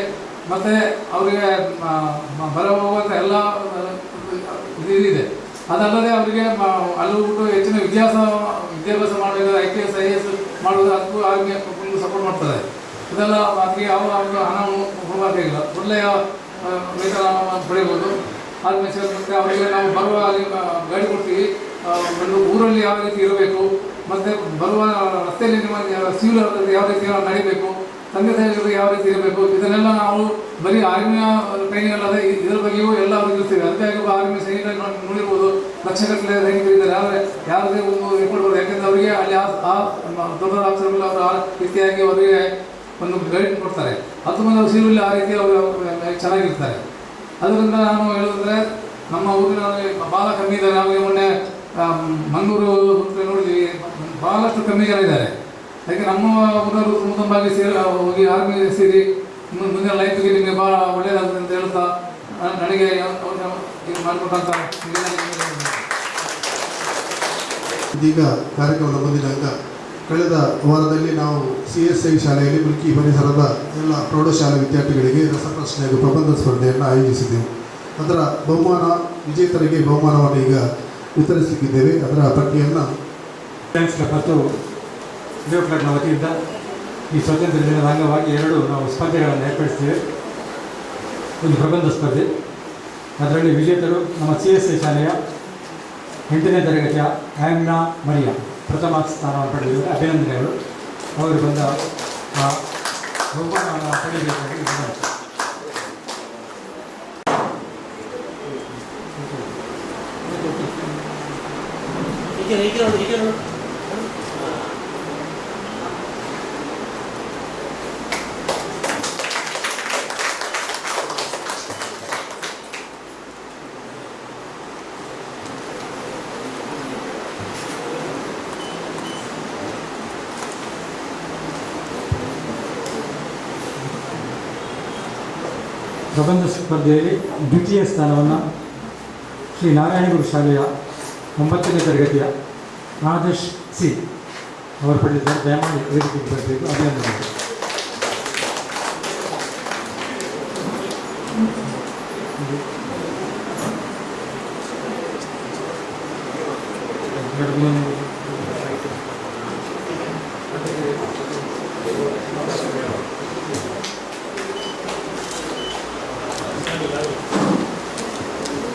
ಮತ್ತು ಅವರಿಗೆ ಬರ ಹೋಗುವಂಥ ಎಲ್ಲ ಇದಿದೆ. ಅದಲ್ಲದೆ ಅವರಿಗೆ ಅಲ್ಲಿ ಹೋಗ್ಬಿಟ್ಟು ಹೆಚ್ಚಿನ ವಿದ್ಯಾಭ್ಯಾಸ ಮಾಡಬೇಕು, IPS IAS ಮಾಡೋದು, ಅದಕ್ಕೂ ಆರ್ಮಿ ಸಪೋರ್ಟ್ ಮಾಡ್ತಾರೆ. ಇದೆಲ್ಲ ಅದಕ್ಕೆ ಯಾವ ಹಣ ಹೋಗಬೇಕಾಗಿಲ್ಲ, ಒಳ್ಳೆಯ ವೇತನ ಪಡೆಯಬಹುದು. ಆರ್ಮಿ ಮತ್ತು ಅವರಿಗೆ ನಾವು ಬರುವ ಅಲ್ಲಿ ಗೈಡ್ ಕೊಡ್ತೀವಿ. ಒಂದು ಊರಲ್ಲಿ ಯಾವ ರೀತಿ ಇರಬೇಕು, ಮತ್ತು ಬರುವ ರಸ್ತೆಯಲ್ಲಿ ನಿಮ್ಮ ಸಿವಿಲ್ ಯಾವ ರೀತಿ ನಡೀಬೇಕು, ತಂದೆ ತಾಯಿಗಳು ಯಾವ ರೀತಿ ಇರಬೇಕು, ಇದನ್ನೆಲ್ಲ ನಾವು ಬರೀ ಆರ್ಮಿಯ ಟ್ರೈನಿಂಗ್ ಅಲ್ಲದೆ ಇದರ ಬಗ್ಗೆಯೂ ಎಲ್ಲ ಅವ್ರಿಗೆ ಇರ್ತೀವಿ. ಅದಕ್ಕಾಗಿ ಆರ್ಮಿ ಸೈನಿಕ ನೋಡಿರ್ಬೋದು, ಲಕ್ಷಗಟ್ಟಲೆ ಸೈನಿಕರಿದ್ದಾರೆ. ಆದರೆ ಯಾವುದೇ ಒಂದು ರಿಪೋರ್ಟ್ ಬರೋದು, ಯಾಕೆಂದರೆ ಅವರಿಗೆ ಅಲ್ಲಿ ಆ ದೊಡ್ಡ ಆಫೀಸರ್ಗಳು ಅವರು ಆ ರೀತಿಯಾಗಿ ಅವರಿಗೆ ಒಂದು ಗೈಡ್ ಕೊಡ್ತಾರೆ. 10 ಮಂದಿ ಅವರು ಸಿವಿಲ್ ಆ ರೀತಿ ಅವರು ಚೆನ್ನಾಗಿರ್ತಾರೆ. ಅದರಿಂದ ನಾನು ಹೇಳೋದಂದರೆ ನಮ್ಮ ಊರಿನಲ್ಲಿ ಭಾಳ ಕಮ್ಮಿ ಇದ್ದಾರೆ. ನಾವು ಮೊನ್ನೆ ಮಂಗಳೂರು ನೋಡಿದ್ವಿ, ಭಾಳಷ್ಟು ಕಮ್ಮಿ ಜನ ಇದ್ದಾರೆ. ಅದಕ್ಕೆ ನಮ್ಮ ಊರವರು ತುಂಬಾಗಿ ಹೋಗಿ ಆರ್ಮಿ ಸೇರಿ ಮುಂದಿನ ಲೈಫ್ಗೆ ನಿಮಗೆ ಭಾಳ ಒಳ್ಳೆಯದಾಗುತ್ತೆ ಅಂತ ಹೇಳ್ತಾ ನನಗೆ ಮಾಡಿಕೊಟ್ಟಂಥ ಇದೀಗ ಕಾರ್ಯಕ್ರಮದ ಮುಂದಿನ ಅಂಗ, ಕಳೆದ ವಾರದಲ್ಲಿ ನಾವು CSI ಶಾಲೆಯಲ್ಲಿ ಮುಲ್ಕಿ ಪರಿಸರದ ಎಲ್ಲ ಪ್ರೌಢಶಾಲಾ ವಿದ್ಯಾರ್ಥಿಗಳಿಗೆ ರಸಪ್ರಶ್ನೆ ಹಾಗೂ ಪ್ರಬಂಧ ಸ್ಪರ್ಧೆಯನ್ನು ಆಯೋಜಿಸಿದ್ದೆವು. ಅದರ ಬಹುಮಾನ ವಿಜೇತರಿಗೆ ಬಹುಮಾನವನ್ನು ಈಗ ವಿತರಿಸಲಿಕ್ಕಿದ್ದೇವೆ. ಅದರ ಪಟ್ಟಿಯನ್ನು ಮತ್ತು ದೇವಪ್ಲಾಟ್ನ ವತಿಯಿಂದ ಈ ಸ್ವಾತಂತ್ರ್ಯ ದಿನದ ಅಂಗವಾಗಿ 2 ನಾವು ಸ್ಪರ್ಧೆಗಳನ್ನು ಏರ್ಪಡಿಸ್ತೇವೆ. ಒಂದು ಪ್ರಬಂಧ ಸ್ಪರ್ಧೆ, ಅದರಲ್ಲಿ ವಿಜೇತರು ನಮ್ಮ CSI ಶಾಲೆಯ 8ನೇ ತರಗತಿಯ ಆಮ್ನಾ ಮರಿಯಾ ಪ್ರಥಮ ಸ್ಥಾನವನ್ನು ಪಡೆದಿದ್ದಾರೆ. ಅಭಿನಂದನೆಗಳು. ಅವರು ಬಂದ ಬಹುಮಾನವನ್ನು ಪಡೆಯಬೇಕಾಗಿ ಪ್ರಬಂಧ ಸ್ಪರ್ಧೆಯಲ್ಲಿ 2ಯ ಸ್ಥಾನವನ್ನು ಶ್ರೀ ನಾರಾಯಣಗುರು ಶಾಲೆಯ 9ನೇ ತರಗತಿಯ ಆದರ್ಶ್ ಸಿ ಅವರು ಪಡೆದಿದ್ದಾರೆ. ದಯಮಾಡಿ ವೇದಿಕೆಗೆ ಬರಬೇಕು. ಅಭಿನಂದನೆಗಳು.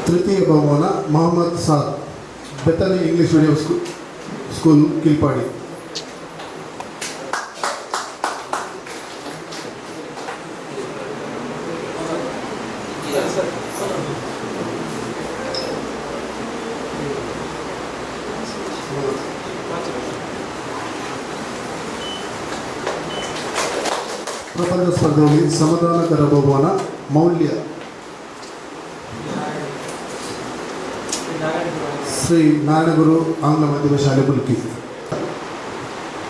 ತೃತೀಯ ಬಹುಮಾನ Mohammed Saad, Bethany English medium school Kilpadi. ಪ್ರಬಂಧ ಸ್ಪರ್ಧೆಯಲ್ಲಿ ಸಮಾಧಾನಕರ ಬಹುಮಾನ ಮೌಲ್ಯ ಶ್ರೀ ನಾರಾಯಣಗುರು ಆಂಗ್ಲ ಮಾಧ್ಯಮ ಶಾಲೆ Mulki,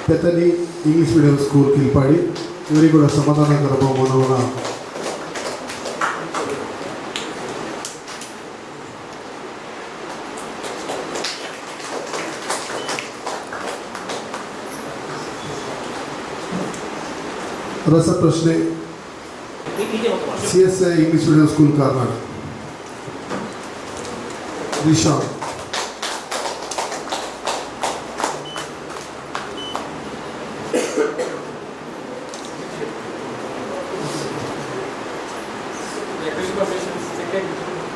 Bethany English medium school Kilpadi. ಇವರಿಗೂ ಕೂಡ ಸಮಾಧಾನಕರ ಬಹುಮಾನವನ್ನು ರಸಪ್ರಶ್ನೆ CSI English medium school Karnad Rishan.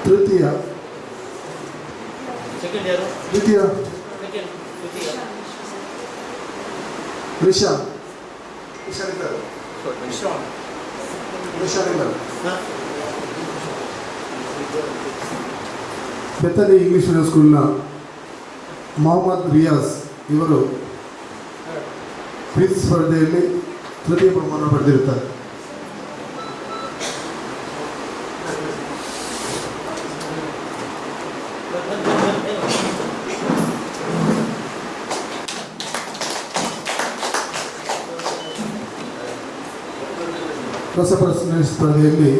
ತೃತೀಯ ರಿಷಾನ್. ಬೆತನಿ ಇಂಗ್ಲಿಷ್ ಮೀಡಿಯಂ ಸ್ಕೂಲ್ನ ಮೊಹಮ್ಮದ್ ರಿಯಾಜ್ ಇವರು ಕ್ವಿಜ್ ಸ್ಪರ್ಧೆಯಲ್ಲಿ ತೃತೀಯ ಬಹುಮಾನ ಪಡೆದಿರುತ್ತಾರೆ. ರಸಪ್ರಶ್ನೆ ಸ್ಪರ್ಧೆಯಲ್ಲಿ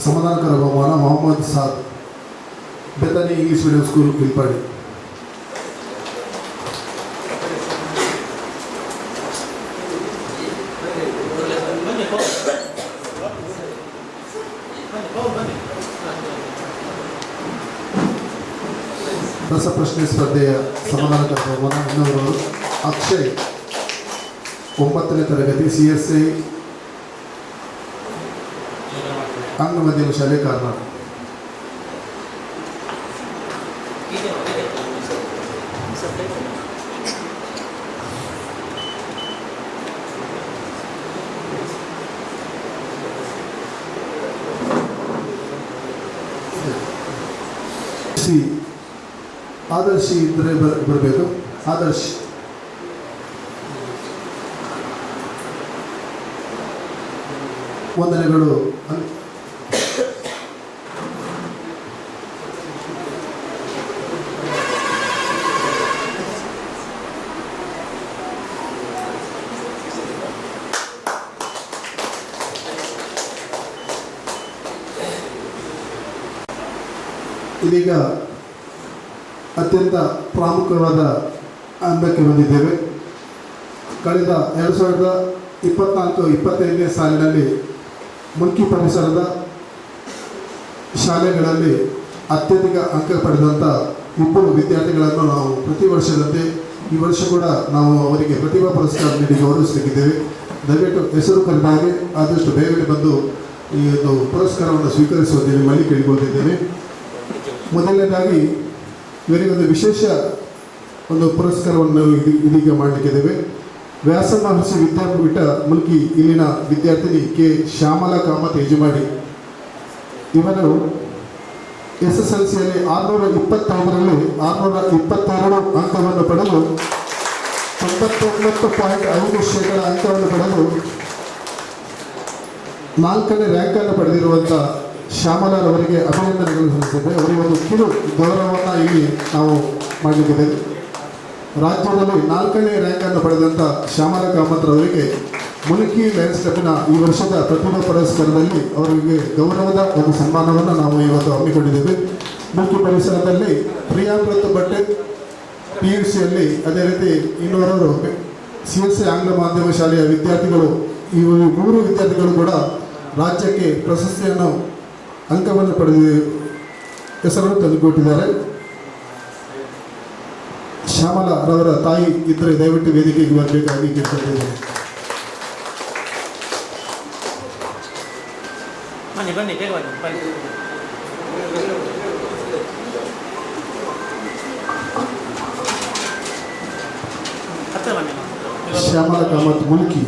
ಸಮಾಧಾನಕರ ಬಹುಮಾನ Mohammed Saad, Bethany English medium school Kilpadi. ರಸಪ್ರಶ್ನೆ ಸ್ಪರ್ಧೆಯ ಸಮಾಧಾನಕರ ಬಹುಮಾನ ಇನ್ನೊಬ್ಬರು ಅಕ್ಷಯ್, 9ನೇ ತರಗತಿ CSI ಆಂಗ್ಲ ಮಾಧ್ಯಮ ಶಾಲೆ ಕಾರ್ನಾಡ್. ಆದರ್ಶ್ ಇದ್ದರೆ ಬರಬೇಕು. ಆದರ್ಶ್ ವಂದನೆಗಳು. ಇದೀಗ ಅತ್ಯಂತ ಪ್ರಾಮುಖ್ಯವಾದ ಹಂತಕ್ಕೆ ಬಂದಿದ್ದೇವೆ. ಕಳೆದ 2024-25ನೇ ಸಾಲಿನಲ್ಲಿ ಮುಲ್ಕಿ ಪರಿಸರದ ಶಾಲೆಗಳಲ್ಲಿ ಅತ್ಯಧಿಕ ಅಂಕ ಪಡೆದಂಥ 2 ವಿದ್ಯಾರ್ಥಿಗಳನ್ನು ನಾವು ಪ್ರತಿ ವರ್ಷದಂತೆ ಈ ವರ್ಷ ಕೂಡ ನಾವು ಅವರಿಗೆ ಪ್ರತಿಭಾ ಪುರಸ್ಕಾರ ನೀಡಿ ಗೌರವಿಸಲಿದ್ದೇವೆ. ದಯವಿಟ್ಟು ಹೆಸರು ಕರೆದಾಗ ಆದಷ್ಟು ಬೇಗನೆ ಬಂದು ಈ ಒಂದು ಪುರಸ್ಕಾರವನ್ನು ಸ್ವೀಕರಿಸುವಂತೆ ನಿಮ್ಮಲ್ಲಿ ಕೇಳಿಕೊಳ್ತಿದ್ದೇನೆ. ಮೊದಲನೇದಾಗಿ ಇವರಿಗೊಂದು ವಿಶೇಷ ಒಂದು ಪುರಸ್ಕಾರವನ್ನು ಇದೀಗ ಮಾಡಲಿಕ್ಕಿದ್ದೇವೆ. ವ್ಯಾಸ ಮಹರ್ಷಿ ವಿದ್ಯಾಪೀಠ ಮುಲ್ಕಿ ಇಲ್ಲಿನ ವಿದ್ಯಾರ್ಥಿನಿ ಕೆ ಶ್ಯಾಮಲಾ ಕಾಮತ್ ಯಜಮಾಡಿ. ಇವರು SSLCಯಲ್ಲಿ 625ರಲ್ಲಿ 622 ಅಂಕವನ್ನು ಪಡೆದು 99.5% ಅಂಕವನ್ನು ಪಡೆದು 4ನೇ ರ್ಯಾಂಕನ್ನು ಪಡೆದಿರುವಂಥ ಶ್ಯಾಮಲಾರವರಿಗೆ ಅಭಿನಂದನೆಗಳು ಸಲ್ಲಿಸಿದ್ದೇವೆ. ಅವರಿಗೆ ಒಂದು ಕಿರು ಗೌರವವನ್ನು ಇಲ್ಲಿ ನಾವು ಮಾಡಲಿಕ್ಕಿದ್ದೇವೆ. ರಾಜ್ಯದಲ್ಲಿ 4ನೇ ರ್ಯಾಂಕನ್ನು ಪಡೆದಂಥ ಶ್ಯಾಮಲಾ ಕಾಮತ್ರವರಿಗೆ ಮುಲ್ಕಿ ಲಯನ್ಸ್ ಕ್ಲಬ್ನ ಈ ವರ್ಷದ ಪ್ರತಿಭಾ ಪುರಸ್ಕಾರದಲ್ಲಿ ಅವರಿಗೆ ಗೌರವದ ಒಂದು ಸನ್ಮಾನವನ್ನು ನಾವು ಇವತ್ತು ಹಮ್ಮಿಕೊಂಡಿದ್ದೇವೆ. ಮುಲ್ಕಿ ಪರಿಸರದಲ್ಲಿ ಪ್ರಿಯಾಮೃತ ಭಟ್ PUCಯಲ್ಲಿ, ಅದೇ ರೀತಿ ಇನ್ನೋರ್ವರು CSI ಆಂಗ್ಲ ಮಾಧ್ಯಮ ಶಾಲೆಯ ವಿದ್ಯಾರ್ಥಿಗಳು, ಈ 3 ವಿದ್ಯಾರ್ಥಿಗಳು ಕೂಡ ರಾಜ್ಯಕ್ಕೆ ಪ್ರಶಸ್ತಿಯನ್ನು ಅಂಕವನ್ನು ಪಡೆದು ಹೆಸರನ್ನು ತಂದುಕೊಟ್ಟಿದ್ದಾರೆ. ಶ್ಯಾಮಲಾ ರವರ ತಾಯಿ ಇದ್ದರೆ ದಯವಿಟ್ಟು ವೇದಿಕೆಗೆ ಬರಬೇಕಾಗಿ ಕೇಳ್ಕೊಳ್ತಿದ್ದೇನೆ. ಶ್ಯಾಮಲಾ ಕಾಮತ್ ಮುಲ್ಕಿ.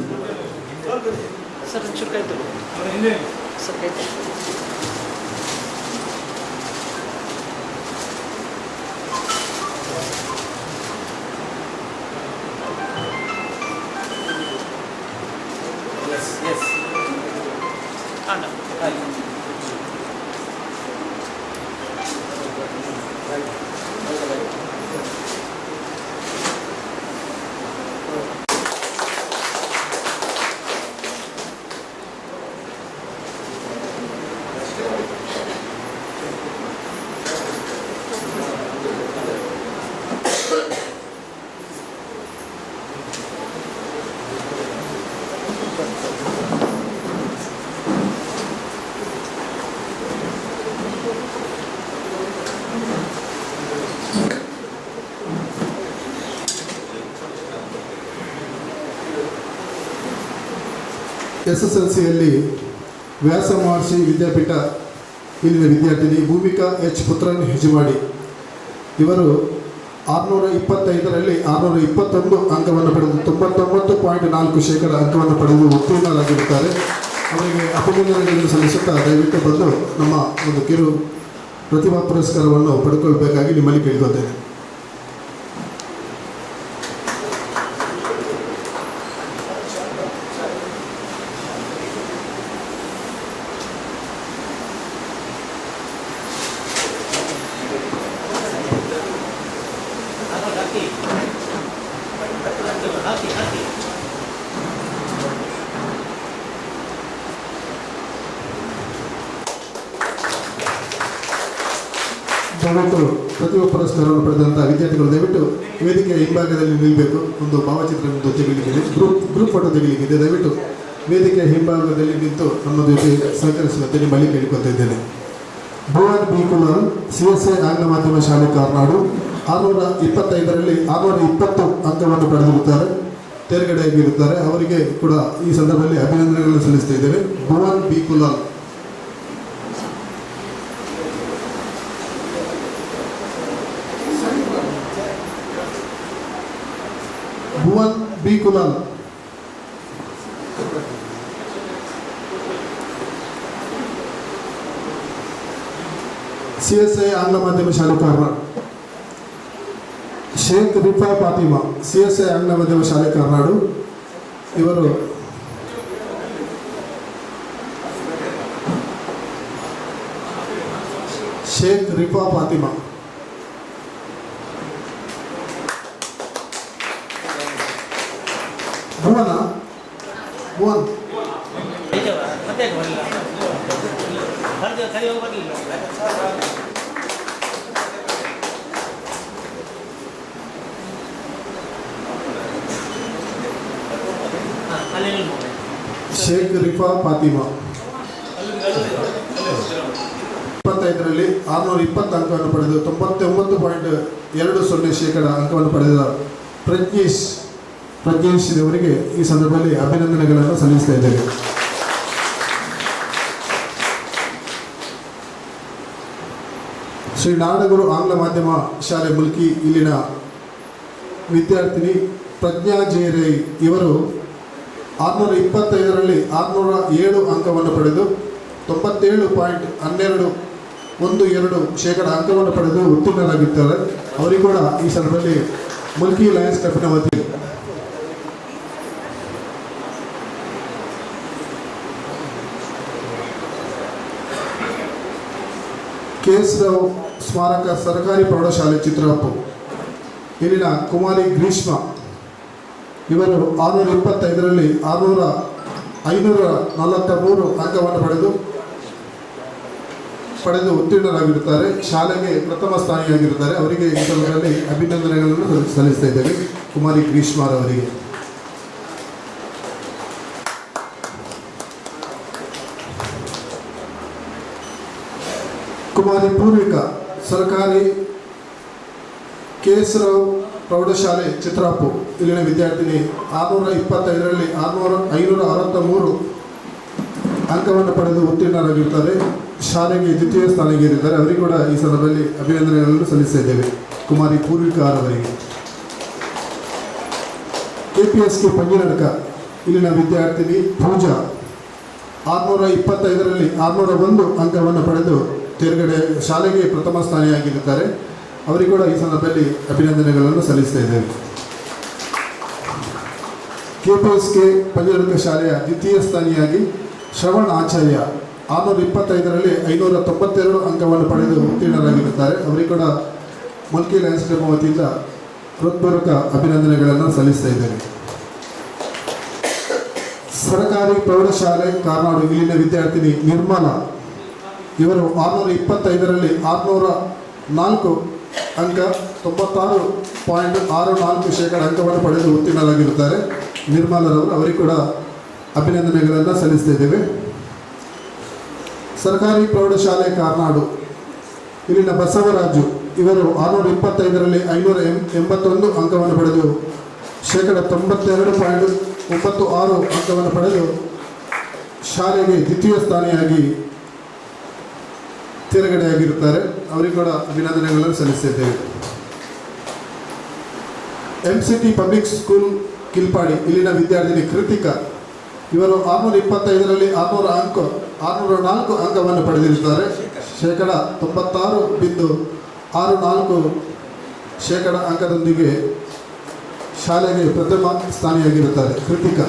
SSLCಯಲ್ಲಿ ವ್ಯಾಸ ಮಹರ್ಷಿ ವಿದ್ಯಾಪೀಠ ಇಲ್ಲಿನ ವಿದ್ಯಾರ್ಥಿನಿ ಭೂಮಿಕಾ H. ಪುತ್ರನ್ ಹೆಜಮಾಡಿ. ಇವರು 625ರಲ್ಲಿ 621 ಅಂಕವನ್ನು ಪಡೆದು 99.4% ಅಂಕವನ್ನು ಪಡೆದು ಉತ್ತೀರ್ಣರಾಗಿರುತ್ತಾರೆ. ಅವರಿಗೆ ಅಭಿನಂದನೆಗಳನ್ನು ಸಲ್ಲಿಸುತ್ತಾ ದಯವಿಟ್ಟು ಬಂದು ನಮ್ಮ ಒಂದು ಕಿರು ಪ್ರತಿಭಾ ಪುರಸ್ಕಾರವನ್ನು ಪಡೆದುಕೊಳ್ಳಬೇಕಾಗಿ ನಿಮ್ಮಲ್ಲಿ ಕೇಳಿಕೊಳ್ತೇನೆ. ದಯವಿಟ್ಟು ಪ್ರತಿಭಾ ಪುರಸ್ಕಾರವನ್ನು ಪಡೆದಂಥ ವಿದ್ಯಾರ್ಥಿಗಳು ದಯವಿಟ್ಟು ವೇದಿಕೆಯ ಹಿಂಭಾಗದಲ್ಲಿ ನಿಲ್ಲಬೇಕು. ಒಂದು ಭಾವಚಿತ್ರವನ್ನು ತೆಗೆಯಲಿಕ್ಕಿದೆ, ಗ್ರೂಪ್ ಫೋಟೋ ತೆಗೆಯಲಿಕ್ಕಿದೆ. ದಯವಿಟ್ಟು ವೇದಿಕೆಯ ಹಿಂಭಾಗದಲ್ಲಿ ನಿಂತು ನಮ್ಮ ಜೊತೆ ಸಹಕರಿಸುವಂತೆ ನಿಮ್ಮಲ್ಲಿ ಕೇಳಿಕೊಳ್ತಾ ಇದ್ದೇನೆ. ಭುವನ್ ಬಿ ಕುಲಾಲ್, CSI ಆಂಗ್ಲ ಮಾಧ್ಯಮ ಶಾಲೆ ಕಾರ್ನಾಡು, 625ರಲ್ಲಿ 620 ಅಂಕವನ್ನು ಪಡೆದಿರುತ್ತಾರೆ, ತೇರ್ಗಡೆಯಾಗಿರುತ್ತಾರೆ. ಅವರಿಗೆ ಕೂಡ ಈ ಸಂದರ್ಭದಲ್ಲಿ ಅಭಿನಂದನೆಗಳನ್ನು ಸಲ್ಲಿಸ್ತಾ ಇದ್ದೇವೆ. Bhuvan B Kulal. Bhuvan B Kulal. CSI ಆಂಗ್ಲ ಮಾಧ್ಯಮ ಶಾಲೆ ಕಾರ್ನಾಡು. ಶೇಖ್ ರಿಫಾ ಫಾತಿಮಾ, CSI ಆಂಗ್ಲ ಮಾಧ್ಯಮ ಶಾಲೆ ಕಾರ್ನಾಡು. ಇವರು ಶೇಖ್ ರಿಫಾ ಫಾತಿಮಾ. ಭುವನ ಭುವನ್ ಶೇಖ್ ರಿಫಾ ಫಾತಿಮಾ 25ರಲ್ಲಿ 620 ಅಂಕವನ್ನು ಪಡೆದು 99.20% ಅಂಕವನ್ನು ಪಡೆದ ಪ್ರಜ್ಞೇಶ್ ಅವರಿಗೆ ಈ ಸಂದರ್ಭದಲ್ಲಿ ಅಭಿನಂದನೆಗಳನ್ನು ಸಲ್ಲಿಸ್ತಾ ಇದ್ದೇವೆ. ಶ್ರೀ ನಾಡಗುರು ಆಂಗ್ಲ ಮಾಧ್ಯಮ ಶಾಲೆ ಮುಲ್ಕಿ ಇಲ್ಲಿನ ವಿದ್ಯಾರ್ಥಿನಿ ಪ್ರಜ್ಞಾ ಜೇರೈ. ಇವರು 625ರಲ್ಲಿ 607 ಅಂಕವನ್ನು ಪಡೆದು 97.12% ಅಂಕವನ್ನು ಪಡೆದು ಉತ್ತೀರ್ಣರಾಗಿದ್ದಾರೆ. ಅವರಿಗೂ ಕೂಡ ಈ ಸಂದರ್ಭದಲ್ಲಿ ಮುಲ್ಕಿ ಲಯನ್ಸ್ ಕ್ಲಬ್ನ ವತಿಯಿಂದ KS ರಾವ್ ಸ್ಮಾರಕ ಸರ್ಕಾರಿ ಪ್ರೌಢಶಾಲೆ ಚಿತ್ರಹಪ್ಪು ಇಲ್ಲಿನ ಕುಮಾರಿ ಗ್ರೀಷ್ಮ. ಇವರು 625ರಲ್ಲಿ 543 ಅಂಕವನ್ನು ಪಡೆದು ಪಡೆದು ಉತ್ತೀರ್ಣರಾಗಿರುತ್ತಾರೆ, ಶಾಲೆಗೆ ಪ್ರಥಮ ಸ್ಥಾನಿಯಾಗಿರುತ್ತಾರೆ. ಅವರಿಗೆ ಈ ಸಂದರ್ಭದಲ್ಲಿ ಅಭಿನಂದನೆಗಳನ್ನು ಸಲ್ಲಿಸ್ತಾ ಇದ್ದೇವೆ. ಕುಮಾರಿ ಗ್ರೀಷ್ಮಾರವರಿಗೆ. ಕುಮಾರಿ ಪೂರ್ವಿಕಾ, ಸರ್ಕಾರಿ KS ರಾವ್ ಪ್ರೌಢಶಾಲೆ ಚಿತ್ರಾಪು, ಇಲ್ಲಿನ ವಿದ್ಯಾರ್ಥಿನಿ. 625ರಲ್ಲಿ 563 ಅಂಕವನ್ನು ಪಡೆದು ಉತ್ತೀರ್ಣರಾಗಿರ್ತಾರೆ. ಶಾಲೆಗೆ ದ್ವಿತೀಯ ಸ್ಥಾನಗೇರಿದ್ದಾರೆ. ಅವರಿಗೆ ಕೂಡ ಈ ಸಂದರ್ಭದಲ್ಲಿ ಅಭಿನಂದನೆಗಳನ್ನು ಸಲ್ಲಿಸ್ತಾ ಇದ್ದೇವೆ. ಕುಮಾರಿ ಪೂರ್ವಿಕಾ ಅವರಿಗೆ. KPSK ಪಂಜಿನಡ್ಕ, ಇಲ್ಲಿನ ವಿದ್ಯಾರ್ಥಿನಿ ಪೂಜಾ. 625ರಲ್ಲಿ 601 ಅಂಕವನ್ನು ಪಡೆದು ತೇರ್ಗಡೆ ಶಾಲೆಗೆ ಪ್ರಥಮ ಸ್ಥಾನಿಯಾಗಿರುತ್ತಾರೆ. ಅವರಿಗೆ ಕೂಡ ಈ ಸಂದರ್ಭದಲ್ಲಿ ಅಭಿನಂದನೆಗಳನ್ನು ಸಲ್ಲಿಸ್ತಾ ಇದ್ದೇವೆ. KPSK ಪಂಜಿನಡ್ಕ ಶಾಲೆಯ ದ್ವಿತೀಯ ಸ್ಥಾನಿಯಾಗಿ ಶ್ರವಣ್ ಆಚಾರ್ಯ 625ರಲ್ಲಿ 592 ಅಂಕವನ್ನು ಪಡೆದು ಉತ್ತೀರ್ಣರಾಗಿರುತ್ತಾರೆ. ಅವರಿಗೆ ಕೂಡ ಮುಲ್ಕಿ ಲಯನ್ಸ್ ಕ್ಲಬ್ ವತಿಯಿಂದ ಹೃತ್ಪೂರ್ವಕ ಅಭಿನಂದನೆಗಳನ್ನು ಸಲ್ಲಿಸ್ತಾ ಇದ್ದೇವೆ. ಸರ್ಕಾರಿ ಪ್ರೌಢಶಾಲೆ ಕಾರ್ನಾಡು, ಇಲ್ಲಿನ ವಿದ್ಯಾರ್ಥಿನಿ ನಿರ್ಮಲಾ. ಇವರು 625ರಲ್ಲಿ 604 ಅಂಕ 96.64% ಅಂಕವನ್ನು ಪಡೆದು ಉತ್ತೀರ್ಣರಾಗಿರುತ್ತಾರೆ. ನಿರ್ಮಲಾರವರು, ಅವರಿಗೆ ಕೂಡ ಅಭಿನಂದನೆಗಳನ್ನು ಸಲ್ಲಿಸ್ತಾ ಇದ್ದೇವೆ. ಸರ್ಕಾರಿ ಪ್ರೌಢಶಾಲೆ ಕಾರ್ನಾಡು, ಇಲ್ಲಿನ ಬಸವರಾಜು. ಇವರು 625ರಲ್ಲಿ 581 ಅಂಕವನ್ನು ಪಡೆದು 92.96% ಅಂಕವನ್ನು ಪಡೆದು ಶಾಲೆಗೆ ದ್ವಿತೀಯ ಸ್ಥಾನಿಯಾಗಿ ತೇರ್ಗಡೆಯಾಗಿರುತ್ತಾರೆ. ಅವರಿಗೆ ಕೂಡ ಅಭಿನಂದನೆಗಳನ್ನು ಸಲ್ಲಿಸಿದ್ದೇವೆ. MCT ಪಬ್ಲಿಕ್ ಸ್ಕೂಲ್ ಕಿಲ್ಪಾಡಿ, ಇಲ್ಲಿನ ವಿದ್ಯಾರ್ಥಿನಿ ಕೃತಿಕಾ. ಇವರು 625ರಲ್ಲಿ 604 ಅಂಕವನ್ನು ಪಡೆದಿರುತ್ತಾರೆ. 96.64% ಅಂಕದೊಂದಿಗೆ ಶಾಲೆಗೆ ಪ್ರಥಮ ಸ್ಥಾನಿಯಾಗಿರುತ್ತಾರೆ. ಕೃತಿಕಾ.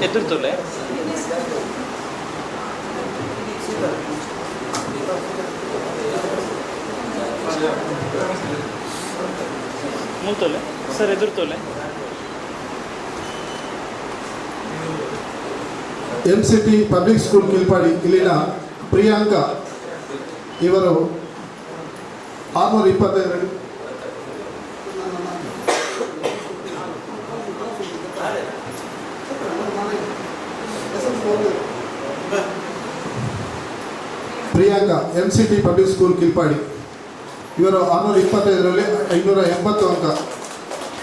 ಎದುರ್ತೊಲೆ ಮೂತೊಲೆ ಸರ್, ಎದುರ್ತೊಲೆ. MCT ಪಬ್ಲಿಕ್ ಸ್ಕೂಲ್ ಕಿಲ್ಪಾಡಿ, ಇಲ್ಲಿನ ಪ್ರಿಯಾಂಕಾ. ಇವರು 625ರಲ್ಲಿ Priyanka MCT public school Kilpadi. ಇವರು 625ರಲ್ಲಿ 580 ಅಂಕ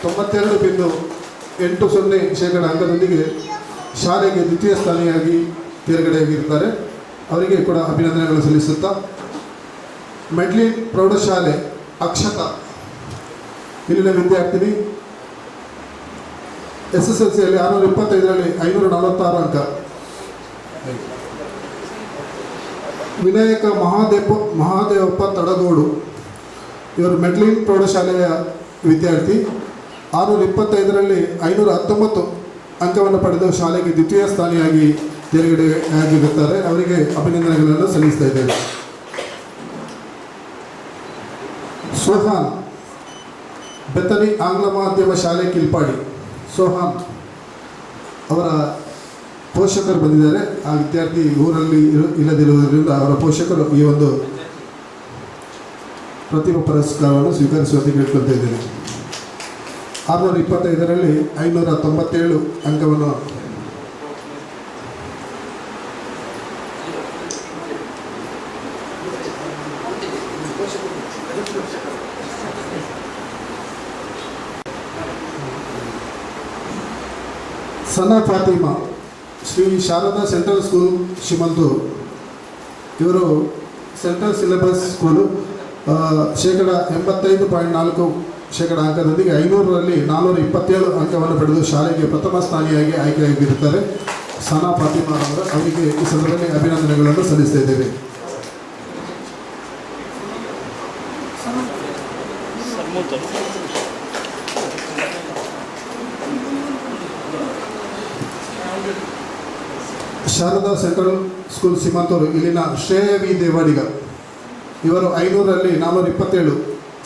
92.80% ಅಂಕದೊಂದಿಗೆ ಶಾಲೆಗೆ ದ್ವಿತೀಯ ಸ್ಥಾನಿಯಾಗಿ ತೇರ್ಗಡೆಯಾಗಿರುತ್ತಾರೆ. ಅವರಿಗೆ ಕೂಡ ಅಭಿನಂದನೆಗಳು ಸಲ್ಲಿಸುತ್ತಾ, ಮೆಡ್ಲಿನ್ ಪ್ರೌಢಶಾಲೆ ಅಕ್ಷತಾ, ಇಲ್ಲಿನ ವಿದ್ಯಾರ್ಥಿನಿ. SSLCಯಲ್ಲಿ 625ರಲ್ಲಿ 546 ಅಂಕ. ವಿನಾಯಕ ಮಹಾದೇವಪ್ಪ ತಡಗೋಡು, ಇವರು ಮೆಡ್ಲಿನ್ ಪ್ರೌಢಶಾಲೆಯ ವಿದ್ಯಾರ್ಥಿ. 625ರಲ್ಲಿ 519 ಅಂಕವನ್ನು ಪಡೆದು ಶಾಲೆಗೆ ದ್ವಿತೀಯ ಸ್ಥಾನಿಯಾಗಿ ತೇರ್ಗಡೆಯಾಗಿರುತ್ತಾರೆ. ಅವರಿಗೆ ಅಭಿನಂದನೆಗಳನ್ನು ಸಲ್ಲಿಸ್ತಾ ಇದ್ದೇವೆ. ಸೋಹಾನ್, ಬೆತ್ತನಿ ಆಂಗ್ಲ ಮಾಧ್ಯಮ ಶಾಲೆ ಕಿಲ್ಪಾಡಿ. ಸೋಹಾನ್ ಅವರ ಪೋಷಕರು ಬಂದಿದ್ದಾರೆ. ಆ ವಿದ್ಯಾರ್ಥಿ ಊರಲ್ಲಿ ಇಲ್ಲದಿರುವುದರಿಂದ ಅವರ ಪೋಷಕರು ಈ ಒಂದು ಪ್ರತಿಭಾ ಪುರಸ್ಕಾರವನ್ನು ಸ್ವೀಕರಿಸುವಂತೆ ಕೇಳ್ಕೊಳ್ತಾ ಇದ್ದೇನೆ. 625ರಲ್ಲಿ 597 ಅಂಕವನ್ನು ಸನಾ ಫಾತಿಮಾ, ಶ್ರೀ ಶಾರದಾ ಸೆಂಟ್ರಲ್ ಸ್ಕೂಲ್ ಶಿಮಂತೂರು. ಇವರು ಸೆಂಟ್ರಲ್ ಸಿಲೆಬಸ್ ಸ್ಕೂಲು 85.4% ಅಂಕದೊಂದಿಗೆ 500ರಲ್ಲಿ 427 ಅಂಕವನ್ನು ಪಡೆದು ಶಾಲೆಗೆ ಪ್ರಥಮ ಸ್ಥಾನಿಯಾಗಿ ಆಯ್ಕೆಯಾಗಿರುತ್ತಾರೆ. ಸನಾ ಫಾತಿಮಾ ಅವರಿಗೆ ಈ ಸಂದರ್ಭದಲ್ಲಿ ಅಭಿನಂದನೆಗಳನ್ನು ಸಲ್ಲಿಸ್ತಾ ಇದ್ದೇವೆ. ಶಾರದಾ ಸೆಂಟ್ರಲ್ ಸ್ಕೂಲ್ ಸೀಮಾಂತೂರು, ಇಲ್ಲಿನ ಶ್ರೇಯ ವಿ ದೇವಾಡಿಗ. ಇವರು 500ರಲ್ಲಿ 427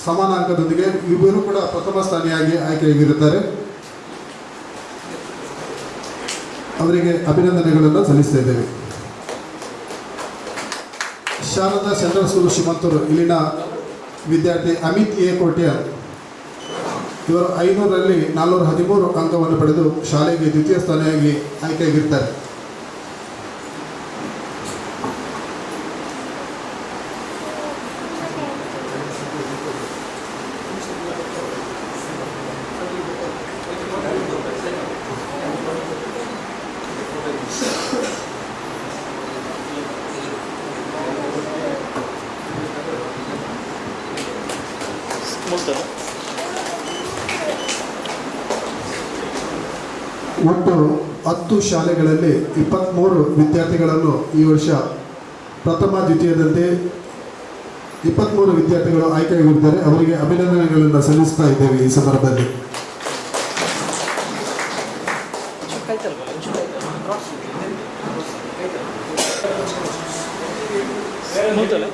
ಸಮಾನ ಅಂಕದೊಂದಿಗೆ ಇಬ್ಬರು ಕೂಡ ಪ್ರಥಮ ಸ್ಥಾನಿಯಾಗಿ ಆಯ್ಕೆಯಾಗಿರುತ್ತಾರೆ. ಅವರಿಗೆ ಅಭಿನಂದನೆಗಳನ್ನು ಸಲ್ಲಿಸ್ತಾ ಇದ್ದೇವೆ. ಶಾರದಾ ಸೆಂಟ್ರಲ್ ಸ್ಕೂಲ್ ಶ್ರೀಮಂತೂರು ಇಲ್ಲಿನ ವಿದ್ಯಾರ್ಥಿ ಅಮಿತ್ ಎ ಕೋಟ್ಯಾರ್ ಇವರು 500ರಲ್ಲಿ 413 ಅಂಕವನ್ನು ಪಡೆದು ಶಾಲೆಗೆ ದ್ವಿತೀಯ ಸ್ಥಾನಿಯಾಗಿ ಆಯ್ಕೆಯಾಗಿರ್ತಾರೆ. ಮುಗ್ದಲ್ಲ? ಒಟ್ಟು 10 ಶಾಲೆಗಳಲ್ಲಿ 23 ವಿದ್ಯಾರ್ಥಿಗಳನ್ನು ಈ ವರ್ಷ ಪ್ರಥಮ ದ್ವಿತೀಯದಂತೆ 23 ವಿದ್ಯಾರ್ಥಿಗಳು ಆಯ್ಕೆಯಾಗಿದ್ದಾರೆ. ಅವರಿಗೆ ಅಭಿನಂದನೆಗಳನ್ನು ಸಲ್ಲಿಸ್ತಾ ಇದ್ದೇವೆ ಈ ಸಂದರ್ಭದಲ್ಲಿ. ಮುಗ್ದಲ್ಲ?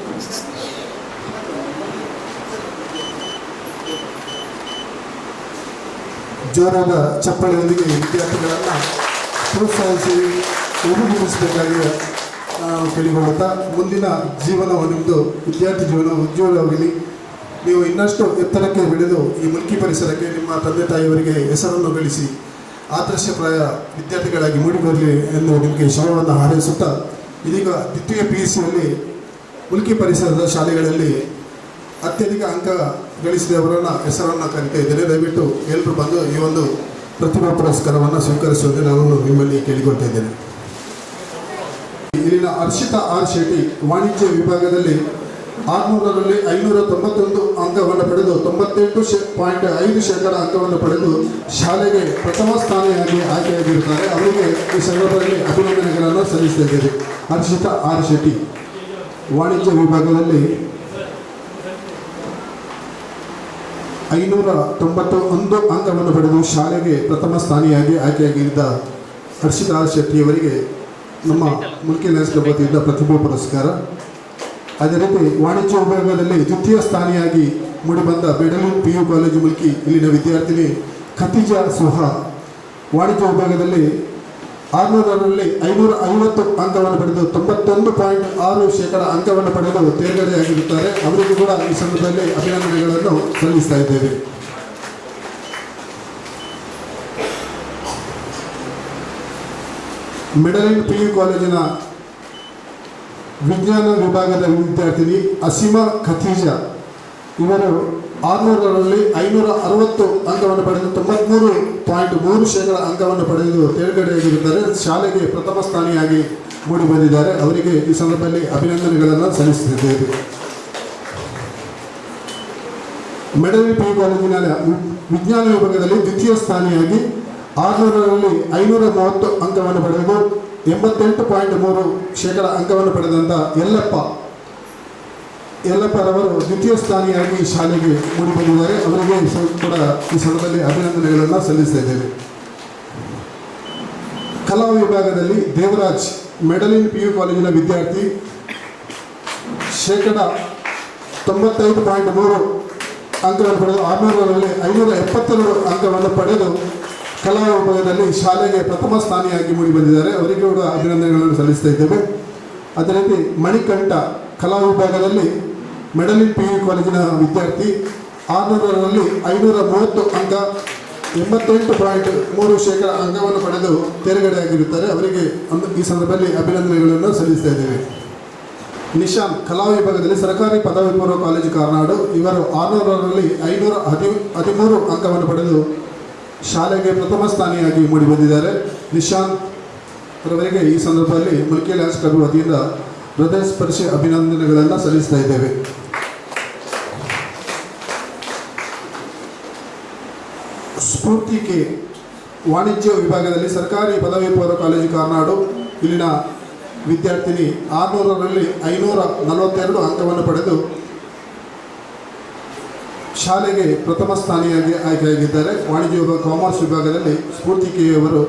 ಜೋರಾದ ಚಪ್ಪಳೆಯೊಂದಿಗೆ ವಿದ್ಯಾರ್ಥಿಗಳನ್ನು ಪ್ರೋತ್ಸಾಹಿಸಿ ಉಡುಗೊಳಿಸಬೇಕಾಗಿ ನಾವು ಕೇಳಿಕೊಳ್ಳುತ್ತಾ, ಮುಂದಿನ ಜೀವನವು ನಿಮ್ಮದು ವಿದ್ಯಾರ್ಥಿ ಜೀವನ ಉಜ್ವಲವಾಗಲಿ. ನೀವು ಇನ್ನಷ್ಟು ಎತ್ತರಕ್ಕೆ ಬೆಳೆದು ಈ ಮುಲ್ಕಿ ಪರಿಸರಕ್ಕೆ ನಿಮ್ಮ ತಂದೆ ತಾಯಿಯವರಿಗೆ ಹೆಸರನ್ನು ಗಳಿಸಿ ಆದರ್ಶಪ್ರಾಯ ವಿದ್ಯಾರ್ಥಿಗಳಾಗಿ ಮೂಡಿಬರಲಿ ಎಂದು ನಿಮಗೆ ಶುಭವನ್ನು ಹಾರೈಸುತ್ತಾ, ಇದೀಗ ದ್ವಿತೀಯ PUCಯಲ್ಲಿ ಮುಲ್ಕಿ ಪರಿಸರದ ಶಾಲೆಗಳಲ್ಲಿ ಅತ್ಯಧಿಕ ಅಂಕ ಗಳಿಸಿದವರನ್ನು ಹೆಸರನ್ನು ಕರೀತಾ ಇದ್ದೇನೆ. ದಯವಿಟ್ಟು ಎಲ್ಲರೂ ಬಂದು ಈ ಒಂದು ಪ್ರತಿಭಾ ಪುರಸ್ಕಾರವನ್ನು ಸ್ವೀಕರಿಸುವಂತೆ ನಾನು ನಿಮ್ಮಲ್ಲಿ ಕೇಳಿಕೊಳ್ತಾ ಇದ್ದೇನೆ. ಇಲ್ಲಿನ ಹರ್ಷಿತಾ ಆರ್ ಶೆಟ್ಟಿ ವಾಣಿಜ್ಯ ವಿಭಾಗದಲ್ಲಿ 600ರಲ್ಲಿ 591 ಅಂಕವನ್ನು ಪಡೆದು 98.5% ಅಂಕವನ್ನು ಪಡೆದು ಶಾಲೆಗೆ ಪ್ರಥಮ ಸ್ಥಾನಿಯಾಗಿ ಆಯ್ಕೆಯಾಗಿರುತ್ತಾರೆ. ಅವರಿಗೆ ಈ ಸಂದರ್ಭದಲ್ಲಿ ಅಭಿನಂದನೆಗಳನ್ನು ಸಲ್ಲಿಸ್ತಾ ಇದ್ದೇವೆ. ಹರ್ಷಿತಾ ಆರ್ ಶೆಟ್ಟಿ ವಾಣಿಜ್ಯ ವಿಭಾಗದಲ್ಲಿ 591 ಅಂಕವನ್ನು ಪಡೆದು ಶಾಲೆಗೆ ಪ್ರಥಮ ಸ್ಥಾನಿಯಾಗಿ ಆಯ್ಕೆಯಾಗಿದ್ದ ಹರ್ಷಿತಾ ಆರ್ ಶೆಟ್ಟಿಯವರಿಗೆ ನಮ್ಮ ಮುಲ್ಕಿ ಲಯನ್ಸ್ ಕ್ಲಬ್ ವತಿಯಿಂದ ಪ್ರತಿಭಾ ಪುರಸ್ಕಾರ. ಅದೇ ರೀತಿ ವಾಣಿಜ್ಯ ವಿಭಾಗದಲ್ಲಿ ದ್ವಿತೀಯ ಸ್ಥಾನಿಯಾಗಿ ಮೂಡಿಬಂದ ಬೆಡಲೂರು PU ಕಾಲೇಜು ಮುಲ್ಕಿ ಇಲ್ಲಿನ ವಿದ್ಯಾರ್ಥಿನಿ ಖತೀಜಾ ಸುಹಾ ವಾಣಿಜ್ಯ ವಿಭಾಗದಲ್ಲಿ 600ರಲ್ಲಿ 550 ಅಂಕವನ್ನು ಪಡೆದು 91.6% ಅಂಕವನ್ನು ಪಡೆದು ತೇರ್ಗಡೆಯಾಗಿರುತ್ತಾರೆ. ಅವರಿಗೂ ಕೂಡ ಈ ಸಂದರ್ಭದಲ್ಲಿ ಅಭಿನಂದನೆಗಳನ್ನು ಸಲ್ಲಿಸ್ತಾ ಇದ್ದೇವೆ. ಮೆಡಲಿನ್ PU ಕಾಲೇಜಿನ ವಿಜ್ಞಾನ ವಿಭಾಗದ ವಿದ್ಯಾರ್ಥಿನಿ ಅಸೀಮಾ ಖತೀಜಾ ಇವರು 600ರಲ್ಲಿ 560 ಅಂಕವನ್ನು ಪಡೆದು 93.3% ಅಂಕವನ್ನು ಪಡೆದು ತೇರ್ಗಡೆಯಾಗಿರುತ್ತಾರೆ. ಶಾಲೆಗೆ ಪ್ರಥಮ ಸ್ಥಾನಿಯಾಗಿ ಮೂಡಿ ಬಂದಿದ್ದಾರೆ. ಅವರಿಗೆ ಈ ಸಂದರ್ಭದಲ್ಲಿ ಅಭಿನಂದನೆಗಳನ್ನು ಸಲ್ಲಿಸುತ್ತಿದ್ದೇವೆ. ಮೆಡಲಿನ್ PU ಕಾಲೇಜಿನ ವಿಜ್ಞಾನ ವಿಭಾಗದಲ್ಲಿ ದ್ವಿತೀಯ ಸ್ಥಾನಿಯಾಗಿ 600ರಲ್ಲಿ 530 ಅಂಕವನ್ನು ಪಡೆದು 88.3% ಅಂಕವನ್ನು ಪಡೆದಂಥ ಯಲ್ಲಪ್ಪರವರು ದ್ವಿತೀಯ ಸ್ಥಾನಿಯಾಗಿ ಶಾಲೆಗೆ ಮೂಡಿಬಂದಿದ್ದಾರೆ. ಅವರಿಗೆ ಕೂಡ ಈ ಸಂದರ್ಭದಲ್ಲಿ ಅಭಿನಂದನೆಗಳನ್ನು ಸಲ್ಲಿಸ್ತಾ ಇದ್ದೇವೆ. ಕಲಾ ವಿಭಾಗದಲ್ಲಿ ದೇವರಾಜ್ ಮೆಡಲಿನ್ PU ಕಾಲೇಜಿನ ವಿದ್ಯಾರ್ಥಿ 95.3% ಅಂಕವನ್ನು ಪಡೆದು 600ರಲ್ಲಿ 572 ಅಂಕವನ್ನು ಪಡೆದು ಕಲಾ ವಿಭಾಗದಲ್ಲಿ ಶಾಲೆಗೆ ಪ್ರಥಮ ಸ್ಥಾನಿಯಾಗಿ ಮೂಡಿಬಂದಿದ್ದಾರೆ. ಅವರಿಗೆ ಕೂಡ ಅಭಿನಂದನೆಗಳನ್ನು ಸಲ್ಲಿಸ್ತಾ ಇದ್ದೇವೆ. ಅದೇ ರೀತಿ ಮಣಿಕಂಠ ಕಲಾ ವಿಭಾಗದಲ್ಲಿ ಮೆಡಲಿನ್ PU ಕಾಲೇಜಿನ ವಿದ್ಯಾರ್ಥಿ 600ರಲ್ಲಿ 530 ಅಂಕ 88.3% ಅಂಕವನ್ನು ಪಡೆದು ತೇರ್ಗಡೆಯಾಗಿರುತ್ತಾರೆ. ಅವರಿಗೆ ಈ ಸಂದರ್ಭದಲ್ಲಿ ಅಭಿನಂದನೆಗಳನ್ನು ಸಲ್ಲಿಸ್ತಾ ಇದ್ದೇವೆ. ನಿಶಾಂತ್ ಕಲಾ ವಿಭಾಗದಲ್ಲಿ ಸರ್ಕಾರಿ ಪದವಿ ಪೂರ್ವ ಕಾಲೇಜು ಕಾರ್ನಾಡು ಇವರು 600ರಲ್ಲಿ 513 ಅಂಕವನ್ನು ಪಡೆದು ಶಾಲೆಗೆ ಪ್ರಥಮ ಸ್ಥಾನಿಯಾಗಿ ಮೂಡಿಬಂದಿದ್ದಾರೆ. ನಿಶಾಂತ್ ಅವರಿಗೆ ಈ ಸಂದರ್ಭದಲ್ಲಿ ಮುಲ್ಕಿ ಲಯನ್ಸ್ ಕ್ಲಬ್ ವತಿಯಿಂದ ಹೃದಯ ಸ್ಪರ್ಶಿ ಅಭಿನಂದನೆಗಳನ್ನು ಸಲ್ಲಿಸ್ತಾ ಇದ್ದೇವೆ. ಸ್ಫೂರ್ತಿ ಕೆ ವಾಣಿಜ್ಯ ವಿಭಾಗದಲ್ಲಿ ಸರ್ಕಾರಿ ಪದವಿ ಪೂರ್ವ ಕಾಲೇಜು ಕಾರ್ನಾಡು ಇಲ್ಲಿನ ವಿದ್ಯಾರ್ಥಿನಿ 600ರಲ್ಲಿ 542 ಅಂಕವನ್ನು ಪಡೆದು ಶಾಲೆಗೆ ಪ್ರಥಮ ಸ್ಥಾನಿಯಾಗಿ ಆಯ್ಕೆಯಾಗಿದ್ದಾರೆ. ವಾಣಿಜ್ಯ ವಿಭಾಗ ಕಾಮರ್ಸ್ ವಿಭಾಗದಲ್ಲಿ ಸ್ಫೂರ್ತಿ ಕೆಯವರು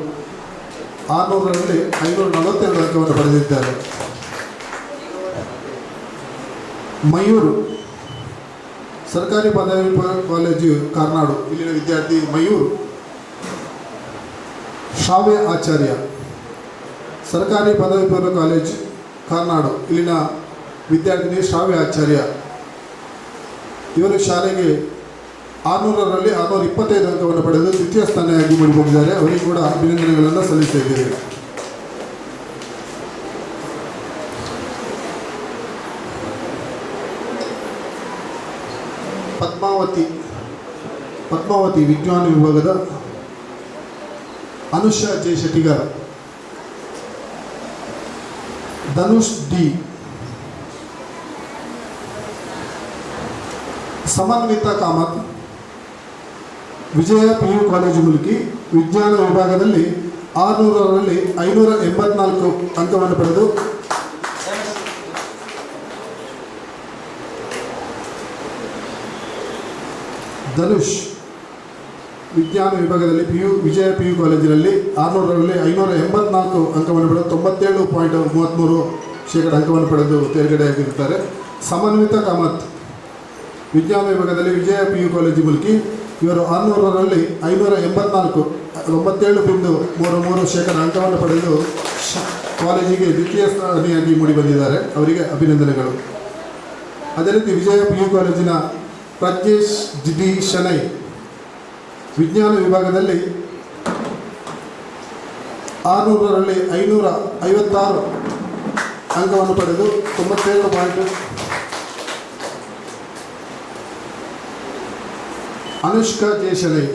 600ರಲ್ಲಿ 542 ಅಂಕವನ್ನು ಪಡೆದಿದ್ದಾರೆ. ಮಯೂರು ಸರ್ಕಾರಿ ಪದವಿ ಕಾಲೇಜು ಕಾರ್ನಾಡು ಇಲ್ಲಿನ ವಿದ್ಯಾರ್ಥಿ ಮಯೂರ್ ಶ್ರಾವ್ಯ ಆಚಾರ್ಯ ಸರ್ಕಾರಿ ಪದವಿ ಪೂರ್ವ ಕಾಲೇಜ್ ಕಾರ್ನಾಡು ಇಲ್ಲಿನ ವಿದ್ಯಾರ್ಥಿನಿ ಶ್ರಾವ್ಯ ಆಚಾರ್ಯ. ಇವರು ಶಾಲೆಗೆ 600ರಲ್ಲಿ 625 ಅಂಕವನ್ನು ಪಡೆದು ದ್ವಿತೀಯ ಸ್ಥಾನವಾಗಿ ಮೂಡಿಬಂದಿದ್ದಾರೆ. ಅವರಿಗೆ ಕೂಡ ಅಭಿನಂದನೆಗಳನ್ನು ಸಲ್ಲಿಸಿದ್ದೇವೆ. ಪದ್ಮಾವತಿ ವಿಜ್ಞಾನ ವಿಭಾಗದ ಅನುಷಾ ಜೆ ಶೆಟ್ಟಿಗಾರ್, ಧನುಷ್ ಡಿ, ಸಮನ್ವಿತಾ ಕಾಮತ್ ವಿಜಯ PU ಕಾಲೇಜು ಮುಲ್ಕಿ ವಿಜ್ಞಾನ ವಿಭಾಗದಲ್ಲಿ 600ರಲ್ಲಿ 584 ಅಂಕವನ್ನು ಪಡೆದು ಧನುಷ್ ವಿಜ್ಞಾನ ವಿಭಾಗದಲ್ಲಿ ವಿಜಯ PU ಕಾಲೇಜಿನಲ್ಲಿ 600ರಲ್ಲಿ 584 ಅಂಕವನ್ನು ಪಡೆದು 97.33% ಅಂಕವನ್ನು ಪಡೆದು ತೇರ್ಗಡೆಯಾಗಿರುತ್ತಾರೆ. ಸಮನ್ವಿತಾ ಕಾಮತ್ ವಿಜ್ಞಾನ ವಿಭಾಗದಲ್ಲಿ ವಿಜಯ PU ಕಾಲೇಜು ಮುಲ್ಕಿ ಇವರು 600ರಲ್ಲಿ 584 97.33% ಅಂಕವನ್ನು ಪಡೆದು ಕಾಲೇಜಿಗೆ ದ್ವಿತೀಯ ಸ್ಥಾನಿಯಾಗಿ ಮೂಡಿಬಂದಿದ್ದಾರೆ. ಅವರಿಗೆ ಅಭಿನಂದನೆಗಳು. ಅದೇ ರೀತಿ ವಿಜಯ PU ಕಾಲೇಜಿನ ಪ್ರಜ್ಞೇಶ್ ಜಿಡಿ ಶನೈ ವಿಜ್ಞಾನ ವಿಭಾಗದಲ್ಲಿ 600ರಲ್ಲಿ 556 ಅಂಕವನ್ನು ಪಡೆದು 97. ಅನುಷ್ಕಾ ಜೆ ಶನೈ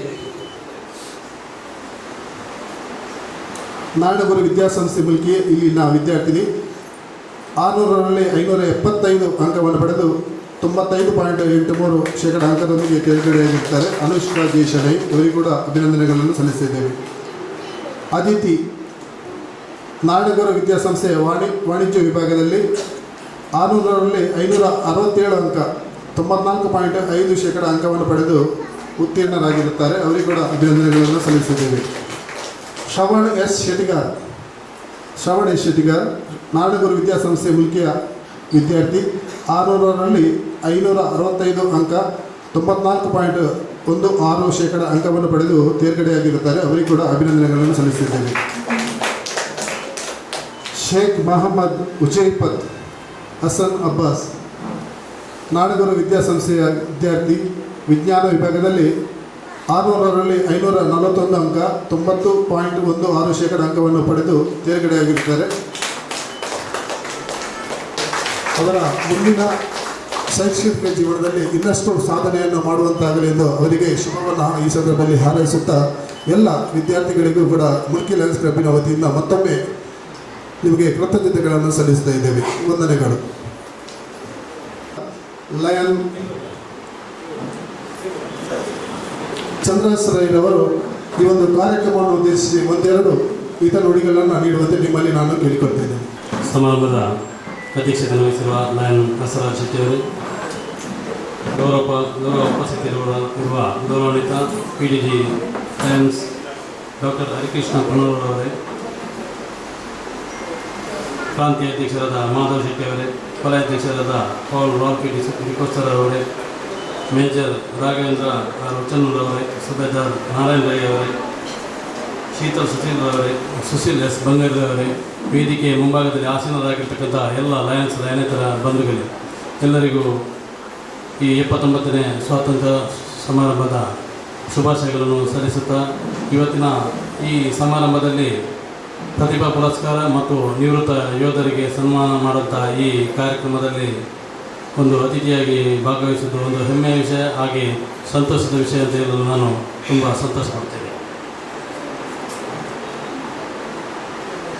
ನಾರಾಯಣಗುರು ವಿದ್ಯಾಸಂಸ್ಥೆ ಮುಲ್ಕಿ ಇಲ್ಲಿನ ವಿದ್ಯಾರ್ಥಿನಿ 600ರಲ್ಲಿ 575 ಅಂಕವನ್ನು ಪಡೆದು 95.83% ಅಂಕದೊಂದಿಗೆ ತೇರ್ಗಡೆಯಾಗಿರ್ತಾರೆ. ಅನುಷ್ಕಾ ಜೆ ಶನೈ ಇವರಿಗೂ ಕೂಡ ಅಭಿನಂದನೆಗಳನ್ನು ಸಲ್ಲಿಸಿದ್ದೇವೆ. ಅದಿತಿ ನಾರಾಯಣಗುರು ವಿದ್ಯಾಸಂಸ್ಥೆಯ ವಾಣಿಜ್ಯ ವಿಭಾಗದಲ್ಲಿ 600ರಲ್ಲಿ 567 ಅಂಕ 94.5% ಅಂಕವನ್ನು ಪಡೆದು ಉತ್ತೀರ್ಣರಾಗಿರುತ್ತಾರೆ. ಅವರಿಗೂ ಕೂಡ ಅಭಿನಂದನೆಗಳನ್ನು ಸಲ್ಲಿಸಿದ್ದೇವೆ. ಶ್ರವಣ್ ಎಸ್ ಶೆಟ್ಟಿಗಾರ್ ನಾರಾಯಣಗುರು ವಿದ್ಯಾಸಂಸ್ಥೆ ಮುಲ್ಕಿಯ ವಿದ್ಯಾರ್ಥಿ 600ರಲ್ಲಿ 565 ಅಂಕ 94.16% ಅಂಕವನ್ನು ಪಡೆದು ತೇರ್ಗಡೆಯಾಗಿರುತ್ತಾರೆ. ಅವರಿಗೂ ಕೂಡ ಅಭಿನಂದನೆಗಳನ್ನು ಸಲ್ಲಿಸಿದ್ದೇವೆ. ಶೇಖ್ ಮಹಮ್ಮದ್ ಉಜೈಪತ್ ಹಸನ್ ಅಬ್ಬಾಸ್ ನಾರಾಯಣಗುರು ವಿದ್ಯಾಸಂಸ್ಥೆಯ ವಿದ್ಯಾರ್ಥಿ ವಿಜ್ಞಾನ ವಿಭಾಗದಲ್ಲಿ 600ರಲ್ಲಿ 541 ಅಂಕ 90.16% ಅಂಕವನ್ನು ಪಡೆದು ತೇರ್ಗಡೆಯಾಗಿರುತ್ತಾರೆ. ಅವರ ಮುಂದಿನ ಶೈಕ್ಷಣಿಕ ಜೀವನದಲ್ಲಿ ಇನ್ನಷ್ಟು ಸಾಧನೆಯನ್ನು ಮಾಡುವಂತಾಗಲಿ ಎಂದು ಅವರಿಗೆ ಶುಭವನ್ನು ಈ ಸಂದರ್ಭದಲ್ಲಿ ಹಾರೈಸುತ್ತಾ ಎಲ್ಲ ವಿದ್ಯಾರ್ಥಿಗಳಿಗೂ ಕೂಡ ಮುಲ್ಕಿ ಲಯನ್ಸ್ ಕ್ಲಬ್ಬಿನ ವತಿಯಿಂದ ಮತ್ತೊಮ್ಮೆ ನಿಮಗೆ ಕೃತಜ್ಞತೆಗಳನ್ನು ಸಲ್ಲಿಸ್ತಾ ಇದ್ದೇವೆ. ವಂದನೆಗಳು. ಲಯನ್ ಚಂದ್ರಸರೈರವರು ಈ ಒಂದು ಕಾರ್ಯಕ್ರಮವನ್ನು ಉದ್ದೇಶಿಸಿ ಒಂದೆರಡು ನುಡಿಗಳನ್ನು ನೀಡುವಂತೆ ನಿಮ್ಮಲ್ಲಿ ನಾನು ಕೇಳಿಕೊಳ್ತೇನೆ. ಸಮಾರಂಭದ ಅಧ್ಯಕ್ಷತೆ ವಹಿಸಿರುವ ಲಯನ್ ಬಸವರಾಜ್ ಶೆಟ್ಟಿಯವರು, ಗೌರವ ಉಪಸ್ಥಿತಿರುವ ಗೌರವಾನ್ವಿತ PDG ಲಯನ್ಸ್ ಡಾಕ್ಟರ್ ಹರಿಕೃಷ್ಣ ಪುನರವರೇ, ಪ್ರಾಂತೀಯ ಅಧ್ಯಕ್ಷರಾದ ಮಾಧವ್ ಶೆಟ್ಟಿಯವರೇ, ವಲಯ ಅಧ್ಯಕ್ಷರಾದ ಪೌಲ್ ರಾಲ್ಪಿಟಿ ವಿಕೋಸ್ತರವರೇ, ಮೇಜರ್ ರಾಘವೇಂದ್ರ ಚನ್ನೂರವರೇ, ಸುಬೇದಾರ್ ನಾರಾಯಣ ರೈ ಅವರೇ, ಶೀತಲ್ ಸುಶೀಲ್ ಎಸ್ ಬಂಗಾರವರೇ, ವೇದಿಕೆಯ ಮುಂಭಾಗದಲ್ಲಿ ಆಸೀನರಾಗಿರ್ತಕ್ಕಂಥ ಎಲ್ಲ ಲಯನೇತರ ಬಂಧುಗಳೇ, ಎಲ್ಲರಿಗೂ ಈ 79ನೇ ಸ್ವಾತಂತ್ರ್ಯ ಸಮಾರಂಭದ ಶುಭಾಶಯಗಳನ್ನು ಸಲ್ಲಿಸುತ್ತಾ, ಇವತ್ತಿನ ಈ ಸಮಾರಂಭದಲ್ಲಿ ಪ್ರತಿಭಾ ಪುರಸ್ಕಾರ ಮತ್ತು ನಿವೃತ್ತ ಯೋಧರಿಗೆ ಸನ್ಮಾನ ಮಾಡುವಂಥ ಈ ಕಾರ್ಯಕ್ರಮದಲ್ಲಿ ಒಂದು ಅತಿಥಿಯಾಗಿ ಭಾಗವಹಿಸುವುದು ಒಂದು ಹೆಮ್ಮೆಯ ವಿಷಯ, ಹಾಗೆ ಸಂತೋಷದ ವಿಷಯ ಅಂತ ಹೇಳಲು ನಾನು ತುಂಬ ಸಂತೋಷ ಪಡ್ತೇನೆ.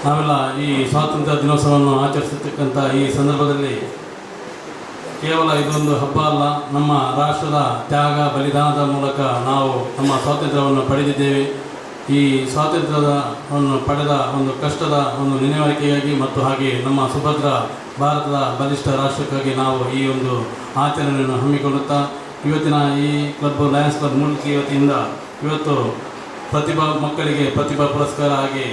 ನಾವೆಲ್ಲ ಈ ಸ್ವಾತಂತ್ರ್ಯ ದಿನೋತ್ಸವವನ್ನು ಆಚರಿಸತಕ್ಕಂಥ ಈ ಸಂದರ್ಭದಲ್ಲಿ ಕೇವಲ ಇದೊಂದು ಹಬ್ಬ ಅಲ್ಲ, ನಮ್ಮ ರಾಷ್ಟ್ರದ ತ್ಯಾಗ ಬಲಿದಾನದ ಮೂಲಕ ನಾವು ನಮ್ಮ ಸ್ವಾತಂತ್ರ್ಯವನ್ನು ಪಡೆದಿದ್ದೇವೆ. ಈ ಸ್ವಾತಂತ್ರ್ಯವನ್ನು ಪಡೆದ ಒಂದು ಕಷ್ಟದ ಒಂದು ನೆನವರಿಕೆಯಾಗಿ ಮತ್ತು ಹಾಗೆ ನಮ್ಮ ಸುಭದ್ರ ಭಾರತದ ಬಲಿಷ್ಠ ರಾಷ್ಟ್ರಕ್ಕಾಗಿ ನಾವು ಈ ಒಂದು ಆಚರಣೆಯನ್ನು ಹಮ್ಮಿಕೊಳ್ಳುತ್ತಾ, ಇವತ್ತಿನ ಈ ಕ್ಲಬ್ ಲಯನ್ಸ್ ಕ್ಲಬ್ ಮುಲ್ಕಿ ವತಿಯಿಂದ ಇವತ್ತು ಮಕ್ಕಳಿಗೆ ಪ್ರತಿಭಾ ಪುರಸ್ಕಾರ ಹಾಗೆ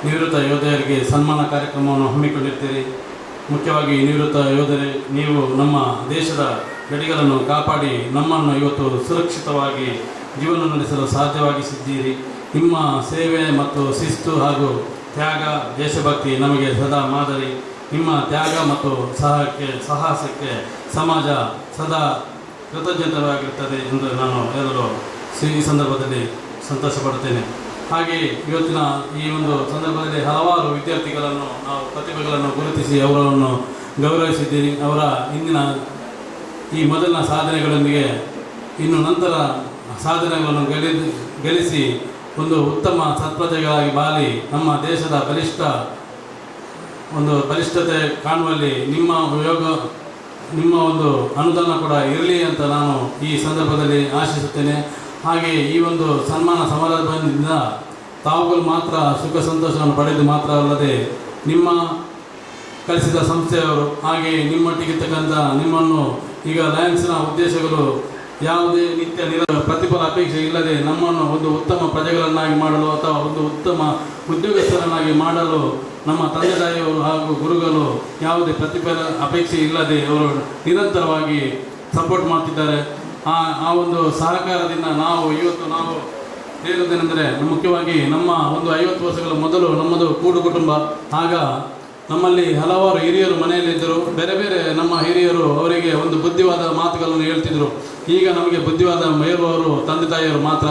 ನಿವೃತ್ತ ಯೋಧರಿಗೆ ಸನ್ಮಾನ ಕಾರ್ಯಕ್ರಮವನ್ನು ಹಮ್ಮಿಕೊಂಡಿರ್ತೀರಿ. ಮುಖ್ಯವಾಗಿ ನಿವೃತ್ತ ಯೋಧರೇ, ನೀವು ನಮ್ಮ ದೇಶದ ಗಡಿಗಳನ್ನು ಕಾಪಾಡಿ ನಮ್ಮನ್ನು ಇವತ್ತು ಸುರಕ್ಷಿತವಾಗಿ ಜೀವನ ನಡೆಸಲು ಸಾಧ್ಯವಾಗಿಸಿದ್ದೀರಿ. ನಿಮ್ಮ ಸೇವೆ ಮತ್ತು ಶಿಸ್ತು ಹಾಗೂ ತ್ಯಾಗ ದೇಶಭಕ್ತಿ ನಮಗೆ ಸದಾ ಮಾದರಿ. ನಿಮ್ಮ ತ್ಯಾಗ ಮತ್ತು ಸಾಹಸಕ್ಕೆ ಸಮಾಜ ಸದಾ ಕೃತಜ್ಞವಾಗಿರುತ್ತದೆ ಎಂದು ನಾನು ಹೇಳಲು ಈ ಸಂದರ್ಭದಲ್ಲಿ ಸಂತೋಷಪಡುತ್ತೇನೆ. ಹಾಗೆಯೇ ಇವತ್ತಿನ ಈ ಒಂದು ಸಂದರ್ಭದಲ್ಲಿ ಹಲವಾರು ವಿದ್ಯಾರ್ಥಿಗಳನ್ನು ನಾವು ಪ್ರತಿಭೆಗಳನ್ನು ಗುರುತಿಸಿ ಅವರನ್ನು ಗೌರವಿಸಿದ್ದೀರಿ. ಅವರ ಇಂದಿನ ಈ ಮೊದಲಿನ ಸಾಧನೆಗಳೊಂದಿಗೆ ಇನ್ನು ನಂತರ ಸಾಧನೆಗಳನ್ನು ಗಳಿಸಿ ಒಂದು ಉತ್ತಮ ಸತ್ಪ್ರಜೆಗಳಾಗಿ ಬಾಳಿ ನಮ್ಮ ದೇಶದ ಬಲಿಷ್ಠತೆ ಕಾಣುವಲ್ಲಿ ನಿಮ್ಮ ಒಂದು ಅನುದಾನ ಕೂಡ ಇರಲಿ ಅಂತ ನಾನು ಈ ಸಂದರ್ಭದಲ್ಲಿ ಆಶಿಸುತ್ತೇನೆ. ಹಾಗೆಯೇ ಈ ಒಂದು ಸನ್ಮಾನ ಸಮಾರಂಭದಿಂದ ತಾವುಗಳು ಮಾತ್ರ ಸುಖ ಸಂತೋಷವನ್ನು ಪಡೆದು ಮಾತ್ರ ಅಲ್ಲದೆ ನಿಮ್ಮ ಕಲಿಸಿದ ಸಂಸ್ಥೆಯವರು ಹಾಗೆಯೇ ನಿಮ್ಮೊಟ್ಟಿಗಿರ್ತಕ್ಕಂಥ ನಿಮ್ಮನ್ನು ಈಗ ಲಯನ್ಸ್ನ ಉದ್ದೇಶಗಳು ಯಾವುದೇ ಪ್ರತಿಫಲ ಅಪೇಕ್ಷೆ ಇಲ್ಲದೆ ನಮ್ಮನ್ನು ಒಂದು ಉತ್ತಮ ಪ್ರಜೆಗಳನ್ನಾಗಿ ಮಾಡಲು ಅಥವಾ ಒಂದು ಉತ್ತಮ ಉದ್ಯೋಗಸ್ಥರನ್ನಾಗಿ ಮಾಡಲು ನಮ್ಮ ತಂದೆ ತಾಯಿಯವರು ಹಾಗೂ ಗುರುಗಳು ಯಾವುದೇ ಪ್ರತಿಫಲ ಅಪೇಕ್ಷೆ ಇಲ್ಲದೆ ಅವರು ನಿರಂತರವಾಗಿ ಸಪೋರ್ಟ್ ಮಾಡ್ತಿದ್ದಾರೆ. ಆ ಒಂದು ಸಹಕಾರದಿಂದ ನಾವು ಹೇಳುವುದೇನೆಂದರೆ ಮುಖ್ಯವಾಗಿ ನಮ್ಮ ಒಂದು 50 ವರ್ಷಗಳ ಮೊದಲು ನಮ್ಮದು ಕೂಡು ಕುಟುಂಬ. ಆಗ ನಮ್ಮಲ್ಲಿ ಹಲವಾರು ಹಿರಿಯರು ಮನೆಯಲ್ಲಿದ್ದರು. ಬೇರೆ ಬೇರೆ ನಮ್ಮ ಹಿರಿಯರು ಅವರಿಗೆ ಒಂದು ಬುದ್ಧಿವಾದ ಮಾತುಗಳನ್ನು ಹೇಳ್ತಿದ್ರು. ಈಗ ನಮಗೆ ಬುದ್ಧಿವಾದ ಹೇಳುವವರು ತಂದೆ ತಾಯಿಯವರು ಮಾತ್ರ.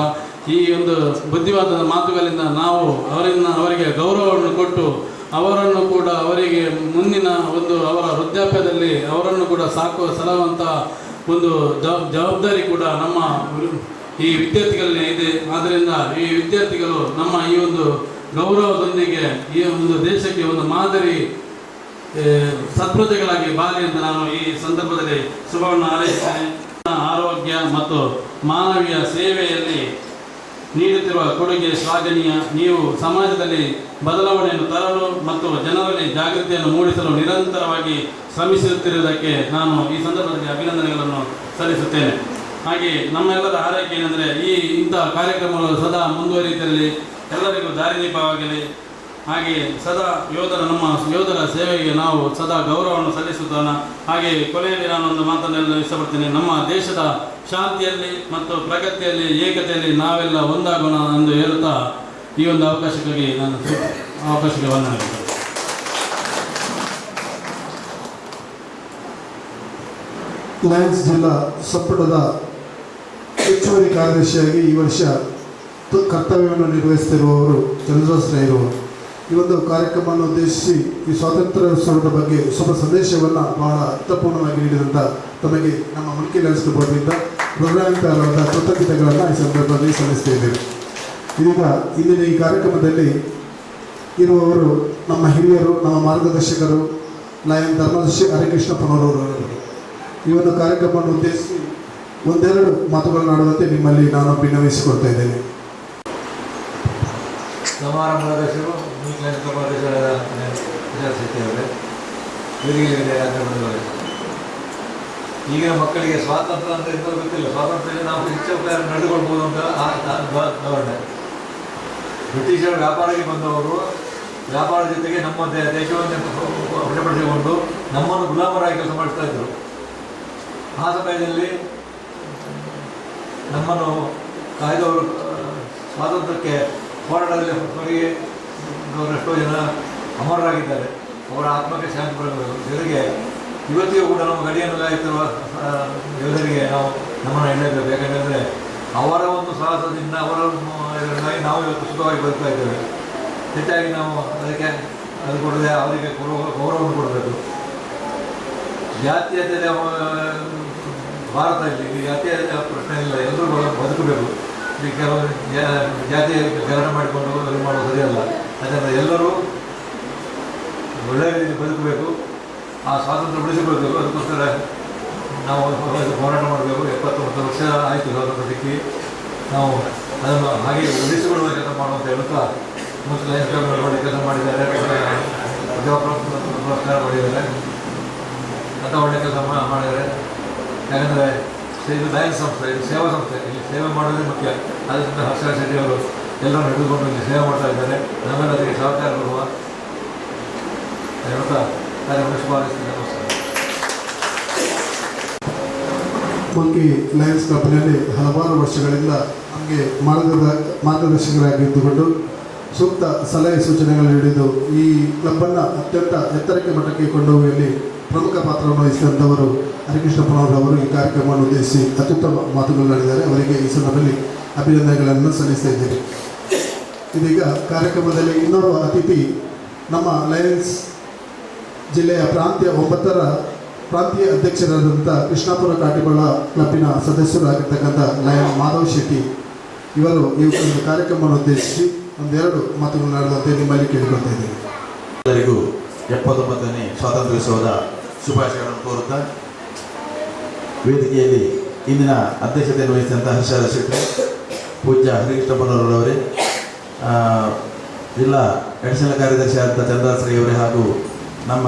ಈ ಒಂದು ಬುದ್ಧಿವಾದದ ಮಾತುಗಳಿಂದ ನಾವು ಅವರಿಗೆ ಗೌರವವನ್ನು ಕೊಟ್ಟು ಅವರನ್ನು ಕೂಡ ಅವರಿಗೆ ಮುಂದಿನ ಒಂದು ಅವರ ವೃದ್ಧಾಪ್ಯದಲ್ಲಿ ಅವರನ್ನು ಕೂಡ ಸಲಹುವಂಥ ಒಂದು ಜವಾಬ್ದಾರಿ ಕೂಡ ನಮ್ಮ ಈ ವಿದ್ಯಾರ್ಥಿಗಳಲ್ಲಿ ಇದೆ. ಆದ್ದರಿಂದ ಈ ವಿದ್ಯಾರ್ಥಿಗಳು ನಮ್ಮ ಈ ಒಂದು ಗೌರವದೊಂದಿಗೆ ಈ ಒಂದು ದೇಶಕ್ಕೆ ಒಂದು ಮಾದರಿ ಸತ್ಪ್ರಜೆಗಳಾಗಿ ಬಾಳಿ ಅಂತ ನಾನು ಈ ಸಂದರ್ಭದಲ್ಲಿ ಶುಭವನ್ನು ಹಾರೈಸುತ್ತೇನೆ. ಆರೋಗ್ಯ ಮತ್ತು ಮಾನವೀಯ ಸೇವೆಯಲ್ಲಿ ನೀಡುತ್ತಿರುವ ಕೊಡುಗೆ ಶ್ಲಾಘನೀಯ. ನೀವು ಸಮಾಜದಲ್ಲಿ ಬದಲಾವಣೆಯನ್ನು ತರಲು ಮತ್ತು ಜನರಲ್ಲಿ ಜಾಗೃತಿಯನ್ನು ಮೂಡಿಸಲು ನಿರಂತರವಾಗಿ ಶ್ರಮಿಸುತ್ತಿರುವುದಕ್ಕೆ ನಾನು ಈ ಸಂದರ್ಭದಲ್ಲಿ ಅಭಿನಂದನೆಗಳನ್ನು ಸಲ್ಲಿಸುತ್ತೇನೆ. ಹಾಗೆ ನಮ್ಮೆಲ್ಲರ ಆರೈಕೆ ಏನೆಂದರೆ ಇಂಥ ಕಾರ್ಯಕ್ರಮಗಳು ಸದಾ ಮುಂದುವರಿಯುತ್ತಿರಲಿ, ಎಲ್ಲರಿಗೂ ದಾರಿದೀಪವಾಗಲಿ. ಹಾಗೆ ಸದಾ ನಮ್ಮ ಯೋಧರ ಸೇವೆಗೆ ನಾವು ಸದಾ ಗೌರವವನ್ನು ಸಲ್ಲಿಸುತ್ತಾನ. ಹಾಗೆ ಕೊನೆಯಲ್ಲಿ ನಾನೊಂದು ಮಾತನ್ನೆಲ್ಲ ಇಷ್ಟಪಡ್ತೀನಿ. ನಮ್ಮ ದೇಶದ ಶಾಂತಿಯಲ್ಲಿ ಮತ್ತು ಪ್ರಗತಿಯಲ್ಲಿ ಏಕತೆಯಲ್ಲಿ ನಾವೆಲ್ಲ ಒಂದಾಗೋಣ ಎಂದು ಹೇಳುತ್ತಾ ಈ ಒಂದು ಅವಕಾಶಕ್ಕೆ ವಂದನೆಗಳು. ಲಯನ್ಸ್ ಜಿಲ್ಲಾ ಸಂಪುಟದ ಹೆಚ್ಚುವರಿ ಕಾರ್ಯದರ್ಶಿಯಾಗಿ ಈ ವರ್ಷ ಕರ್ತವ್ಯವನ್ನು ನಿರ್ವಹಿಸುತ್ತಿರುವವರು ಚಂದ್ರದಾಸ್ ರೈರವರು. ಈ ಒಂದು ಕಾರ್ಯಕ್ರಮವನ್ನು ಉದ್ದೇಶಿಸಿ ಈ ಸ್ವಾತಂತ್ರ್ಯೋತ್ಸವದ ಬಗ್ಗೆ ಶುಭ ಸಂದೇಶವನ್ನು ಬಹಳ ಅರ್ಥಪೂರ್ಣವಾಗಿ ನೀಡಿದಂಥ ತಮಗೆ ನಮ್ಮ ಮುಲ್ಕಿ ಲಯನ್ಸ್ ಬೋರ್ಡ್ನಿಂದ ಪ್ರೋಗ್ರಾಮಿಂಗ್ ಕೃತಜ್ಞತೆಗಳನ್ನು ಈ ಸಂದರ್ಭದಲ್ಲಿ ಸಲ್ಲಿಸ್ತಾ ಇದ್ದೇವೆ. ಇದೀಗ ಇಂದಿನ ಈ ಕಾರ್ಯಕ್ರಮದಲ್ಲಿ ಇರುವವರು ನಮ್ಮ ಹಿರಿಯರು, ನಮ್ಮ ಮಾರ್ಗದರ್ಶಕರು, ಲಯನ್ ಧರ್ಮದರ್ಶಿ ಹರಿಕೃಷ್ಣಪ್ಪನವರು. ಈ ಒಂದು ಕಾರ್ಯಕ್ರಮವನ್ನು ಉದ್ದೇಶಿಸಿ ಒಂದೆರಡು ಮಾತುಗಳನ್ನಾಡುವಂತೆ ನಿಮ್ಮಲ್ಲಿ ನಾನು ಭಿನ್ನವಿಸಿಕೊಡ್ತಾ ಇದ್ದೇನೆ. ಸಮಾರಂಭದರ್ಶರು ವಿಚಾರಿಸುತ್ತೇವೆ. ಈಗಿನ ಮಕ್ಕಳಿಗೆ ಸ್ವಾತಂತ್ರ್ಯ ಅಂತ ಎಂತ ಗೊತ್ತಿಲ್ಲ. ಸ್ವಾತಂತ್ರ್ಯ ನಾವು ಶಿಕ್ಷಕ ನಡೆದುಕೊಳ್ಬೋದು ಅಂತ ಧೋರಣೆ. ಬ್ರಿಟಿಷರು ವ್ಯಾಪಾರಕ್ಕೆ ಬಂದವರು ವ್ಯಾಪಾರ ಜೊತೆಗೆ ನಮ್ಮ ದೇಶವನ್ನು ವಶಪಡಿಸಿಕೊಂಡು ನಮ್ಮನ್ನು ಗುಲಾಮರಾಗಿ ಕೆಲಸ ಮಾಡಿಸ್ತಾ ಇದ್ದರು. ಆ ಸಮಯದಲ್ಲಿ ನಮ್ಮನ್ನು ಕಾಯ್ದವರು ಸ್ವಾತಂತ್ರ್ಯಕ್ಕೆ ಹೋರಾಟದಲ್ಲಿ ಹೊರಗೆ ಎಷ್ಟೋ ಜನ ಅಮರರಾಗಿದ್ದಾರೆ. ಅವರ ಆತ್ಮಕ್ಕೆ ಶಾಂತಿ ಬರಬೇಕು. ಜೊತೆಗೆ ಇವತ್ತಿಗೂ ಕೂಡ ನಮ್ಮ ಗಡಿಯನ್ನು ಕಾಯುತ್ತಿರುವ ಯೋಧರಿಗೆ ನಾವು ನಮ್ಮನ್ನು ಹೇಳಬೇಕು. ಯಾಕಂದರೆ ಅವರ ಒಂದು ಸಾಹಸದಿಂದ ಇದರಿಂದಾಗಿ ನಾವು ಇವತ್ತು ಸುಖವಾಗಿ ಬದುಕ್ತಾ ಇದ್ದೇವೆ. ಹೆಚ್ಚಾಗಿ ನಾವು ಅದು ಕೊಡದೆ ಅವರಿಗೆ ಗೌರವವನ್ನು ಕೊಡಬೇಕು. ಜಾತೀಯತೆ ಭಾರತದಲ್ಲಿ ಜಾತೀಯತೆ ಪ್ರಶ್ನೆ ಇಲ್ಲ, ಎಲ್ಲರೂ ಬದುಕಬೇಕು. ಈ ಕೆಲವು ಜಾತಿ ಗರಣ ಮಾಡಿಕೊಂಡು ಇದು ಮಾಡೋದು ಸರಿಯಲ್ಲ. ಅದರಿಂದ ಎಲ್ಲರೂ ಒಳ್ಳೆಯ ರೀತಿ ಬದುಕಬೇಕು, ಆ ಸ್ವಾತಂತ್ರ್ಯ ಉಳಿಸಿಕೊಳ್ಬೇಕು. ಅದಕ್ಕೋಸ್ಕರ ನಾವು ಹೋರಾಟ ಮಾಡಬೇಕು. 79 ವರ್ಷ ಆಯಿತು ಸ್ವಾತಂತ್ರ್ಯ ಸಿಕ್ಕಿ. ನಾವು ಅದನ್ನು ಹಾಗೆ ಉಳಿಸಿಕೊಳ್ಳುವ ಕೆಲಸ ಮಾಡುವಂತ ಹೇಳುತ್ತಾ ಲಯನ್ಸ್ ಕ್ಲಬ್ ಮಾಡಿ ಕೆಲಸ ಮಾಡಿದ್ದಾರೆ, ಪುರಸ್ಕಾರ ಮಾಡಿದ್ದಾರೆ, ಅಂತ ಒಳ್ಳೆಯ ಕೆಲಸ ಮಾಡಿದ್ದಾರೆ. ಯಾಕಂದರೆ ಇದು ಲಯನ್ಸ್ ಸಂಸ್ಥೆ, ಇದು ಸೇವಾ ಸಂಸ್ಥೆ. ಇಲ್ಲಿ ಸೇವೆ ಮಾಡೋದೇ ಮುಖ್ಯ. ಅದರಿಂದ ಹರ್ಷ ಶೆಟ್ಟಿ ಅವರು ಎಲ್ಲರೂ ಹಿಡಿದುಕೊಂಡು ಇಲ್ಲಿ ಸೇವೆ ಮಾಡ್ತಾ ಇದ್ದಾರೆ. ನಮ್ಮೆಲ್ಲ ಅದಕ್ಕೆ ಸಹಕಾರ ಕೊಡುವ ಹೇಳ್ತಾ ಕಾರ್ಯಕ್ರಮ ಶುಭಾರಿಸ್ತೀನಿ. ನಮಸ್ಕಾರ. ಮುಲ್ಕಿ ಲಯನ್ಸ್ ಕ್ಲಬ್ನಲ್ಲಿ ಹಲವಾರು ವರ್ಷಗಳಿಂದ ನಮಗೆ ಮಾರ್ಗದರ್ಶಕರಾಗಿದ್ದುಕೊಂಡು ಸೂಕ್ತ ಸಲಹೆ ಸೂಚನೆಗಳು ನೀಡಿದ್ದು ಈ ಕ್ಲಬ್ಬನ್ನು ಅತ್ಯಂತ ಎತ್ತರಕ್ಕೆ ಮಟ್ಟಕ್ಕೆ ಕೊಂಡೊಯ್ಯುವಲ್ಲಿ ಪ್ರಮುಖ ಪಾತ್ರವನ್ನು ವಹಿಸಿದಂಥವರು ಹರಿಕೃಷ್ಣಪ್ಪನವರು ಈ ಕಾರ್ಯಕ್ರಮವನ್ನು ಉದ್ದೇಶಿಸಿ ಅತ್ಯುತ್ತಮ ಮಾತುಗಳನ್ನಾಡಿದ್ದಾರೆ. ಅವರಿಗೆ ಈ ಸಂದರ್ಭದಲ್ಲಿ ಅಭಿನಂದನೆಗಳನ್ನು ಸಲ್ಲಿಸ್ತಾ ಇದ್ದೇವೆ. ಇದೀಗ ಕಾರ್ಯಕ್ರಮದಲ್ಲಿ ಇನ್ನೋರ್ವ ಅತಿಥಿ ನಮ್ಮ ಲಯನ್ಸ್ ಜಿಲ್ಲೆಯ ಪ್ರಾಂತ್ಯ 9ರ ಪ್ರಾಂತೀಯ ಅಧ್ಯಕ್ಷರಾದಂಥ ಕೃಷ್ಣಾಪುರ ಕಾಟಿಬಳ್ಳ ಕ್ಲಬ್ಬಿನ ಸದಸ್ಯರಾಗಿರ್ತಕ್ಕಂಥ ಲಯನ್ ಮಾಧವ್ ಶೆಟ್ಟಿ ಇವರು ಈ ಒಂದು ಕಾರ್ಯಕ್ರಮವನ್ನು ಉದ್ದೇಶಿಸಿ ಒಂದೆರಡು ಮಾತುಗಳನ್ನಾಡುವಂತೆ ನಿಮ್ಮಲ್ಲಿ ಕೇಳಿಕೊಳ್ತಾ ಇದ್ದೇವೆ. ಎಲ್ಲರಿಗೂ 79ನೇ ಸ್ವಾತಂತ್ರ್ಯೋತ್ಸವದ ಶುಭಾಶಯಗಳನ್ನು ಕೋರುತ್ತಾ ವೇದಿಕೆಯಲ್ಲಿ ಇಂದಿನ ಅಧ್ಯಕ್ಷತೆಯನ್ನು ವಹಿಸಿದಂಥ ಹರ್ಷ ಶೆಟ್ಟಿ, ಪೂಜ್ಯ ಹರಿಕೃಷ್ಣಪ್ಪನವರವರೇ, ಜಿಲ್ಲಾ ಅಡಿಷನಲ್ ಕಾರ್ಯದರ್ಶಿಯಾದಂಥ ಚಂದ್ರಶ್ರೀ ಅವರೇ, ಹಾಗೂ ನಮ್ಮ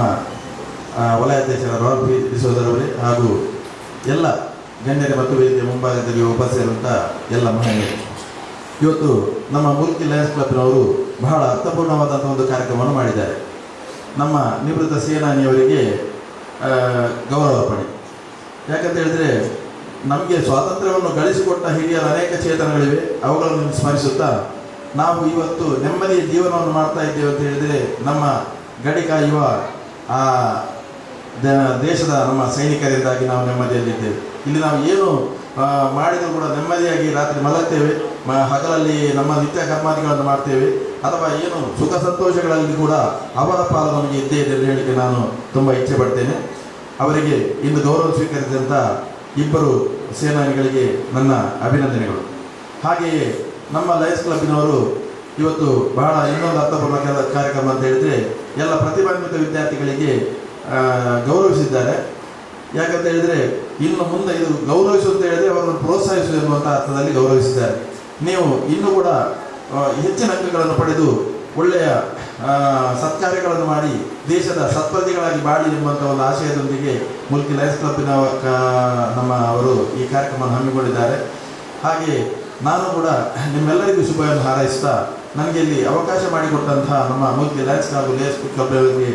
ವಲಯಾಧ್ಯಕ್ಷರ ರಾಲ್ ಪಿ ಡಿಸೋದರವರೇ, ಹಾಗೂ ಎಲ್ಲ ಗಣ್ಯರೇ ಮತ್ತು ವೇದಿಕೆ ಮುಂಭಾಗದಲ್ಲಿ ಉಪಸ್ಥಿತಿರುವಂಥ ಎಲ್ಲ ಮಹಿಳೆಯರು, ಇವತ್ತು ನಮ್ಮ ಮುಲ್ಕಿ ಲಯನ್ಸ್ ಕ್ಲಬ್ನವರು ಬಹಳ ಅರ್ಥಪೂರ್ಣವಾದಂಥ ಒಂದು ಕಾರ್ಯಕ್ರಮವನ್ನು ಮಾಡಿದ್ದಾರೆ. ನಮ್ಮ ನಿವೃತ್ತ ಸೇನಾನಿಯವರಿಗೆ ಗೌರವಾರ್ಪಣೆ. ಯಾಕಂತ ಹೇಳಿದರೆ ನಮಗೆ ಸ್ವಾತಂತ್ರ್ಯವನ್ನು ಗಳಿಸಿಕೊಟ್ಟ ಹಿರಿಯರ ಅನೇಕ ಚೇತನಗಳಿವೆ, ಅವುಗಳನ್ನು ಸ್ಮರಿಸುತ್ತಾ ನಾವು ಇವತ್ತು ನೆಮ್ಮದಿಯ ಜೀವನವನ್ನು ಮಾಡ್ತಾ ಇದ್ದೇವೆ ಅಂತ ಹೇಳಿದರೆ ನಮ್ಮ ಗಡಿ ಕಾಯುವ ಆ ದೇಶದ ನಮ್ಮ ಸೈನಿಕರಿಂದಾಗಿ ನಾವು ನೆಮ್ಮದಿಯಲ್ಲಿದ್ದೇವೆ. ಇಲ್ಲಿ ನಾವು ಏನು ಮಾಡಿದರೂ ಕೂಡ ನೆಮ್ಮದಿಯಾಗಿ ರಾತ್ರಿ ಮಲಗ್ತೇವೆ, ಹಗಲಲ್ಲಿ ನಮ್ಮ ನಿತ್ಯ ಕರ್ಮಾದಿಗಳನ್ನು ಮಾಡ್ತೇವೆ, ಅಥವಾ ಏನು ಸುಖ ಸಂತೋಷಗಳಲ್ಲಿ ಕೂಡ ಅವರ ಪಾಲು ನಮಗೆ ಇದ್ದೇ ಇದೆ ಎಂದು ಹೇಳಿಕೆ ನಾನು ತುಂಬ ಇಚ್ಛೆ ಪಡ್ತೇನೆ. ಅವರಿಗೆ ಇಂದು ಗೌರವ ಸ್ವೀಕರಿಸಿದಂಥ ಇಬ್ಬರು ಸೇನಾನಿಗಳಿಗೆ ನನ್ನ ಅಭಿನಂದನೆಗಳು. ಹಾಗೆಯೇ ನಮ್ಮ ಲಯನ್ಸ್ ಕ್ಲಬ್ಬಿನವರು ಇವತ್ತು ಬಹಳ ಇನ್ನೊಂದು ಅರ್ಥಪೂರ್ಣ ಕಾರ್ಯಕ್ರಮ ಅಂತ ಹೇಳಿದರೆ ಎಲ್ಲ ಪ್ರತಿಭಾನ್ವಿತ ವಿದ್ಯಾರ್ಥಿಗಳಿಗೆ ಗೌರವಿಸಿದ್ದಾರೆ. ಯಾಕಂತ ಹೇಳಿದರೆ ಇನ್ನು ಮುಂದೆ ಇದು ಗೌರವಿಸುವಂತ ಹೇಳಿದರೆ ಅವರನ್ನು ಪ್ರೋತ್ಸಾಹಿಸುವುದು ಎನ್ನುವಂಥ ಅರ್ಥದಲ್ಲಿ ಗೌರವಿಸಿದ್ದಾರೆ. ನೀವು ಇನ್ನೂ ಕೂಡ ಹೆಚ್ಚಿನ ಅಂಕಗಳನ್ನು ಪಡೆದು ಒಳ್ಳೆಯ ಸತ್ಕಾರ್ಯಗಳನ್ನು ಮಾಡಿ ದೇಶದ ಸತ್ಪ್ರಜೆಗಳಾಗಿ ಬಾಳಿ ಎಂಬಂಥ ಒಂದು ಆಶಯದೊಂದಿಗೆ ಮುಲ್ಕಿ ಲಯನ್ಸ್ ಕ್ಲಬ್ಬಿನ ನಮ್ಮ ಅವರು ಈ ಕಾರ್ಯಕ್ರಮವನ್ನು ಹಮ್ಮಿಕೊಂಡಿದ್ದಾರೆ. ಹಾಗೆ ನಾನು ಕೂಡ ನಿಮ್ಮೆಲ್ಲರಿಗೂ ಶುಭವನ್ನು ಹಾರೈಸ್ತಾ ನನಗೆ ಇಲ್ಲಿ ಅವಕಾಶ ಮಾಡಿಕೊಟ್ಟಂತಹ ನಮ್ಮ ಮುಲ್ಕಿ ಲಯನ್ಸ್ ಹಾಗೂ ಲಯನ್ಸ್ ಕ್ಲಬ್ಗೆ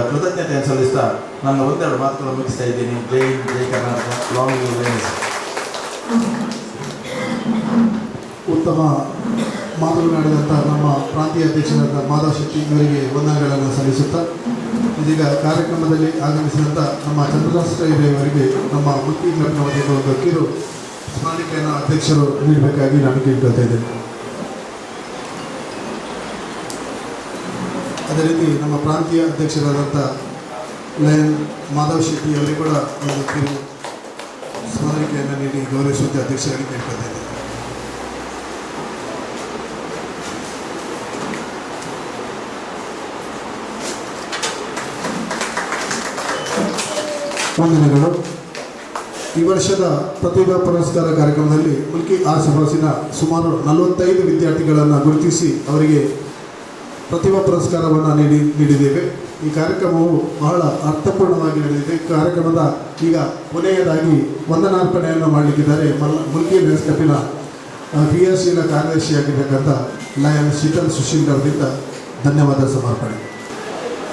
ಕೃತಜ್ಞತೆಯನ್ನು ಸಲ್ಲಿಸ್ತಾ ನನ್ನ ಒಂದೆರಡು ಮಾತುಗಳನ್ನು ಮುಗಿಸ್ತಾ ಇದ್ದೀನಿ. ಜೈ ಹಿಂದ್, ಜೈ ಕರ್ನಾಟಕ, ಲಾಂಗ್ ಲಿವ್ ಲಯನ್ಸ್. ಉತ್ತಮ ಮಾತುಗಳನ್ನಾಡಿದಂಥ ನಮ್ಮ ಪ್ರಾಂತೀಯ ಅಧ್ಯಕ್ಷರಾದ ಮಾಧವ್ ಶೆಟ್ಟಿ ಇವರಿಗೆ ವಂದನೆಗಳನ್ನು ಸಲ್ಲಿಸುತ್ತಾ ಇದೀಗ ಕಾರ್ಯಕ್ರಮದಲ್ಲಿ ಆಗಮಿಸಿದಂಥ ನಮ್ಮ ಚಂದ್ರಶೇಖರವರಿಗೆ ನಮ್ಮ ಮುಲ್ಕಿ ಕ್ಲಬ್ನ ವತಿಯಿಂದ ಒಂದು ಕಿರು ಸ್ಮರಣಿಕೆಯನ್ನು ಅಧ್ಯಕ್ಷರು ನೀಡಬೇಕಾಗಿ ನಾನು ಕೇಳ್ಕೊಳ್ತಾ ಇದ್ದೇನೆ. ಅದೇ ರೀತಿ ನಮ್ಮ ಪ್ರಾಂತೀಯ ಅಧ್ಯಕ್ಷರಾದಂಥ ಲಯನ್ ಮಾಧವ್ ಶೆಟ್ಟಿ ಅವರಿಗೆ ಕೂಡ ಒಂದು ಕಿರು ಸ್ಮರಣಿಕೆಯನ್ನು ನೀಡಿ ಗೌರವಿಸುವಂತೆ ಅಧ್ಯಕ್ಷರಾಗಿ ಕೇಳ್ಕೊಳ್ತಾ ಇದ್ದೇನೆ. ವಂದನೆಗಳು. ಈ ವರ್ಷದ ಪ್ರತಿಭಾ ಪುರಸ್ಕಾರ ಕಾರ್ಯಕ್ರಮದಲ್ಲಿ ಮುಲ್ಕಿ ಆಸುಪಾಸಿನ ಸುಮಾರು 45 ವಿದ್ಯಾರ್ಥಿಗಳನ್ನು ಗುರುತಿಸಿ ಅವರಿಗೆ ಪ್ರತಿಭಾ ಪುರಸ್ಕಾರವನ್ನು ನೀಡಿದ್ದೇವೆ. ಈ ಕಾರ್ಯಕ್ರಮವು ಬಹಳ ಅರ್ಥಪೂರ್ಣವಾಗಿ ನಡೆದಿದೆ. ಕಾರ್ಯಕ್ರಮದ ಈಗ ಕೊನೆಯದಾಗಿ ವಂದನಾರ್ಪಣೆಯನ್ನು ಮಾಡಲಿಕ್ಕಿದ್ದಾರೆ ಮುಲ್ಕಿ ಲಯನ್ಸ್ ಕ್ಲಬ್ಬಿನ ಕ್ರಿಯಾಶೀಲ ಕಾರ್ಯದರ್ಶಿಯಾಗಿರ್ತಕ್ಕಂಥ ಲಯನ್ ಶೀತಲ್ ಸುಶೀಲ್ ಅವರಿಂದ ಧನ್ಯವಾದ ಸಮರ್ಪಣೆ.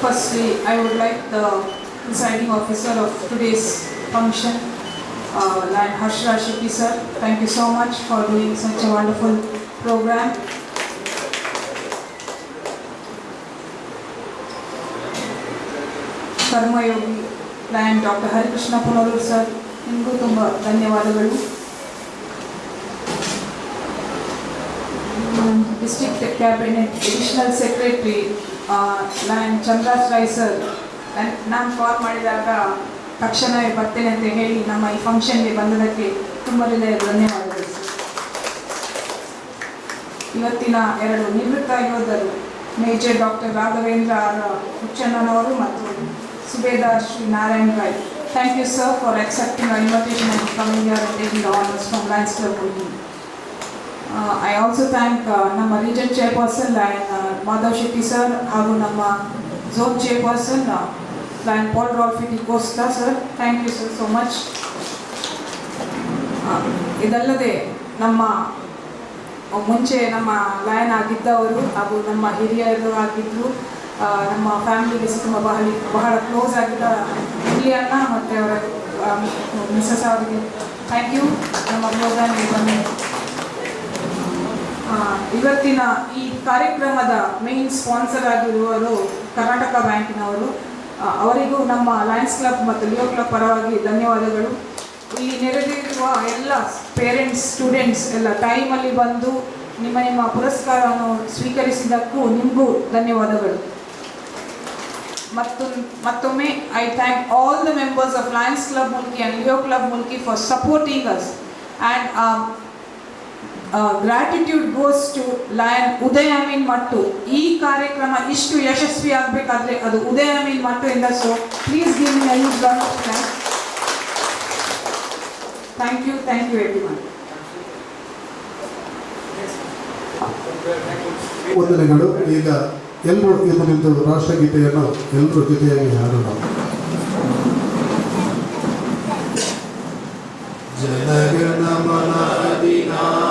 Firstly, I would like the presiding officer of today's function, Lion Harsha Shikki sir. Thank you so much for doing such a wonderful program. ಕರ್ಮಯೋಗಿ ಲಯನ್ ಡಾಕ್ಟರ್ ಹರಿಕೃಷ್ಣಪ್ಪನವರು ಸರ್, ನಿಮಗೂ ತುಂಬ ಧನ್ಯವಾದಗಳು. District cabinet additional secretary lion ಚಂದ್ರಶ್ರಾಯ್ sir, ನಾನು call ಮಾಡಿದಾಗ ತಕ್ಷಣವೇ ಬರ್ತೇನೆ ಅಂತ ಹೇಳಿ ನಮ್ಮ ಈ ಫಂಕ್ಷನ್ಗೆ ಬಂದದಕ್ಕೆ ತುಂಬ ಧನ್ಯವಾದಗಳು ಸರ್. ಇವತ್ತಿನ 2 ನಿವೃತ್ತ ಯೋಧರು ಮೇಜರ್ ಡಾಕ್ಟರ್ ರಾಘವೇಂದ್ರ ಹುಚ್ಚಣ್ಣನವರು ಮತ್ತು ಸುಬೇದಾರ್ Shri Narayan Roy. Thank you sir for accepting our invitation and coming here and taking the honors from Lions Club Mulki. I also thank ನಮ್ಮ region chairperson Lion Madhav Shetty sir ಹಾಗೂ ನಮ್ಮ zone chairperson Lion Paul Rolfi Costa sir. Thank you sir so much. ಇದಲ್ಲದೆ ನಮ್ಮ ಮುಂಚೆ ನಮ್ಮ lion ಆಗಿದ್ದವರು ಹಾಗೂ ನಮ್ಮ ಹಿರಿಯರು ಆಗಿದ್ದರು, ನಮ್ಮ ಫ್ಯಾಮಿಲಿಗೆ ತುಂಬ ಬಹಳ ಕ್ಲೋಸ್ ಆಗಿದ್ದ ಇಲಿಯನ್ನ ಮತ್ತು ಅವರ ಮಿಸಸ್ ಅವರಿಗೆ ಥ್ಯಾಂಕ್ ಯು ನಮ್ಮ ಪ್ರೋಗ್ರಾಮ್ಗೆ ಬಂದು. ಇವತ್ತಿನ ಈ ಕಾರ್ಯಕ್ರಮದ ಮೇನ್ ಸ್ಪಾನ್ಸರ್ ಆಗಿರುವರು ಕರ್ನಾಟಕ ಬ್ಯಾಂಕಿನವರು. ಅವರಿಗೂ ನಮ್ಮ ಲಯನ್ಸ್ ಕ್ಲಬ್ ಮತ್ತು ಲಿಯೋ ಕ್ಲಬ್ ಪರವಾಗಿ ಧನ್ಯವಾದಗಳು. ಇಲ್ಲಿ ನೆರೆದಿರುವ ಎಲ್ಲ ಪೇರೆಂಟ್ಸ್, ಸ್ಟೂಡೆಂಟ್ಸ್ ಎಲ್ಲ ಟೈಮಲ್ಲಿ ಬಂದು ನಿಮ್ಮ ಪುರಸ್ಕಾರವನ್ನು ಸ್ವೀಕರಿಸಿದ್ದಕ್ಕೂ ನಿಮಗೂ ಧನ್ಯವಾದಗಳು. ಮತ್ತೊಮ್ಮೆ I thank all the members of lions club Mulki and Leo club Mulki for supporting us and gratitude goes to lion Udaya Amin Mattu. ಈ ಕಾರ್ಯಕ್ರಮ ಇಷ್ಟು ಯಶಸ್ವಿ ಆಗಬೇಕಾದ್ರೆ ಅದು ಉದಯ ಅಮೀನ್ ಮಟ್ಟು ಇಂದ. So please give me a huge round of applause. Thank you everyone. ವಂದನೆಗಳು. ಈಗ ಎಲ್ಲರೂ ಇದು ನಿಂತು ರಾಷ್ಟ್ರಗೀತೆಯನ್ನು ಎಲ್ಲರೂ ಜೊತೆಯಾಗಿ ಹಾಡೋಣ. ಜನಗಣ ಮನ ಅಧಿನಾಯಕ